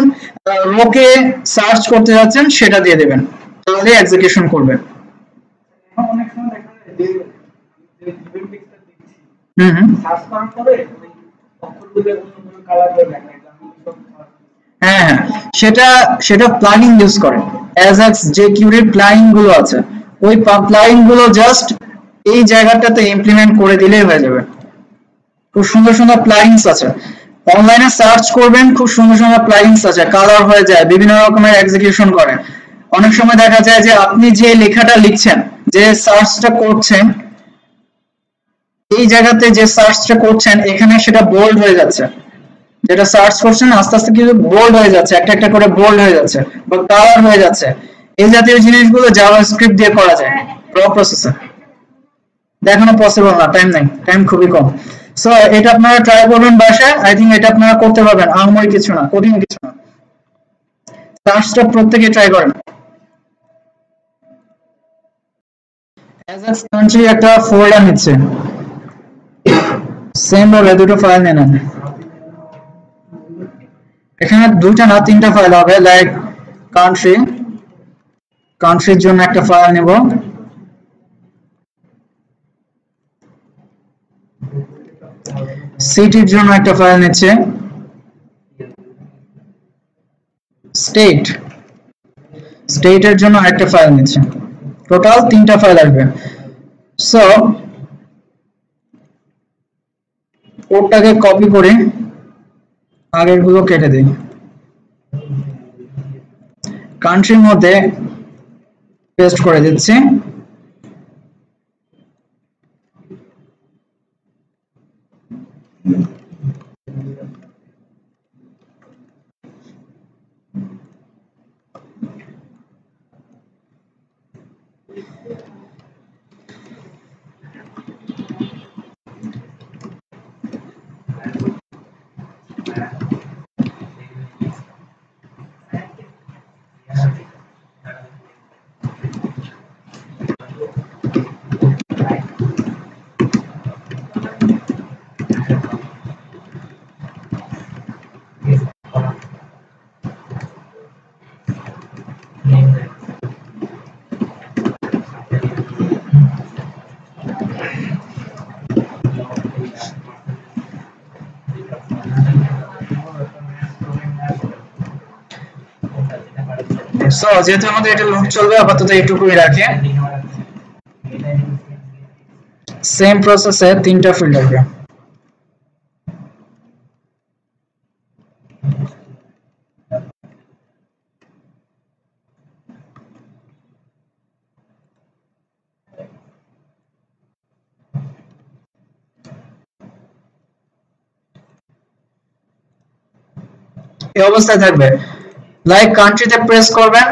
রোকে সার্চ করতে যাচ্ছেন সেটা দিয়ে দেবেন, তাহলে এক্সিকিউশন করবে। অনেক সময় দেখা যায় যে ইভেন্ট টেক্সটটা দিচ্ছি, হুম, সার্চ করার পরে ওই অক্ষরগুলো অন্য কালার করে লেখা, আমি সব হ্যাঁ হ্যাঁ, সেটা সেটা প্লাগইন ইউজ করে, অ্যাজাক্স যে কিউরির প্লাগইন গুলো আছে, ওই প্লাগইন গুলো জাস্ট এই জায়গাটাতে ইমপ্লিমেন্ট করে দিলেই হয়ে যাবে। খুব সুন্দর সুন্দর প্লাগইনস আছে, অনলাইনে সার্চ করবেন, খুব সুন্দর সুন্দর প্লাগইনস আছে, কালার হয়ে যায়, বিভিন্ন রকমের এক্সিকিউশন করে। অনেক সময় দেখা যায় যে আপনি যে লেখাটা লিখছেন, যে সার্চটা করছেন, এই জায়গাতে যে সার্চটা করছেন এখানে সেটা বোল্ড হয়ে যাচ্ছে, যেটা সার্চ করছেন আস্তে আস্তে কিন্তু বোল্ড হয়ে যাচ্ছে, একটা একটা করে বোল্ড হয়ে যাচ্ছে বা কালার হয়ে যাচ্ছে। এই জাতীয় জিনিসগুলো জাভাস্ক্রিপ্ট দিয়ে করা যায় র প্রসেসে, দেখানো পসিবল না, টাইম নাই, টাইম খুবই কম। সো এটা আপনারা ট্রাই করবেন বাসায়, আই থিংক এটা আপনারা করতে পারবেন, আহামরি কিছু না, কঠিন কিছু না, সার্চটা প্রত্যেকে ট্রাই করেন। অ্যাজ কান্ট্রি একটা ফোল্ডার নিচ্ছে, সেম ভাবে দুটো ফাইল নেন, এখানে দুইটা না তিনটা ফাইল হবে, লাইক কান্ট্রি, কান্ট্রির জন্য একটা ফাইল নেব, সিটির জন্য একটা ফাইল নিচ্ছে, স্টেট, স্টেটের জন্য একটা ফাইল নিচ্ছে, টোটাল তিনটা ফাইল আসবে। সো কোডটাকে কপি করে আগের গুলো কেটে দিই, কান্ট্রির মধ্যে পেস্ট করে দিচ্ছি, সো যেহেতু আমাদের এটা লোড চলবে আপাতত এইটুকুই রাখি, সেম প্রসেসে তিনটা ফিল্ড আসবে। এই অবস্থায় থাকবে, লাইক কান্ট্রিতে প্রেস করবেন,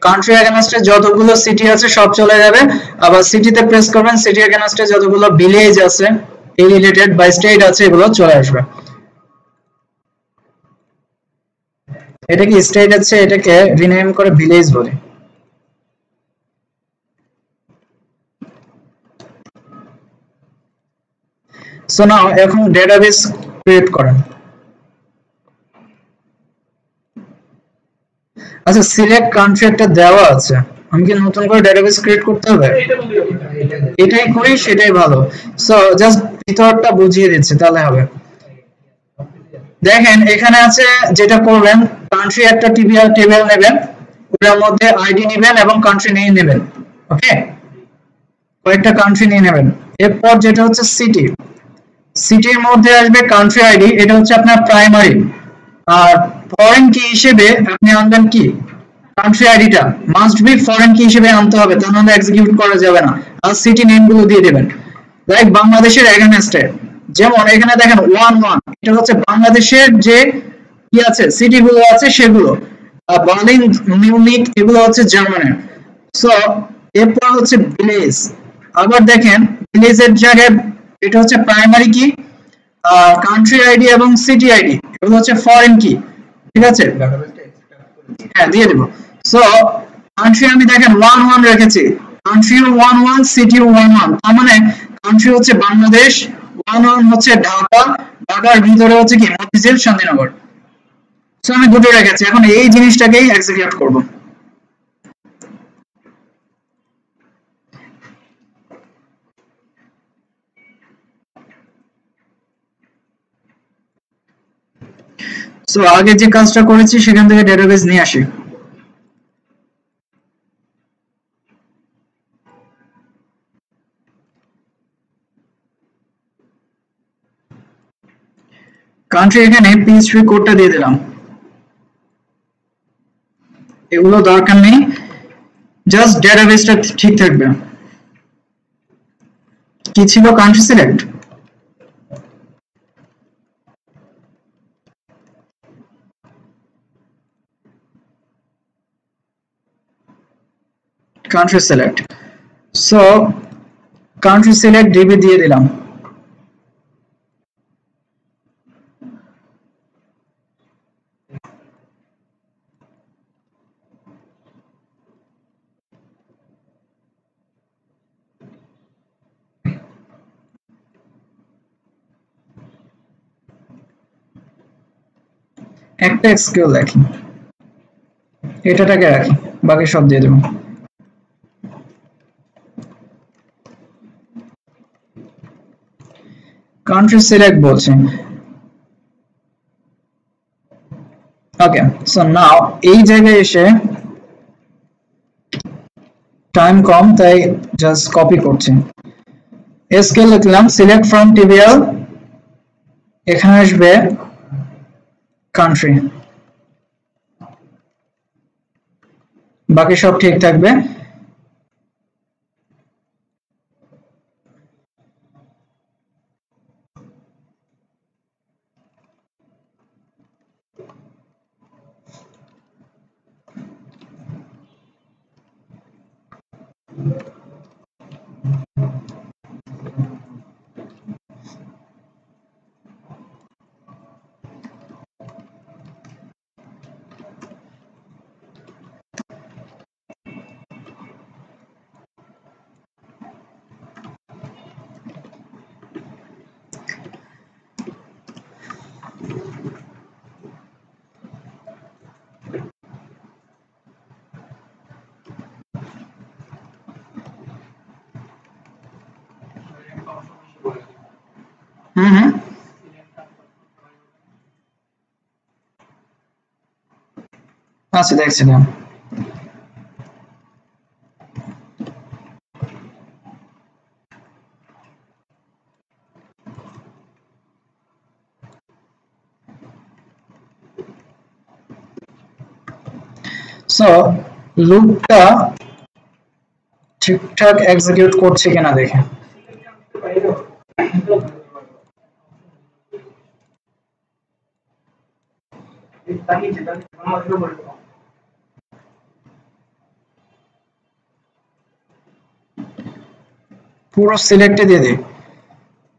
কান্ট্রি এগেনস্টে যতগুলো সিটি আছে সব চলে যাবে, আবার সিটিতে প্রেস করবেন, সিটি এগেনস্টে যতগুলো ভিলেজ আছে এই রিলেটেড বাই স্টেট আছে এগুলো চলে আসবে। এটা কি স্টেট আছে, এটাকে রিনেম করে ভিলেজ বলে। সো নাও এখন ডেটাবেস ক্রিয়েট করেন। আচ্ছা সিলেক্ট কান্ট্রি একটা দেওয়া আছে, আমি কি নতুন করে ডেটাবেস ক্রিয়েট করতে হবে? এটাই করি, সেটাই ভালো। সো জাস্ট ভিতরটা বুঝিয়ে দিচ্ছি তাহলে হবে। দেখেন এখানে আছে, যেটা করবেন কান্ট্রি একটা টেবিল নেবেন, ওটার মধ্যে আইডি নেবেন এবং কান্ট্রি নিয়ে নেবেন। ওকে, কয়েকটা কান্ট্রি নিয়ে নেবেন। এরপর যেটা হচ্ছে সিটি, সিটির মধ্যে আসবে কান্ট্রি আইডি, এটা হচ্ছে আপনার প্রাইমারি। আর ফরেন কি হিসেবে আপনি আনবেন কি, কান্ট্রি আইডিটা মাস্ট বি ফরেন কি হিসেবে আনতে হবে, তা নাহলে এক্সিকিউট করা যাবে না। আর সিটি নেম গুলো দিয়ে দেবেন লাইক বাংলাদেশের এগেনস্টে। যেমন এখানে দেখেন 11, এটা হচ্ছে বাংলাদেশের যে কি আছে সিটি গুলো আছে সেগুলো। বার্লিন, মিউনিক এগুলো হচ্ছে জার্মানের। সো এরপর হচ্ছে ভিলেজ। আবার দেখেন ভিলেজের জায়গায় এটা হচ্ছে প্রাইমারি কি, কান্ট্রি আইডি এবং সিটি আইডি, এগুলো হচ্ছে ফরেন কি। ঠিক আছে, হ্যাঁ দিয়ে দেবো। সো কান্ট্রি আমি দেখেন 11 রেখেছি, কান্ট্রি 11, সিটি 11, তার মানে কান্ট্রি হচ্ছে বাংলাদেশ, 11 হচ্ছে ঢাকা, ঢাকার ভিতরে হচ্ছে কি মতিঝিল, শান্তিনগর। সো আমি দুটো রেখেছি, এখন এই জিনিসটাকেই এক্সিকিউট করব। সো আগে যে কাজটা করেছি সেখান থেকে ডেটাবেস নিয়ে আসি। কান্ট্রি এখানে পিএইচপি কোডটা দিয়ে দিলাম, এগুলো দরকার নেই, জাস্ট ডেটাবেসটা ঠিক থাকবে। কি ছিল country select, country select. So country select DB দিয়ে দিলাম। একটা এসকিউএল রাখি, এটাটাকে রাখি, বাকি সব দিয়ে দেবো। কান্ট্রি সিলেক্ট বলছে। ওকে, সো নাও এই জায়গায় এসে টাইম কম তাই জাস্ট কপি করছি, এসকিউএল লিখলাম সিলেক্ট ফ্রম টিবিএল, এখানে আসবে কান্ট্রি, বাকি সব ঠিক থাকবে। হুম হুম, আচ্ছা দেখছিলাম। সো লুপটা ঠিকঠাক এক্সিকিউট করছে কিনা দেখে। পুরো সিলেক্টে দিয়ে দিই,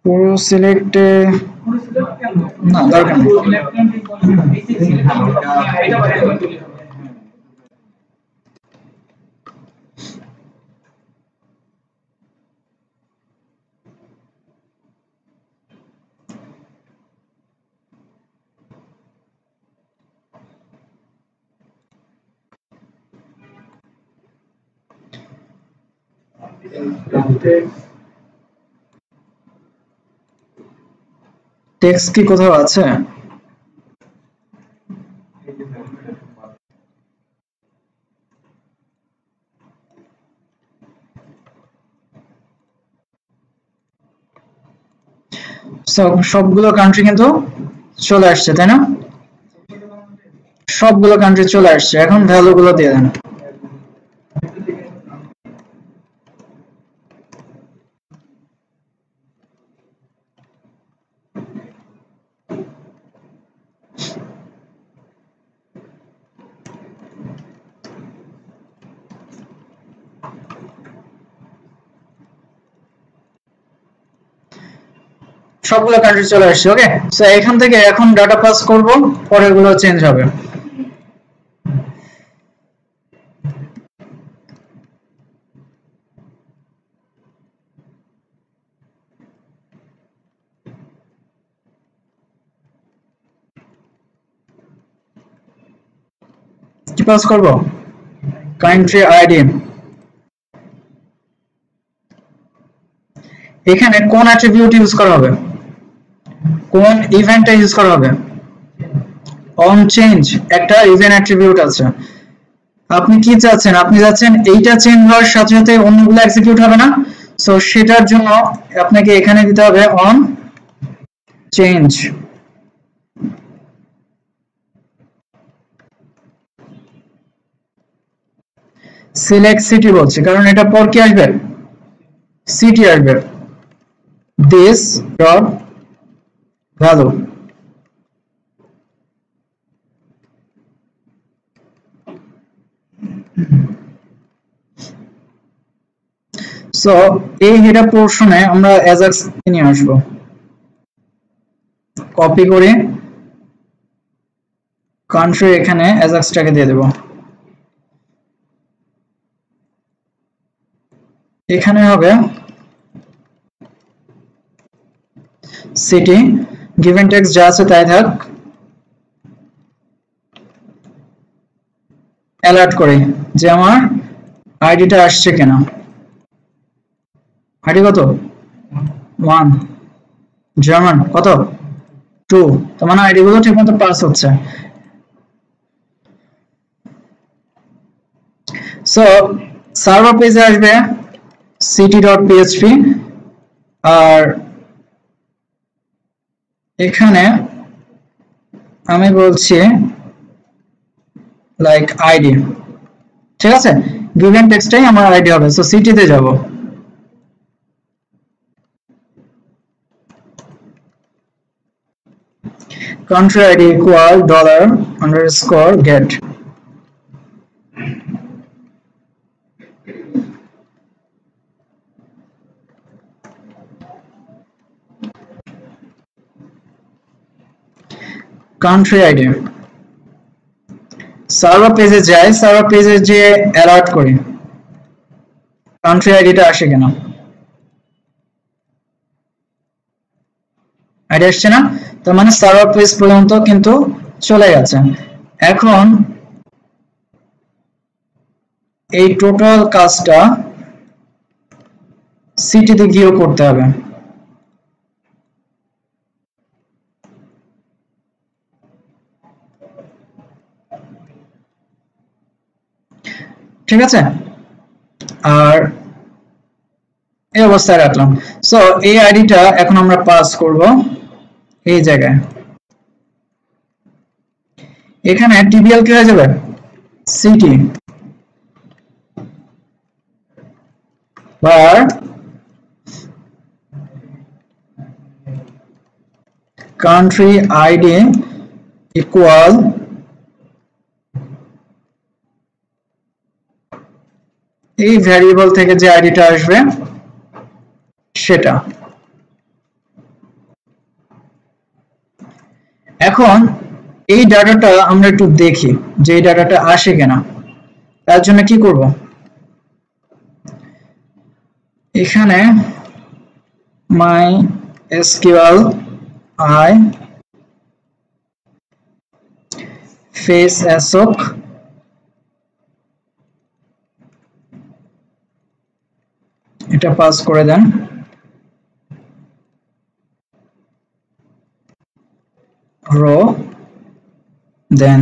পুরো সিলেক্টে না দরকার নেই। টেক্সট কি কোথাও আছে? সবগুলো কান্ট্রি কিন্তু চলে আসছে, তাই না? সবগুলো কান্ট্রি চলে আসছে। এখন ভ্যালু গুলো দিয়ে দেন। সবগুলো কান্ট্রি চলে আসছে। ওকে, সো এখান থেকে এখন ডাটা পাস করব, পরেরগুলো চেঞ্জ হবে। কি পাস করব? Country ID. এখানে কোন অ্যাট্রিবিউট ইউজ করা হবে, কোন ইভেন্টটা ইউজ করা হবে? অন চেঞ্জ একটা ইভেন্ট অ্যাট্রিবিউট আছে। আপনি কি চাচ্ছেন? আপনি চাচ্ছেন এইটা চেঞ্জ হওয়ার সাথে সাথে অন্যগুলো এক্সিকিউট হবে না, সো সেটার জন্য আপনাকে এখানে দিতে হবে অন চেঞ্জ। সিলেক্ট সিটি বলছে, কারণ এটা পর কি আসবে? সিটি আসবে। This dot value. সো এই হেডার পোরশনে আমরা অ্যাজাক্স নিয়ে আসব, কপি করে কান্ট্রি এখানে অ্যাজাক্সটাকে দিয়ে দেব। এখানে হবে সিটি, গিভেন টেক্সট যা আছে তাই থাক, অ্যালার্ট করি যে আমার আইডিটা আসছে কিনা। আইডি কত? 1। জার্মান কত? 2। তার মানে আইডি গুলো ঠিকমতো পাস হচ্ছে। সো সার্ভার পেজে আসবে city.php, আর এখানে আমি বলছি লাইক আইডি, ঠিক আছে? গিভেন টেক্সটটাই আমার আইডি হবে। সো সিটিতে যাব, country id equal $_get, country id server পেজে যাই, সার্ভার পেজে যে অ্যালার্ট করি কান্ট্রি আইডিটা আসে কিনা। আইডি আসছে না, তার মানে সার্ভার পেজ পর্যন্ত কিন্তু চলে গেছে। এখন এই টোটাল কাজটা সিটিতে গিয়েও করতে হবে। ঠিক আছে, আর এই অবস্থায় রাখলাম। সো এই আইডিটা এখন আমরা পাস করব এই জায়গায়। এখানে টিবিএল কি হয়ে যাবে? সিটি বার কান্ট্রি আইডি ইকুয়াল এই ভ্যারিয়েবল থেকে যে আইডিটা আসবে সেটা। এখন এই ডাটাটা আমরা একটু দেখি যে এই ডাটাটা আসে কিনা। তার জন্য কি করব? এখানে MySQL I face assoc এটা পাস করে দেন, রো, দেন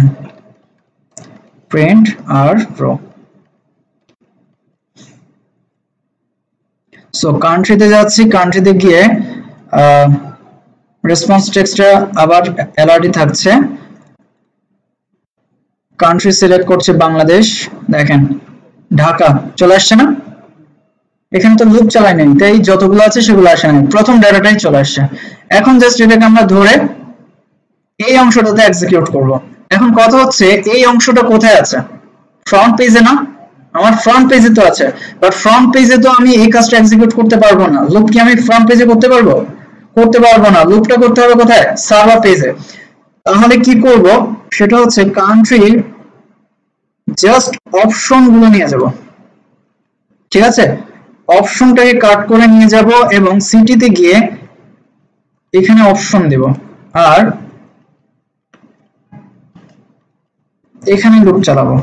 প্রিন্ট আর রো। সো কান্ট্রিতে যাচ্ছি, কান্ট্রিতে গিয়ে রেসপন্স টেক্সটটা আবার এলআরডি থাকছে, কান্ট্রি সিলেক্ট করছে বাংলাদেশ, দেখেন ঢাকা চলে আসছে না, এখানে তো লুপ চালাই নেই, তাই যতগুলো আছে সেগুলো আসে না, প্রথম ডাটাটাই চলে আসছে। এখন জাস্ট এটাকে আমরা ধরে এই অংশটাতে এক্সিকিউট করব। এখন কথা হচ্ছে এই অংশটা কোথায় আছে, ফ্রন্ট পেজে না, আমার ফ্রন্ট পেজে তো আছে, বাট ফ্রন্ট পেজে তো আমি এই কাজটা এক্সিকিউট করতে পারবো না, লুপ কি আমি ফ্রন্ট পেজে করতে পারবো? করতে পারবো না, লুপটা করতে হবে কোথায়, সার্ভার পেজে। তাহলে কি করব, সেটা হচ্ছে কান্ট্রির জাস্ট অপশন গুলো নিয়ে যাব, ঠিক আছে, অপশনটাকে কাট করে নিয়ে যাব এবং সিটিতে গিয়ে এখানে অপশন দেব আর এখানে লুপ চালাবো।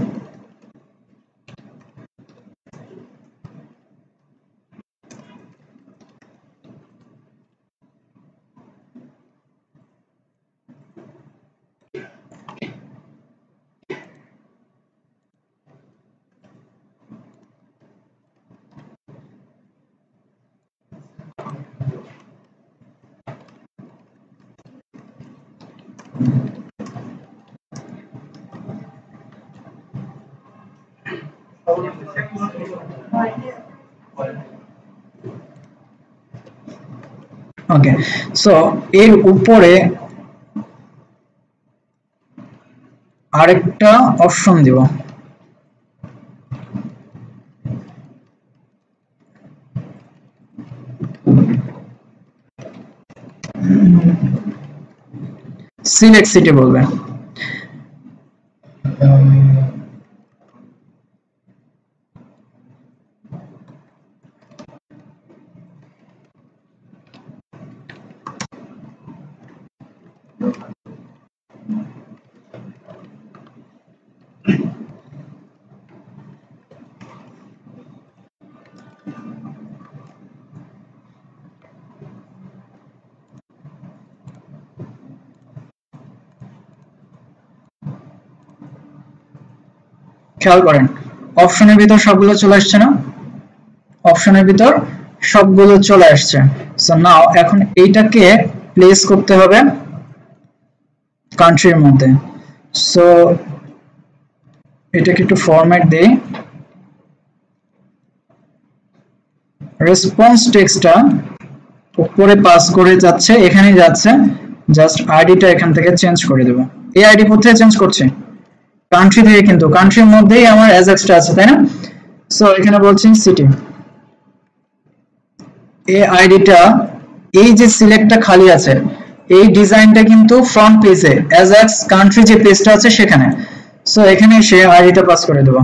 ওকে, সো এর উপরে আরেকটা অপশন দিব, সিলেক্ট সিটি বলবে। খেয়াল করেন অপশনের ভিতর সবগুলো চলে আসছে না, অপশনের ভিতর সবগুলো চলে আসছে। সো নাও এখন এইটাকে প্লেস করতে হবে কান্ট্রির মধ্যে। সো এটাকে একটু ফরম্যাট দেই, রেসপন্স টেক্সটটা উপরে পাস করে যাচ্ছে, এখানেই যাচ্ছে, জাস্ট আইডিটা এখান থেকে চেঞ্জ করে দেব। এই আইডি কোথায় চেঞ্জ করছে, কান্ট্রি থেকে, কিন্তু কান্ট্রির মধ্যেই আমার অ্যাজাক্সটা আছে তাই না। সো এখানে বলছি সিটি, এই আইডিটা, এই যে সিলেক্টটা খালি আছে, এই ডিজাইনটা কিন্তু ফ্রন্ট পেজে, অ্যাজাক্স কান্ট্রি যে পেজটা আছে সেখানে। সো এখানে এসে আইডিটা পাস করে দেব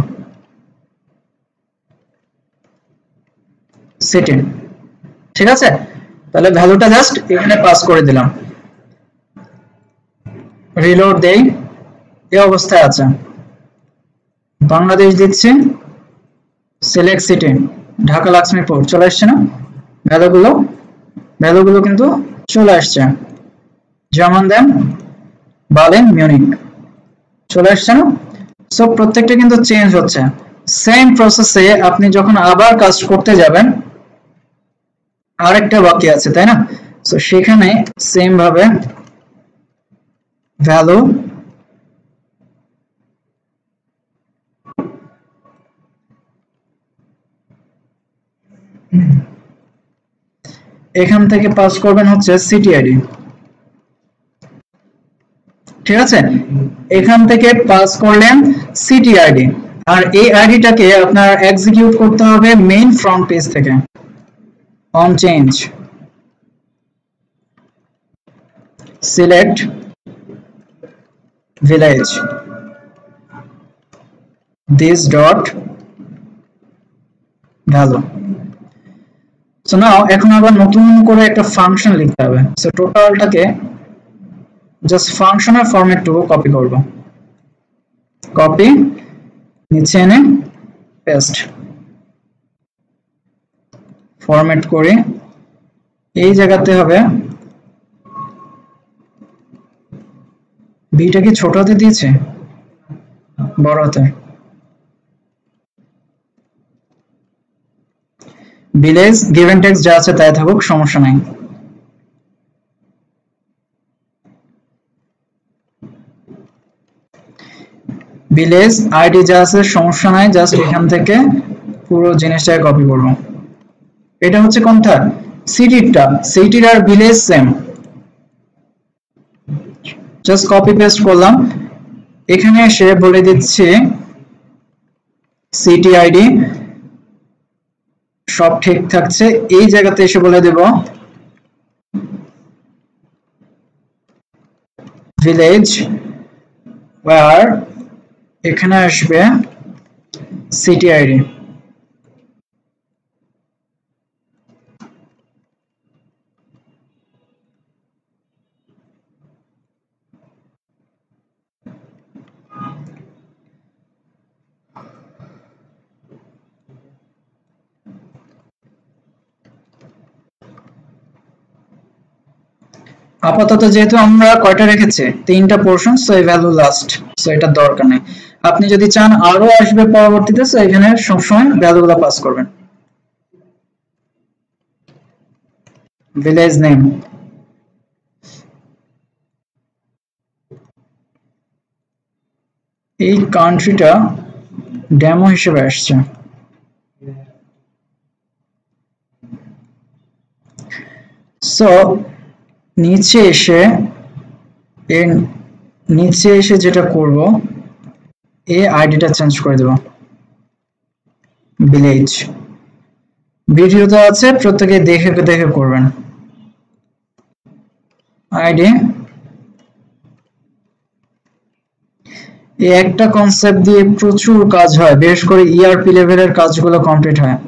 সিটি, ঠিক আছে, তাহলে ভ্যালুটা জাস্ট এখানে পাস করে দিলাম, রিলোড দেই, এই অবস্থায় আছে, বাংলাদেশ দিচ্ছি, সিলেক্ট সিটি, ঢাকা লক্ষ্মীপুর চলে আসছে না, ভ্যালুগুলো কিন্তু চলে আসছে, যেমন দেন বার্লিন মিউনিক চলে আসছে না। সো প্রত্যেকটা কিন্তু চেঞ্জ হচ্ছে। সেম প্রসেসে আপনি যখন আবার কাজ করতে যাবেন, আরেকটা বাকি আছে তাই না, সো সেখানে সেম ভাবে ভ্যালু এখান থেকে পাস করবেন হচ্ছে সিটি আইডি, ঠিক আছে, এখান থেকে পাস করলেন সিটি আইডি, আর এই আইডিটাকে আপনার এক্সিকিউট করতে হবে মেইন ফ্রন্ট পেজ থেকে। On change, select village, this dot value. So now এখন আবার নতুন করে একটা ফাংশন লিখতে হবে। সো টোটালটাকে জাস্ট ফাংশনের ফরম্যাটটুকু কপি করব, কপি, নিচে এনে পেস্ট। ফরম্যাট করি, এই জায়গাতে হবে বিটা কি ছোট হাতে দিয়েছে বড় হাতে, ভিলেজ গিভেন টেক্সট যা আছে তাই থাকুক, সমস্যা নাই। ভিলেজ আইডি যা আছে সমস্যা নাই, জাস্ট এখান থেকে পুরো জিনিসটাকে কপি করব। এটা হচ্ছে কোনটা, সিটিটা, সিটির আর village same, just copy paste করলাম। এখানে এসে বলে দিচ্ছি সিটি আইডি সব ঠিক থাকছে, এই জায়গাতে এসে বলে দেব ভিলেজ ওয়্যার, এখানে আসবে সিটি আইডি। আপাতত যেহেতু আমরা কয়টা রেখেছি, 3টা পোরশন, সো এই ভ্যালু লাস্ট, সো এটা দরকার নেই। আপনি যদি চান আরো আসবে পরবর্তীতে, সো এখানে সবসময় ভ্যালুগুলো পাস করবেন। ভিলেজ নেম, এই কান্ট্রিটা ডেমো হিসেবে আসছে, সো নিচে এসে যেটা করব, এই আইডিটা চেঞ্জ করে দেব, ভিলেজ। ভিডিওতে আছে, প্রত্যেকে দেখে দেখে করবেন। আইডি, এই একটা কনসেপ্ট দিয়ে প্রচুর কাজ হয়, বিশেষ করে ইআরপি লেভেলের কাজগুলো কমপ্লিট হয়।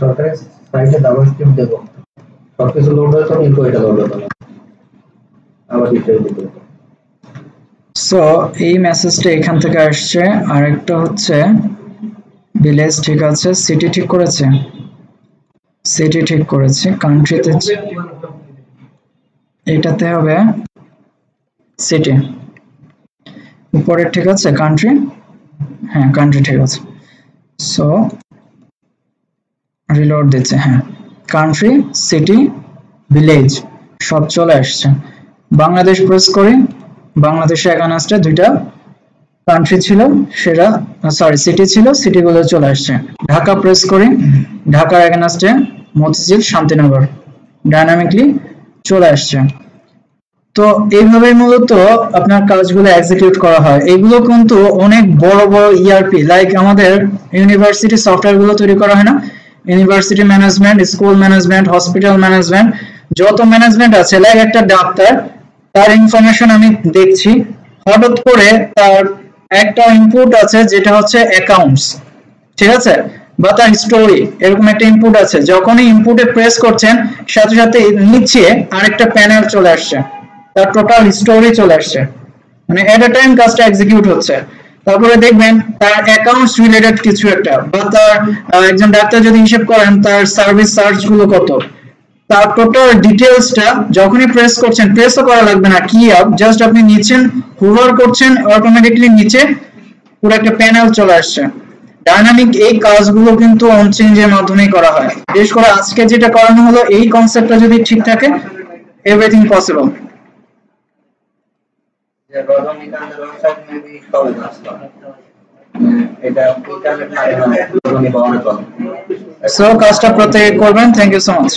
সরকারের সাইটে ডাবল ক্লিক দেব, সবকিছু লোড হয়ে তখন ইনফো এটা লোড হবে আবার ডিটেইল দিতে। সো এই মেসেজটা এখান থেকে আসছে। আরেকটা হচ্ছে ভিলেজ ঠিক আছে, সিটি ঠিক করেছে, সিটি ঠিক করেছে, কান্ট্রিতে এটাতে হবে সিটি, উপরে ঠিক আছে কান্ট্রি, হ্যাঁ কান্ট্রি ঠিক আছে। সো রিলোড দিচ্ছে, হ্যাঁ কান্ট্রি, সিটি, ভিলেজ সব চলে আসছে। বাংলাদেশ প্রেস করি, বাংলাদেশে এখানে আসছে, 2টা কান্ট্রি ছিল, সেটা সরি সিটি ছিল, সিটিগুলো চলে আসছে। ঢাকা প্রেস করি, ঢাকার এখানে আসছে মতিঝিল, শান্তিনগর, ডাইনামিকলি চলে আসছে। তো এইভাবে মূলত আপনার কাজগুলো এক্সিকিউট করা হয়। এগুলো কিন্তু অনেক বড় বড় ইআরপি, লাইক আমাদের ইউনিভার্সিটি সফটওয়্যারগুলো তৈরি করা হয় না, university management, school management, hospital management, যত ম্যানেজমেন্ট আছে, লাইক একটা ডাক্তার, তার ইনফরমেশন আমি দেখছি, হঠাৎ করে তার একটা ইনপুট আছে যেটা হচ্ছে অ্যাকাউন্টস, ঠিক আছে, বা তার স্টোরি, এরকম একটা ইনপুট আছে। যখনই ইনপুটে প্রেস করছেন, সাথে সাথে নিচে আরেকটা প্যানেল চলে আসছে, তার টোটাল স্টোরি চলে আসছে, মানে এট আ টাইম কাজটা এক্সিকিউট হচ্ছে। তারপরে দেখবেন তার অ্যাকাউন্টস রিলেটেড কিছু একটা, বা তার একজন ডাক্তার যদি হিসেব করেন তার সার্ভিস চার্জ গুলো কত, তার টোটাল ডিটেইলসটা যখনই প্রেস করছেন, প্রেসও করা লাগবে না, কি আপ জাস্ট আপনি নিচেন হুভার করছেন, অটোমেটিক্যালি নিচে পুরো একটা প্যানেল চলে আসছে। ডাইনামিক এই কাজগুলো কিন্তু অন চেঞ্জের মাধ্যমে করা হয়। বিশেষ করে আজকে যেটা করানো হলো, এই কনসেপ্টটা যদি ঠিক থাকে, এভরিথিং পসিবল। যে রজনীকান্তের ওয়েবসাইট মেবি সবে আসলো, এটা ইন্টারনেট লাগে না, রজনী পাওয়ার জন্য। সো কাজটা প্রত্যেকে করবেন। Thank you so much.